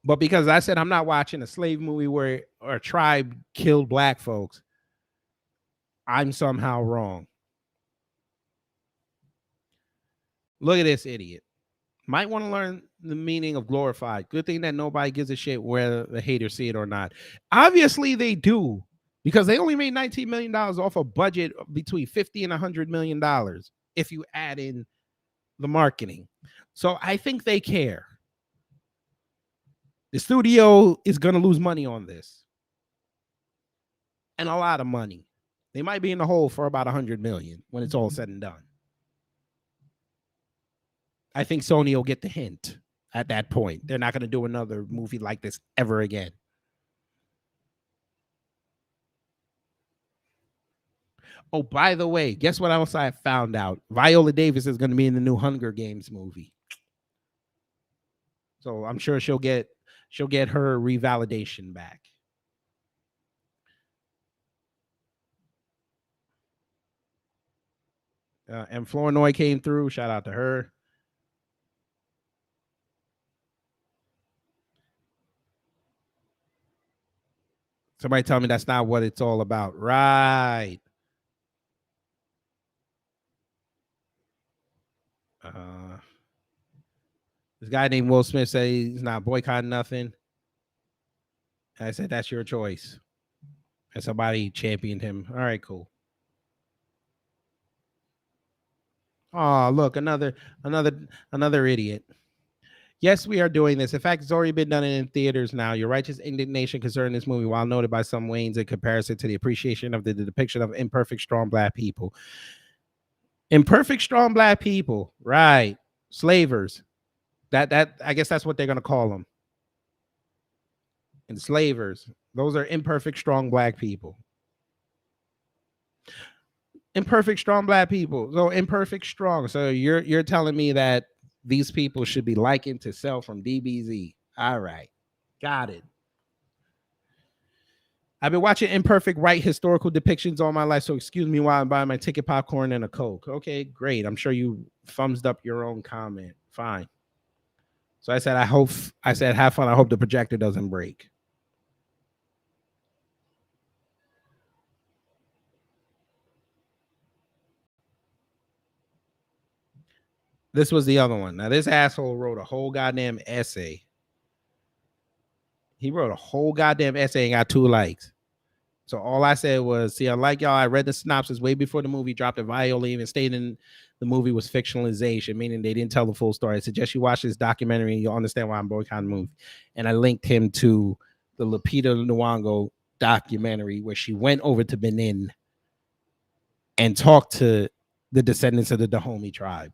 But because I said I'm not watching a slave movie where a tribe killed black folks, I'm somehow wrong. Look at this idiot. Might want to learn the meaning of glorified. Good thing that nobody gives a shit whether the haters see it or not. Obviously they do, because they only made $19 million off a budget between $50 and $100 million if you add in the marketing. So I think they care. The studio is going to lose money on this. And a lot of money. They might be in the hole for about $100 million when it's all said and done. I think Sony will get the hint at that point. They're not going to do another movie like this ever again. Oh, by the way, guess what else I found out? Viola Davis is going to be in the new Hunger Games movie. So I'm sure she'll get her revalidation back. And Flournoy came through. Shout out to her. Somebody tell me that's not what it's all about. Right. This guy named Will Smith said he's not boycotting nothing. I said, that's your choice. And somebody championed him. All right, cool. Oh, look, another idiot. Yes, we are doing this. In fact, it's already been done in theaters now. Your righteous indignation concerning this movie, while noted by some Waynes in comparison to the appreciation of the depiction of imperfect, strong black people. Imperfect, strong black people. Right. Slavers. That I guess that's what they're going to call them. Enslavers. Those are imperfect, strong black people. Imperfect, strong black people. So imperfect, strong. So you're telling me that these people should be likened to Cell from DBZ. All right. Got it. I've been watching imperfect right historical depictions all my life, so excuse me while I'm buying my ticket, popcorn, and a Coke. Okay, great. I'm sure you thumbs up your own comment. Fine. So I said, have fun. I hope the projector doesn't break. This was the other one. Now, this asshole wrote a whole goddamn essay. He wrote a whole goddamn essay and got 2 likes. So all I said was, see, unlike y'all, I read the synopsis way before the movie dropped. Viola even stated the movie was fictionalization, meaning they didn't tell the full story. I suggest you watch this documentary and you'll understand why I'm boycotting the movie. And I linked him to the Lupita Nyong'o documentary where she went over to Benin and talked to the descendants of the Dahomey tribe.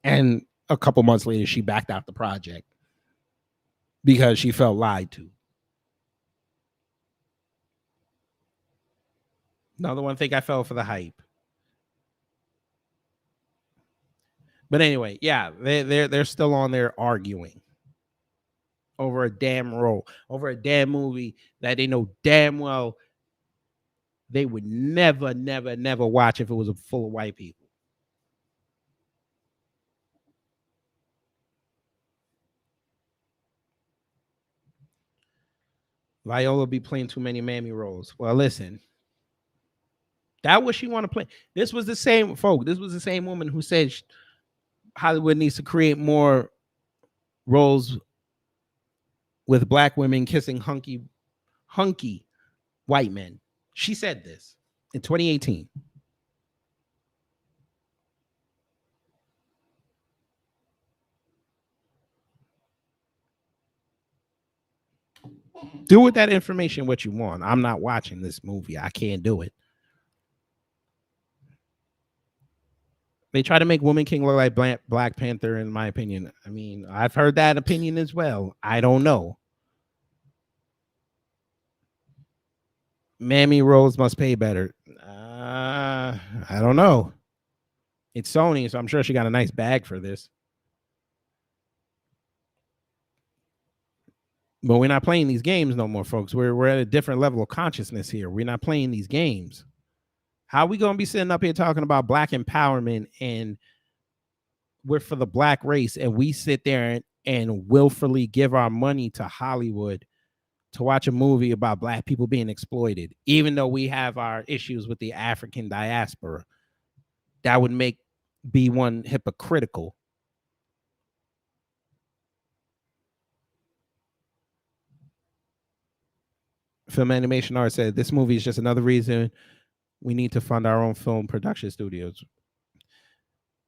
And a couple months later, she backed out the project because she felt lied to. Another one think I fell for the hype. But anyway, yeah, they're still on there arguing over a damn role, over a damn movie that they know damn well they would never watch if it was full of white people. Viola be playing too many mammy roles. Well, listen. That what she want to play. This was the same folk. This was the same woman who said Hollywood needs to create more roles with black women kissing hunky white men. She said this in 2018. Do with that information what you want. I'm not watching this movie. I can't do it. They try to make Woman King look like Black Panther, in my opinion. I mean, I've heard that opinion as well. I don't know. Mammy roles must pay better. I don't know. It's Sony, so I'm sure she got a nice bag for this. But we're not playing these games no more, folks. We're at a different level of consciousness here. We're not playing these games. How are we going to be sitting up here talking about black empowerment and we're for the black race and we sit there and willfully give our money to Hollywood to watch a movie about black people being exploited, even though we have our issues with the African diaspora? That would make B1 hypocritical. Film Animation Art said this movie is just another reason we need to fund our own film production studios.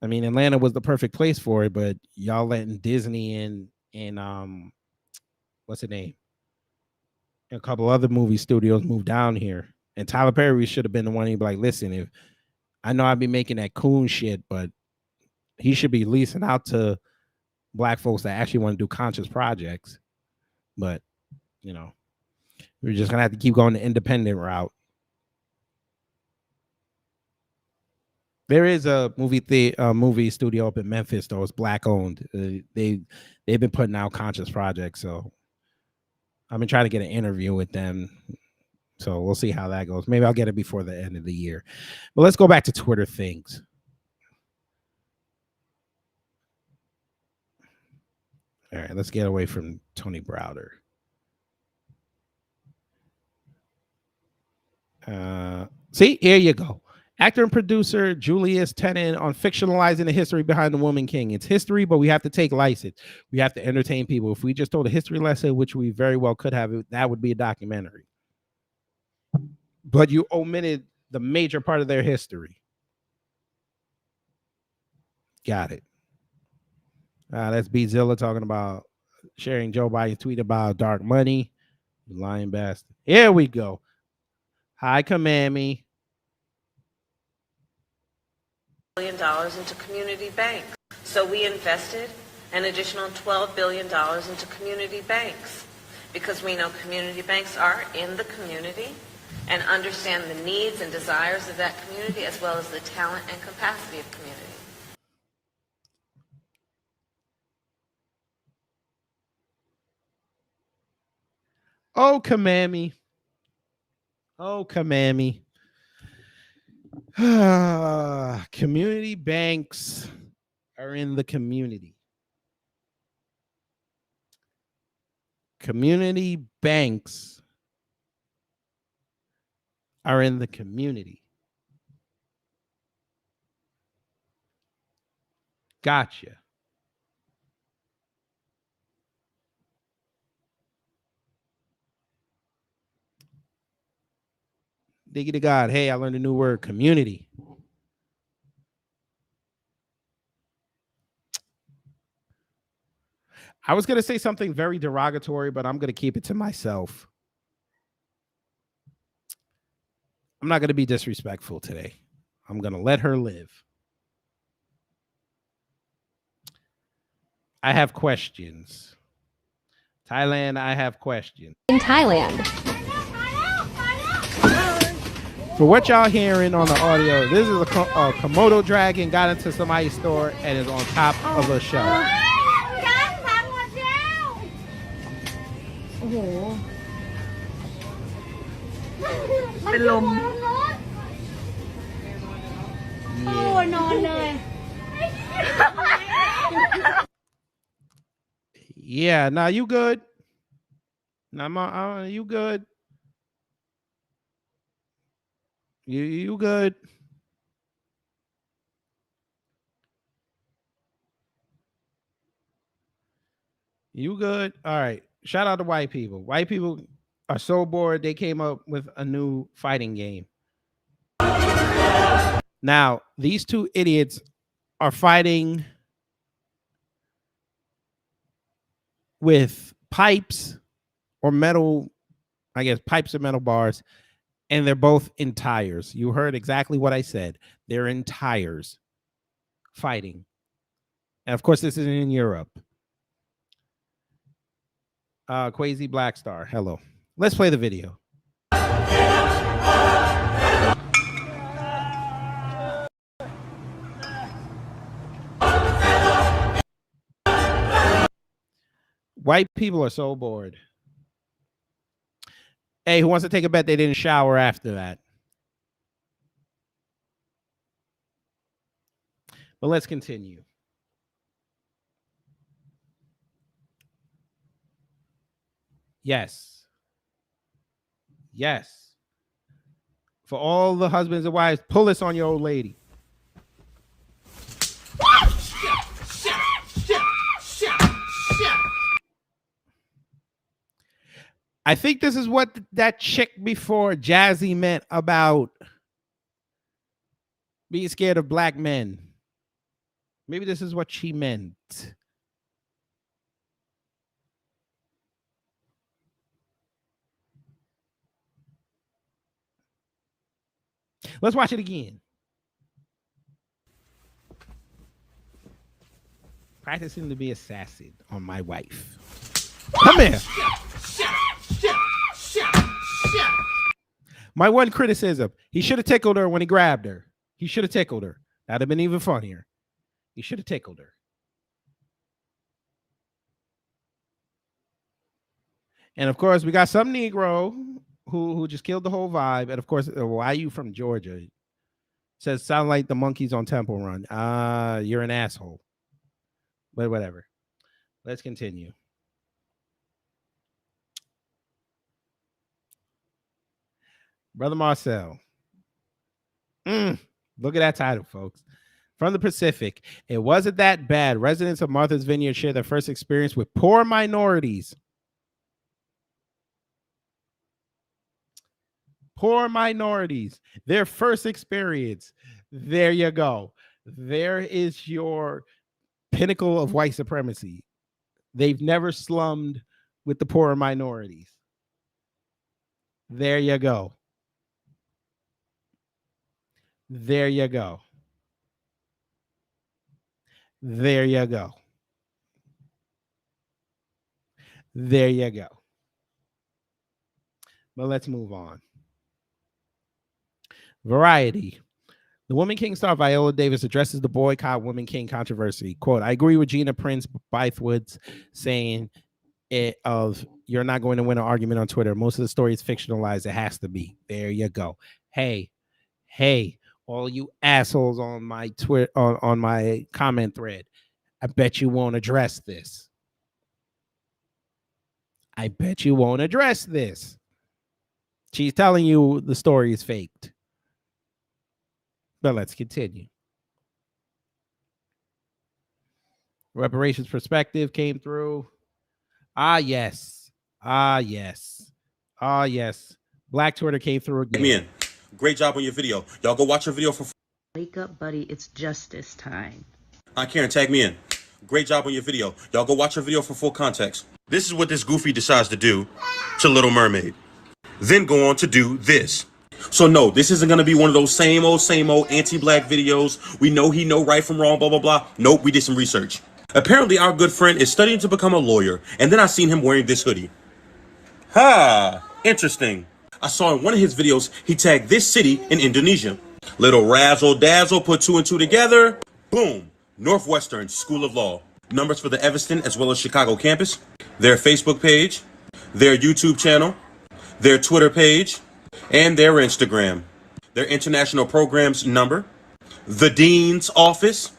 I mean, Atlanta was the perfect place for it, but y'all letting Disney and what's the name? A couple other movie studios move down here. And Tyler Perry should have been the one to be like, listen, if I know I'd be making that coon shit, but he should be leasing out to black folks that actually want to do conscious projects. But, you know, we're just gonna have to keep going the independent route. There is a movie studio up in Memphis, though. It's black owned. They've been putting out conscious projects, so I've been trying to get an interview with them. So we'll see how that goes. Maybe I'll get it before the end of the year. But let's go back to Twitter things. All right, let's get away from Tony Browder. See, here you go. Actor and producer Julius Tennant on fictionalizing the history behind the Woman King. It's history, but we have to take license. We have to entertain people. If we just told a history lesson, which we very well could have, that would be a documentary. But you omitted the major part of their history. Got it. That's Beatzilla talking about sharing Joe Biden's tweet about dark money. You lying bastard. Here we go. Hi, Kamami. $1 billion into community banks. So we invested an additional $12 billion into community banks because we know community banks are in the community and understand the needs and desires of that community as well as the talent and capacity of community. Oh, Kamami. Oh, Kamami. Community banks are in the community. Community banks are in the community. Gotcha. Diggy to God. Hey, I learned a new word, community. I was going to say something very derogatory, but I'm going to keep it to myself. I'm not going to be disrespectful today. I'm going to let her live. I have questions. Thailand, I have questions. In Thailand. For what y'all hearing on the audio, this is a Komodo dragon got into somebody's store and is on top of a shelf. Yeah, now you good. Now you good. You good. You good. All right. Shout out to white people. White people are so bored they came up with a new fighting game. Now, these two idiots are fighting with pipes or metal, I guess pipes or metal bars, and they're both in tires. You heard exactly what I said. They're in tires fighting. And of course, this is in Europe. Quasi Blackstar, hello. Let's play the video. White people are so bored. Hey, who wants to take a bet they didn't shower after that? But let's continue. Yes. Yes. For all the husbands and wives, pull this on your old lady. I think this is what that chick before Jazzy meant about being scared of black men. Maybe this is what she meant. Let's watch it again. Practicing to be assassin on my wife. Come here. My one criticism, he should have tickled her when he grabbed her. He should have tickled her. That'd have been even funnier. He should have tickled her. And of course, we got some Negro who just killed the whole vibe. And of course, why are you from Georgia? Says, sound like the monkeys on Temple Run. You're an asshole. But whatever. Let's continue. Brother Marcel. Look at that title, folks. From the Pacific. It wasn't that bad. Residents of Martha's Vineyard share their first experience with poor minorities. Poor minorities. Their first experience. There you go. There is your pinnacle of white supremacy. They've never slummed with the poorer minorities. There you go. There you go. There you go. There you go. But let's move on. Variety. The Woman King star Viola Davis addresses the boycott Woman King controversy. Quote, I agree with Gina Prince Bythewood's saying you're not going to win an argument on Twitter. Most of the story is fictionalized. It has to be. There you go. Hey, all you assholes on my Twitter, on my comment thread, I bet you won't address this. I bet you won't address this. She's telling you the story is faked. But let's continue. Reparations perspective came through. Ah, yes. Ah, yes. Ah, yes. Black Twitter came through again. Me in. Great job on your video. Y'all go watch your video for. Wake up, buddy. It's justice time. Karen, tag me in. Great job on your video. Y'all go watch your video for full context. This is what this goofy decides to do to Little Mermaid. Then go on to do this. So no, this isn't going to be one of those same old anti-black videos. We know he know right from wrong, blah, blah, blah. Nope, we did some research. Apparently, our good friend is studying to become a lawyer, and then I seen him wearing this hoodie. Interesting. I saw in one of his videos, he tagged this city in Indonesia. Little razzle dazzle, put 2 and 2 together. Boom. Northwestern School of Law. Numbers for the Evanston as well as Chicago campus. Their Facebook page. Their YouTube channel. Their Twitter page. And their Instagram. Their international programs number. The Dean's office.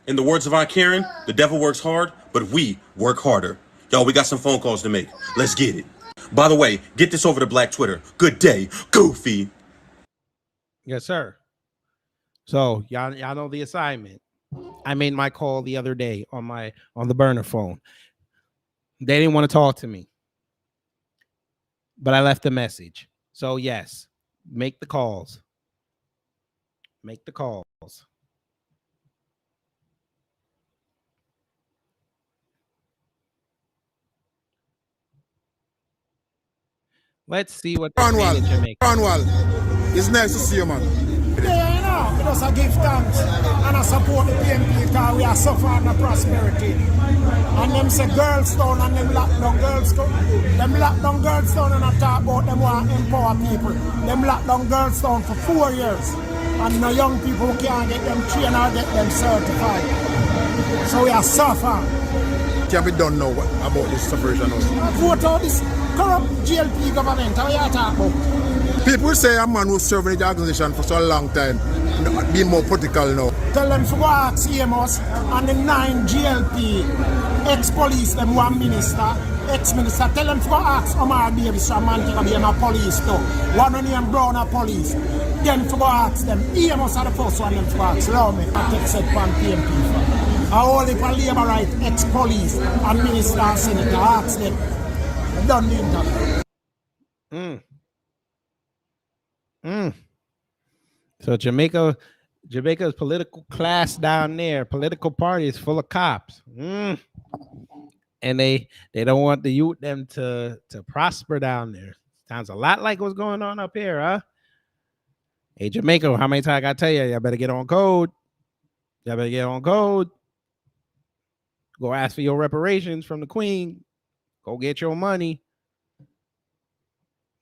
In the words of Aunt Karen, the devil works hard, but we work harder. Y'all, we got some phone calls to make. Let's get it. By the way, get this over to Black Twitter. Good day, Goofy. Yes, sir. So y'all know the assignment. I made my call the other day on the burner phone. They didn't want to talk to me, but I left a message. So yes, make the calls. Make the calls. Let's see what Cornwall, it's nice to see you, man. Yeah, you know, we just give thanks and I support the PMP because we are suffering the prosperity. And them say girls down and them lock down girls down. Them lock down girls down and I talk about them want to empower people. Them lock down girls down for 4 years. And no young people can't get them trained or get them certified. So we are suffering. Can be done now about this separation now. Vote out this corrupt GLP government. How you talk about? People say a man who's serving the organization for so long time, be more political now. Tell them to go ask CMOs and the 9 GLP ex-police, them one minister, ex-minister. Tell them to go ask Omar Davis, a man to be a police too. One on him Brown a police. Then to go ask them. EMOs are the first one them to ask. Allow me. I take set one PMP. I only for labor right, ex-police and minister and senator. Ask them. Done the interview. So Jamaica's political class down there, political party is full of cops. And they don't want the youth them to prosper down there. Sounds a lot like what's going on up here, huh? Hey, Jamaica, how many times I gotta tell you, y'all better get on code. Y'all better get on code. Go ask for your reparations from the Queen. Go get your money.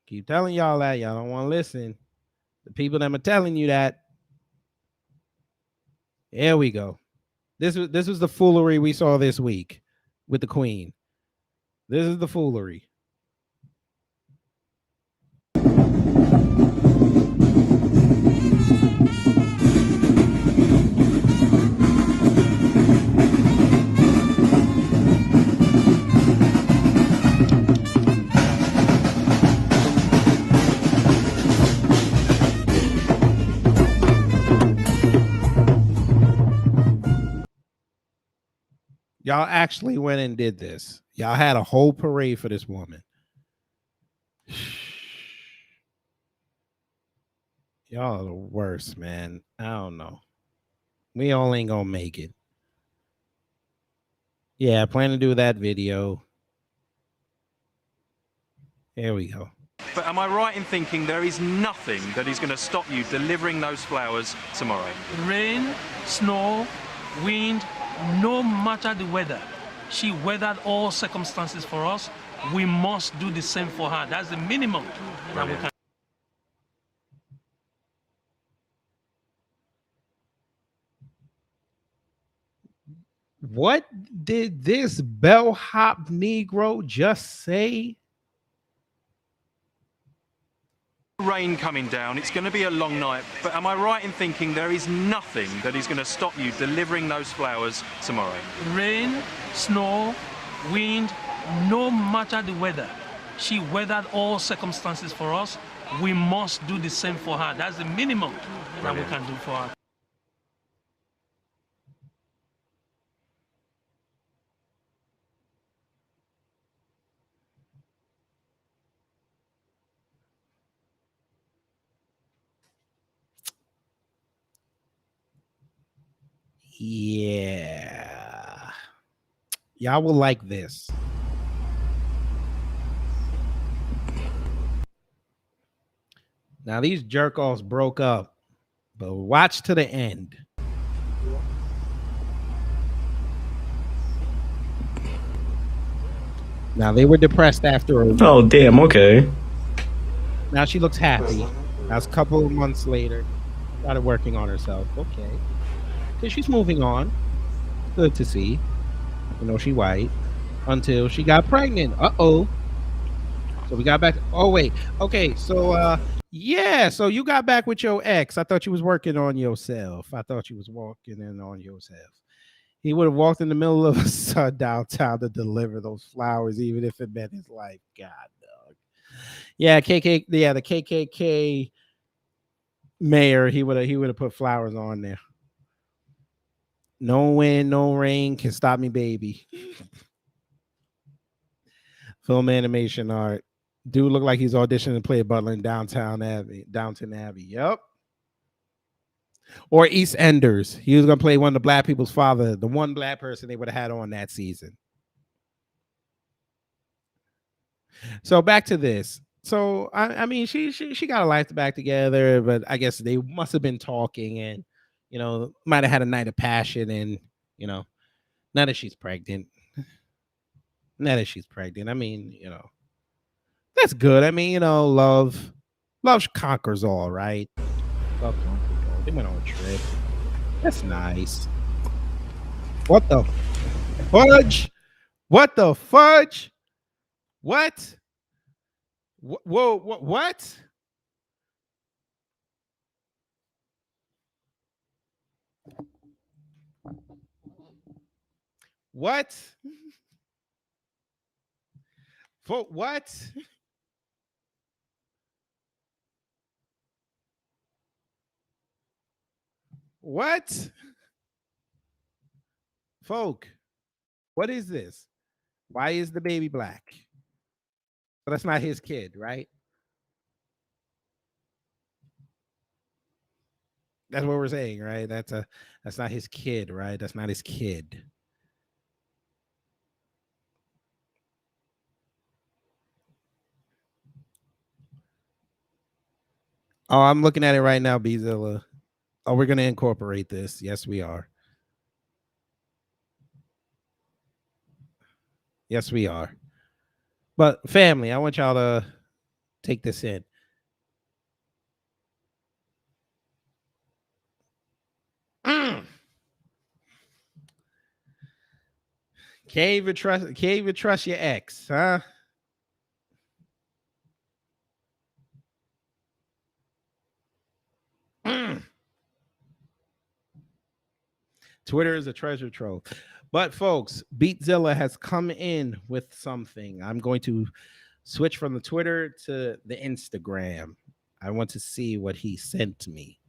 Keep telling y'all that. Y'all don't want to listen. The people that are telling you that. There we go. This was the foolery we saw this week with the Queen. This is the foolery. Y'all actually went and did this. Y'all had a whole parade for this woman. Y'all are the worst, man. I don't know. We all ain't gonna make it. Yeah, I plan to do that video. Here we go. But am I right in thinking there is nothing that is going to stop you delivering those flowers tomorrow? Rain, snow, wind, no matter the weather. She weathered all circumstances for us. We must do the same for her. That's the minimum that we can. What did this bellhop Negro just say? Rain coming down, it's going to be a long night, but am I right in thinking there is nothing that is going to stop you delivering those flowers tomorrow? Rain, snow, wind, no matter the weather. She weathered all circumstances for us. We must do the same for her. That's the minimum that we can do for her. Yeah. Y'all will like this. Now, these jerk-offs broke up, but watch to the end. Now, they were depressed after a... Oh, damn, okay. Now she looks happy. That's a couple of months later. Started working on herself. Okay. So she's moving on. Good to see. You know, she white. Until she got pregnant. Uh-oh. So we got back. Oh, wait. Okay, so, yeah, so you got back with your ex. I thought you was working on yourself. I thought you was walking in on yourself. He would have walked in the middle of a sun downtown to deliver those flowers, even if it meant his life. God, dog. Yeah, the KKK mayor, he would have put flowers on there. No wind, no rain can stop me, baby. Film animation art. Dude looked like he's auditioning to play a butler in Downton Abbey. Yep. Or East Enders. He was gonna play one of the black people's father, the one black person they would have had on that season. So back to this. So I mean, she got a life back together, but I guess they must have been talking, and you know, might have had a night of passion, and you know, now that she's pregnant. I mean, you know, that's good. I mean, you know, love conquers all, right? Love conquers all. They went on a trip. That's nice. What the fudge? What the fudge? What? Whoa, what? What? For what? What? Folk, what is this? Why is the baby black? But that's not his kid, right? That's what we're saying, right? That's not his kid, right? That's not his kid. Oh, I'm looking at it right now, Bezilla. Oh, we're gonna incorporate this. Yes, we are. Yes, we are. But family, I want y'all to take this in. Can't even trust your ex, huh? Twitter is a treasure trove. But folks, Beatzilla has come in with something. I'm going to switch from the Twitter to the Instagram. I want to see what he sent me.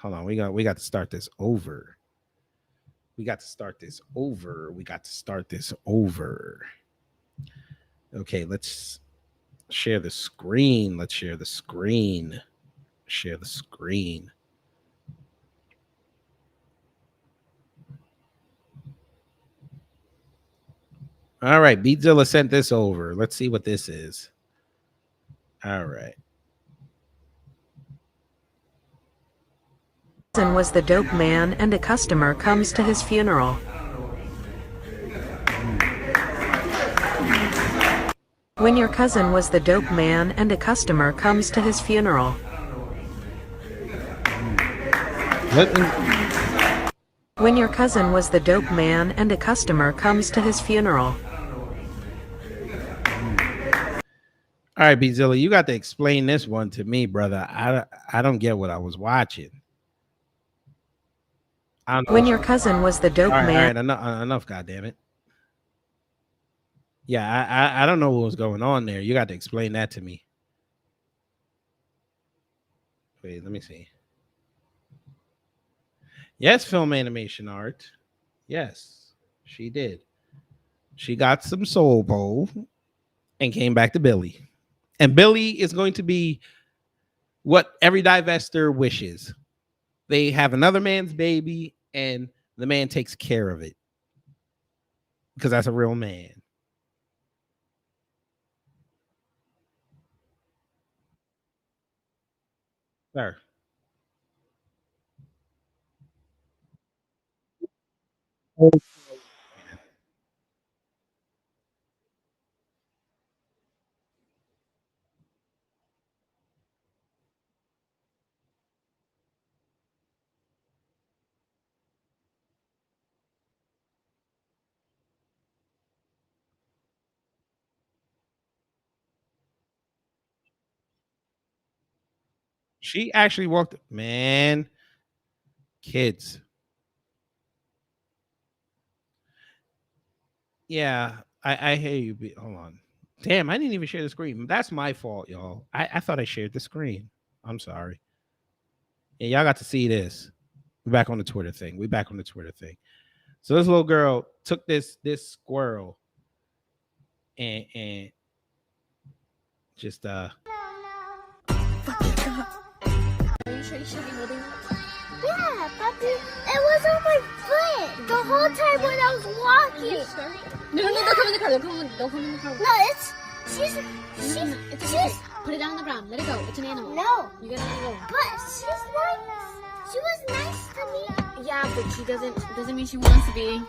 Hold on, we got to start this over. Okay, let's share the screen. Share the screen. All right, Beatzilla sent this over. Let's see what this is. All right. Was the dope man and a customer comes to his funeral. When your cousin was the dope man and a customer comes to his funeral. When your cousin was the dope man and a customer comes to his funeral. All right, Beatzilla, you got to explain this one to me, brother. I don't get what I was watching. When your cousin was the dope man. All right, enough, goddammit. Yeah, I don't know what was going on there. You got to explain that to me. Wait, let me see. Yes, film animation art. Yes, she did. She got some Soul Bowl and came back to Billy. And Billy is going to be what every divester wishes. They have another man's baby and the man takes care of it. Because that's a real man. Sir. She actually walked, man. Kids. Yeah, I hear you. Hold on. Damn, I didn't even share the screen. That's my fault, y'all. I thought I shared the screen. I'm sorry. Yeah, y'all got to see this. We're back on the Twitter thing. So this little girl took this squirrel and just Are you sure you should be holding it? Yeah, Papi. It was on my foot the whole time when I was walking. Sure? No, don't come in the car. Don't come in the car. No, she's okay. Put it down on the ground. Let it go. It's an animal. No. You gotta let it go. But she's nice. She was nice to me. Yeah, but she doesn't mean she wants to be.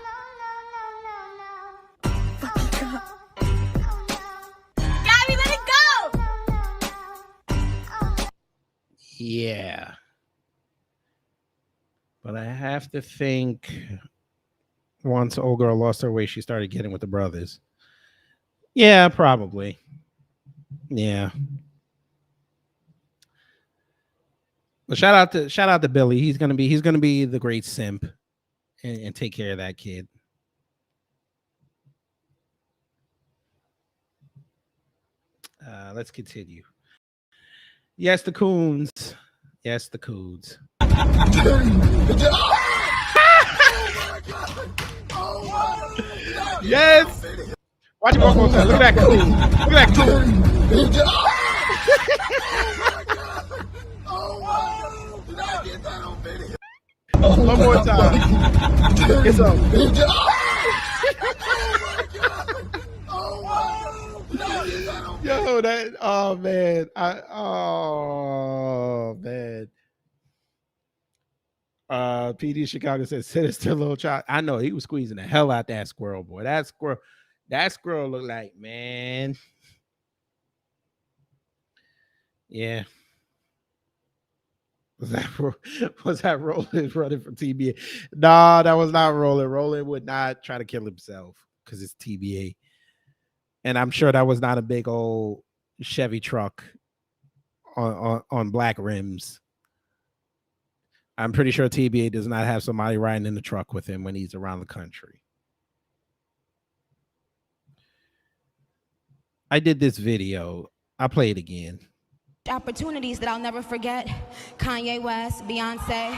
Gabby, let it go! yeah. But I have to think once old girl lost her way, she started getting with the brothers. Yeah, probably. Yeah. But shout out to Billy. He's gonna be the great simp and take care of that kid. Let's continue. Yes, the coons. Yes, the coons. Yes. Watch it one more time. Look at that coon. Look at that coon. One more time. It's up. Yo, that. Oh man. Oh man. PD Chicago says sinister little child. I know he was squeezing the hell out that squirrel, boy. That squirrel looked like, man. Yeah. Was that Roland running from TBA? No, that was not Roland. Roland would not try to kill himself because it's TBA. And I'm sure that was not a big old Chevy truck on black rims. I'm pretty sure TBA does not have somebody riding in the truck with him when he's around the country. I did this video. I'll play it again. Opportunities that I'll never forget. Kanye West, Beyonce,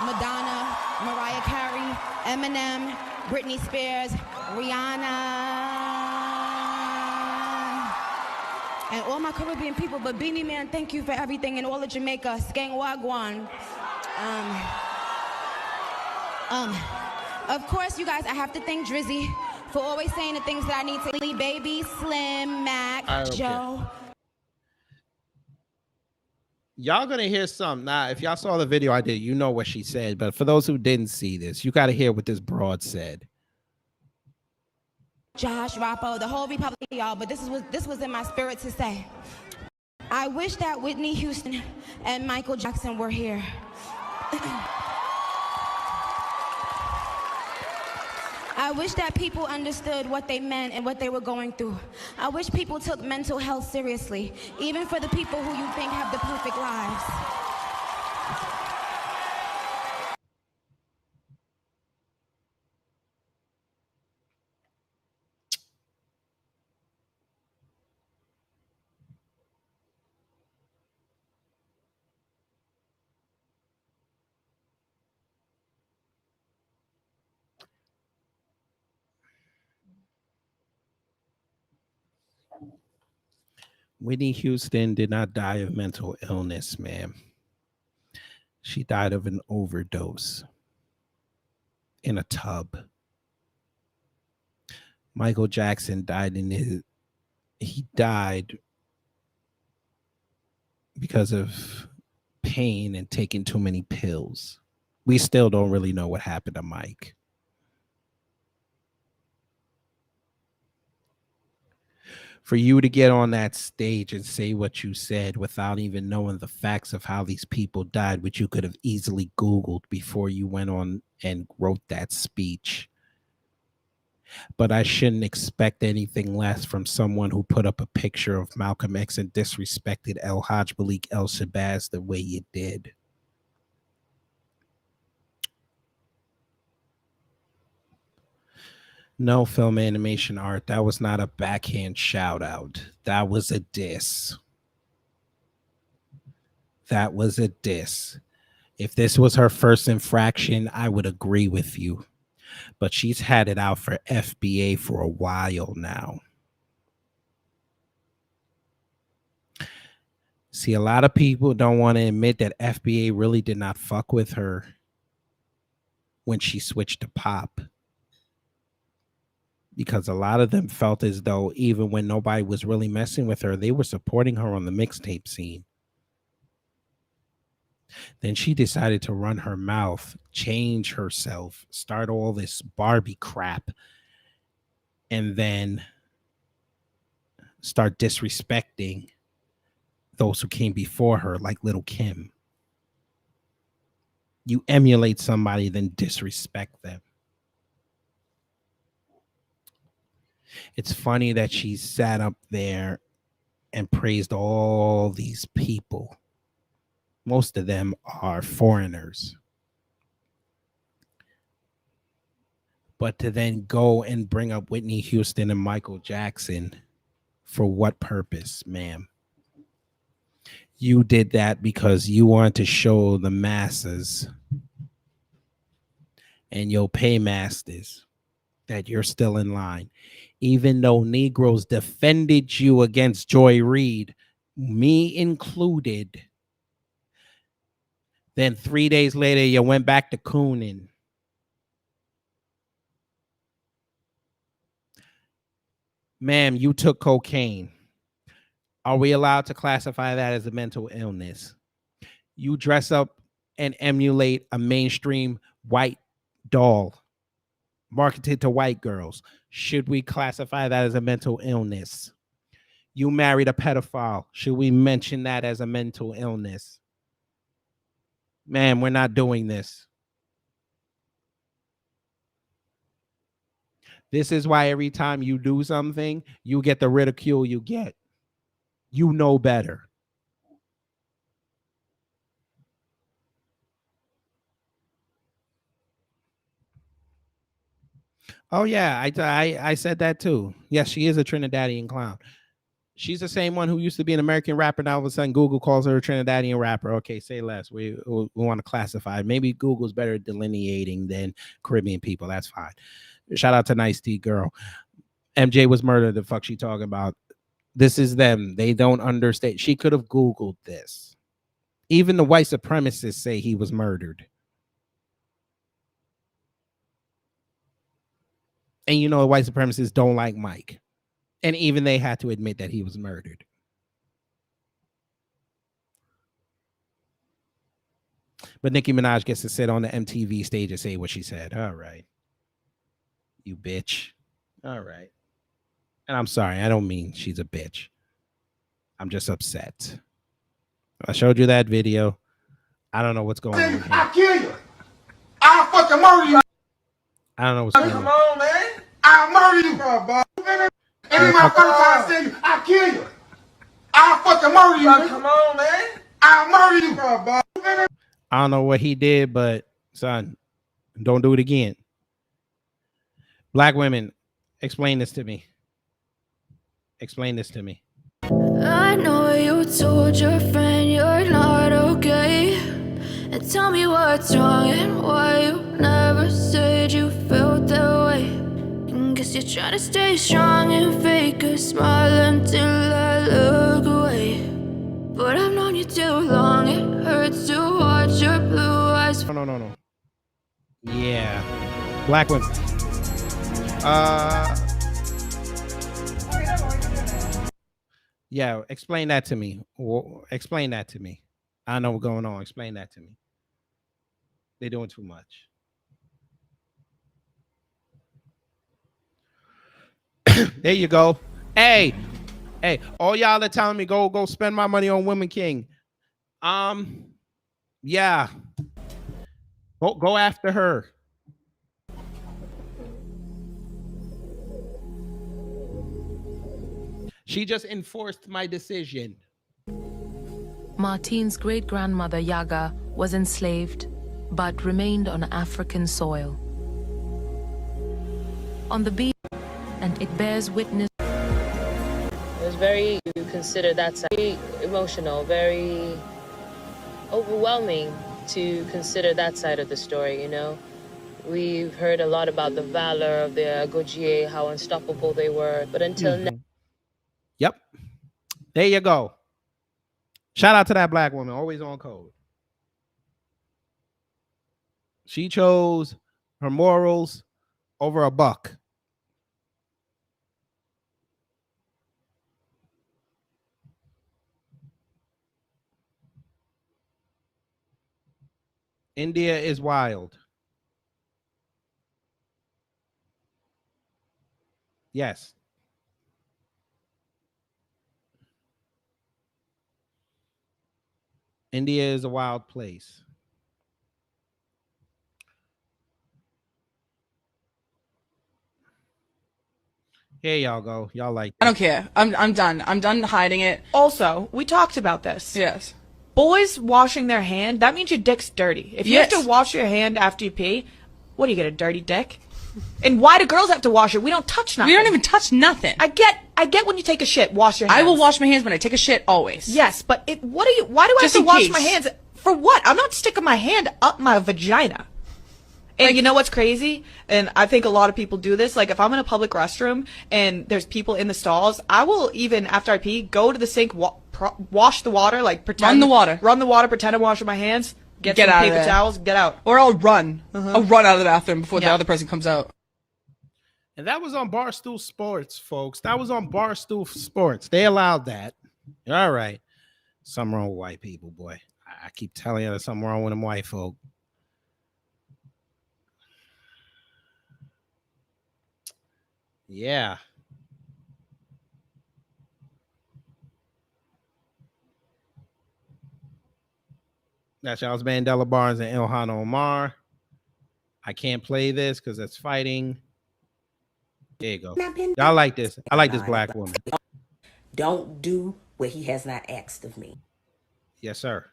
Madonna, Mariah Carey, Eminem, Britney Spears, Rihanna, and all my Caribbean people. But Beanie Man, thank you for everything in all of Jamaica. Skeng Wagwan. Of course, you guys, I have to thank Drizzy for always saying the things that I need to leave. Baby, Slim, Mac, Joe. Y'all gonna hear some. Now, if y'all saw the video I did, you know what she said. But for those who didn't see this, you got to hear what this broad said. Josh, Rappo, the whole Republic, y'all. But this was in my spirit to say. I wish that Whitney Houston and Michael Jackson were here. I wish that people understood what they meant and what they were going through. I wish people took mental health seriously, even for the people who you think have the perfect lives. Whitney Houston did not die of mental illness, ma'am. She died of an overdose in a tub. Michael Jackson died he died because of pain and taking too many pills. We still don't really know what happened to Mike. For you to get on that stage and say what you said without even knowing the facts of how these people died, which you could have easily Googled before you went on and wrote that speech. But I shouldn't expect anything less from someone who put up a picture of Malcolm X and disrespected El Hajj Malik El Shabazz the way you did. No, film animation art. That was not a backhand shout out. That was a diss. That was a diss. If this was her first infraction, I would agree with you. But she's had it out for FBA for a while now. See, a lot of people don't want to admit that FBA really did not fuck with her when she switched to pop. Because a lot of them felt as though even when nobody was really messing with her, they were supporting her on the mixtape scene. Then she decided to run her mouth, change herself, start all this Barbie crap, and then start disrespecting those who came before her, like Little Kim. You emulate somebody, then disrespect them. It's funny that she sat up there and praised all these people. Most of them are foreigners. But to then go and bring up Whitney Houston and Michael Jackson, for what purpose, ma'am? You did that because you want to show the masses and your paymasters that you're still in line. Even though Negroes defended you against Joy Reid, me included, then 3 days later, you went back to cooning. Ma'am, you took cocaine. Are we allowed to classify that as a mental illness? You dress up and emulate a mainstream white doll marketed to white girls. Should we classify that as a mental illness? You married a pedophile. Should we mention that as a mental illness? Man, we're not doing this. This is why every time you do something, you get the ridicule you get. You know better. Oh, yeah, I said that too. Yes, she is a Trinidadian clown. She's the same one who used to be an American rapper. Now all of a sudden Google calls her a Trinidadian rapper. Okay, say less. We want to classify. Maybe Google's better at delineating than Caribbean people. That's fine. Shout out to Nice T Girl. MJ was murdered. The fuck she talking about? This is them. They don't understand. She could have Googled this. Even the white supremacists say he was murdered. And you know, the white supremacists don't like Mike. And even they had to admit that he was murdered. But Nicki Minaj gets to sit on the MTV stage and say what she said. All right. You bitch. All right. And I'm sorry. I don't mean she's a bitch. I'm just upset. I showed you that video. I don't know what's going on. I'll kill you. I'll fucking murder you. I don't know what's going on. Come on, man. I'll murder you, bro. And in my first time saying you, I'll kill you. I'll fucking murder you. Come on, man. I'll murder you, bro. I don't know what he did, but son, don't do it again. Black women, explain this to me. Explain this to me. I know you told your friend you're not okay. And tell me what's wrong and why you never said you felt that way. And Guess you try to stay strong and fake a smile until I look away. But I've known you too long, it hurts to watch your blue eyes. No. Yeah. Black women. Yeah, explain that to me. Explain that to me. I know what's going on. Explain that to me. They're doing too much. There you go. Hey, all y'all are telling me go spend my money on Women King. Yeah. Go after her. She just enforced my decision. Martine's great-grandmother Yaga was enslaved, but remained on African soil. On the beach, and it bears witness. It was very, you consider that very emotional, very overwhelming to consider that side of the story, you know? We've heard a lot about the valor of the Agojie, how unstoppable they were, but until now. Yep. There you go. Shout out to that black woman, always on code. She chose her morals over a buck. India is wild. Yes. India is a wild place. Here y'all go. Y'all like this. I don't care. I'm done. I'm done hiding it. Also, we talked about this. Yes. Boys washing their hand, that means your dick's dirty. If you have to wash your hand after you pee, what do you get, a dirty dick? And why do girls have to wash it? We don't touch nothing. We don't even touch nothing. I get when you take a shit, wash your hands. I will wash my hands when I take a shit always. Yes, but why do I have to wash my hands? For what? I'm not sticking my hand up my vagina. And you know what's crazy? And I think a lot of people do this. Like, if I'm in a public restroom and there's people in the stalls, I will, even after I pee, go to the sink, wash the water, like pretend. Run the water, pretend I'm washing my hands, get some out paper towels, get out. Or I'll run. I'll run out of the bathroom before the other person comes out. And that was on Barstool Sports, folks. That was on Barstool Sports. They allowed that. All right. Something wrong with white people, boy. I keep telling you there's something wrong with them white folk. Yeah. That's y'all's Mandela Barnes and Ilhan Omar. I can't play this because it's fighting. There you go. Y'all like this. I like this black woman. Don't do what he has not asked of me. Yes, sir.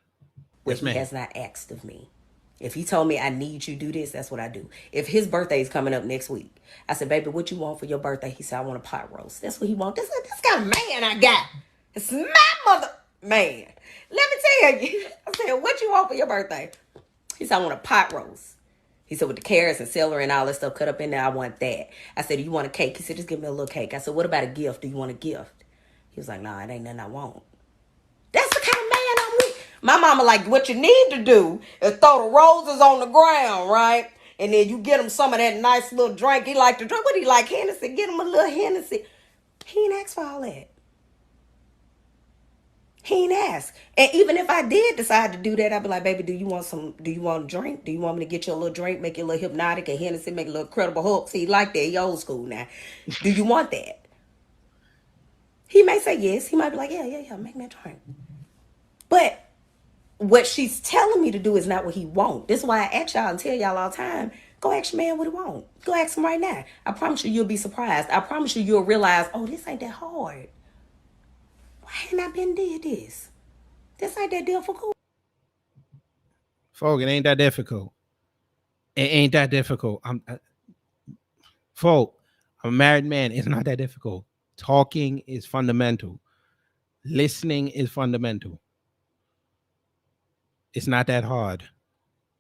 What he has not asked of me. If he told me I need you to do this, that's what I do. If his birthday is coming up next week, I said, baby, what you want for your birthday? He said, I want a pot roast. That's what he wants. This kind of man I got. It's my mother man. Let me tell you. I said, what you want for your birthday? He said, I want a pot roast. He said, with the carrots and celery and all that stuff cut up in there, I want that. I said, do you want a cake? He said, just give me a little cake. I said, what about a gift? Do you want a gift? He was like, nah, it ain't nothing I want. That's the kind of man I'm with. My mama like, what you need to do is throw the roses on the ground, right? And then you get him some of that nice little drink. He like to drink. What he like, Hennessy? Get him a little Hennessy. He ain't asked for all that. He ain't asked. And even if I did decide to do that, I'd be like, baby, do you want a drink? Do you want me to get you a little drink, make you a little hypnotic, a Hennessy, make a little credible hook? See, he like that. He old school now. Do you want that? He may say yes. He might be like, yeah, make me a drink. But what she's telling me to do is not what he wants. This is why I ask y'all and tell y'all all the time, go ask your man what he wants. Go ask him right now. I promise you, you'll be surprised. I promise you, you'll realize, oh, this ain't that hard. Why ain't I been did this? This ain't that difficult. Folk, it ain't that difficult. It ain't that difficult. Folk, I'm a married man. It's not that difficult. Talking is fundamental. Listening is fundamental. It's not that hard.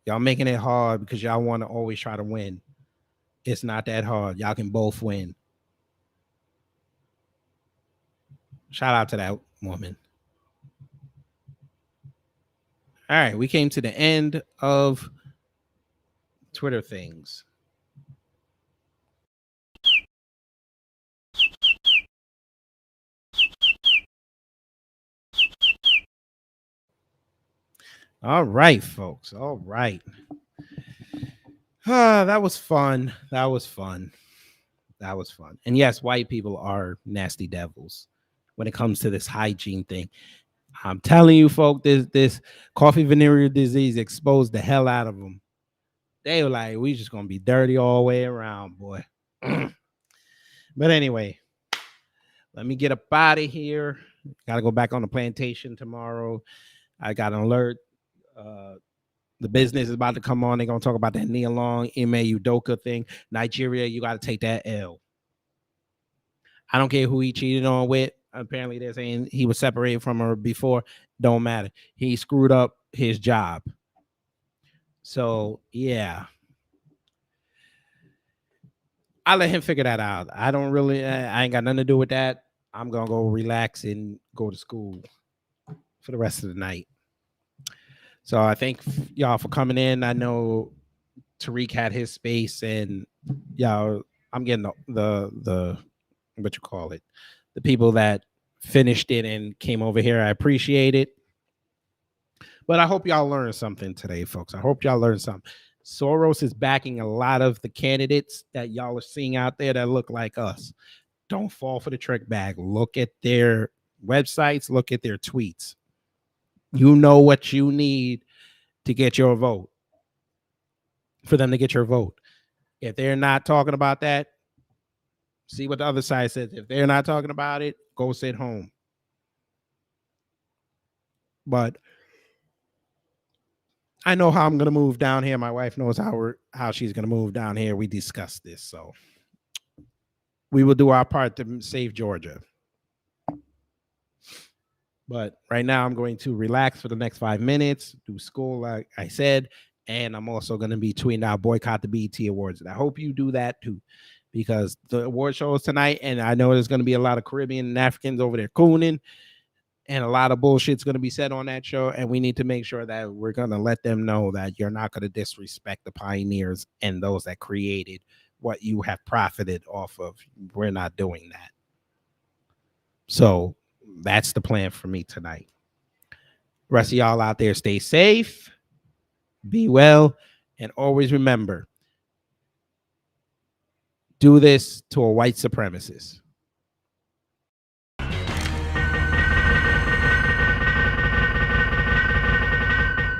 Y'all making it hard because y'all want to always try to win. It's not that hard. Y'all can both win. Shout out to that woman. All right, we came to the end of Twitter things. All right, folks. All right. That was fun. That was fun. That was fun. And yes, white people are nasty devils when it comes to this hygiene thing. I'm telling you, folks, this coffee venereal disease exposed the hell out of them. They were like, we just gonna be dirty all the way around, boy. But anyway, let me get up out of here. Gotta go back on the plantation tomorrow. I got an alert. The business is about to come on. They're gonna talk about that Nia Long, Ime Udoka thing. Nigeria, you gotta take that L. I don't care who he cheated on with. Apparently, they're saying he was separated from her before. Don't matter. He screwed up his job. So, yeah. I let him figure that out. I don't really, I ain't got nothing to do with that. I'm going to go relax and go to school for the rest of the night. So I thank y'all for coming in. I know Tariq had his space, and y'all, I'm getting the what you call it, the people that finished it and came over here. I appreciate it. But I hope y'all learned something today, folks. I hope y'all learned something. Soros is backing a lot of the candidates that y'all are seeing out there that look like us. Don't fall for the trick bag. Look at their websites. Look at their tweets. You know what you need to get your vote, for them to get your vote. If they're not talking about that, see what the other side says. If they're not talking about it, go sit home. But I know how I'm going to move down here. My wife knows how she's going to move down here. We discussed this. So we will do our part to save Georgia. But right now I'm going to relax for the next 5 minutes, do school, like I said, and I'm also going to be tweeting out boycott the BET Awards. And I hope you do that too, because the award show is tonight, and I know there's going to be a lot of Caribbean and Africans over there cooning, and a lot of bullshit's going to be said on that show, and we need to make sure that we're going to let them know that you're not going to disrespect the pioneers and those that created what you have profited off of. We're not doing that. So that's the plan for me tonight. Rest of y'all out there, stay safe, be well, and always remember, do this to a white supremacist.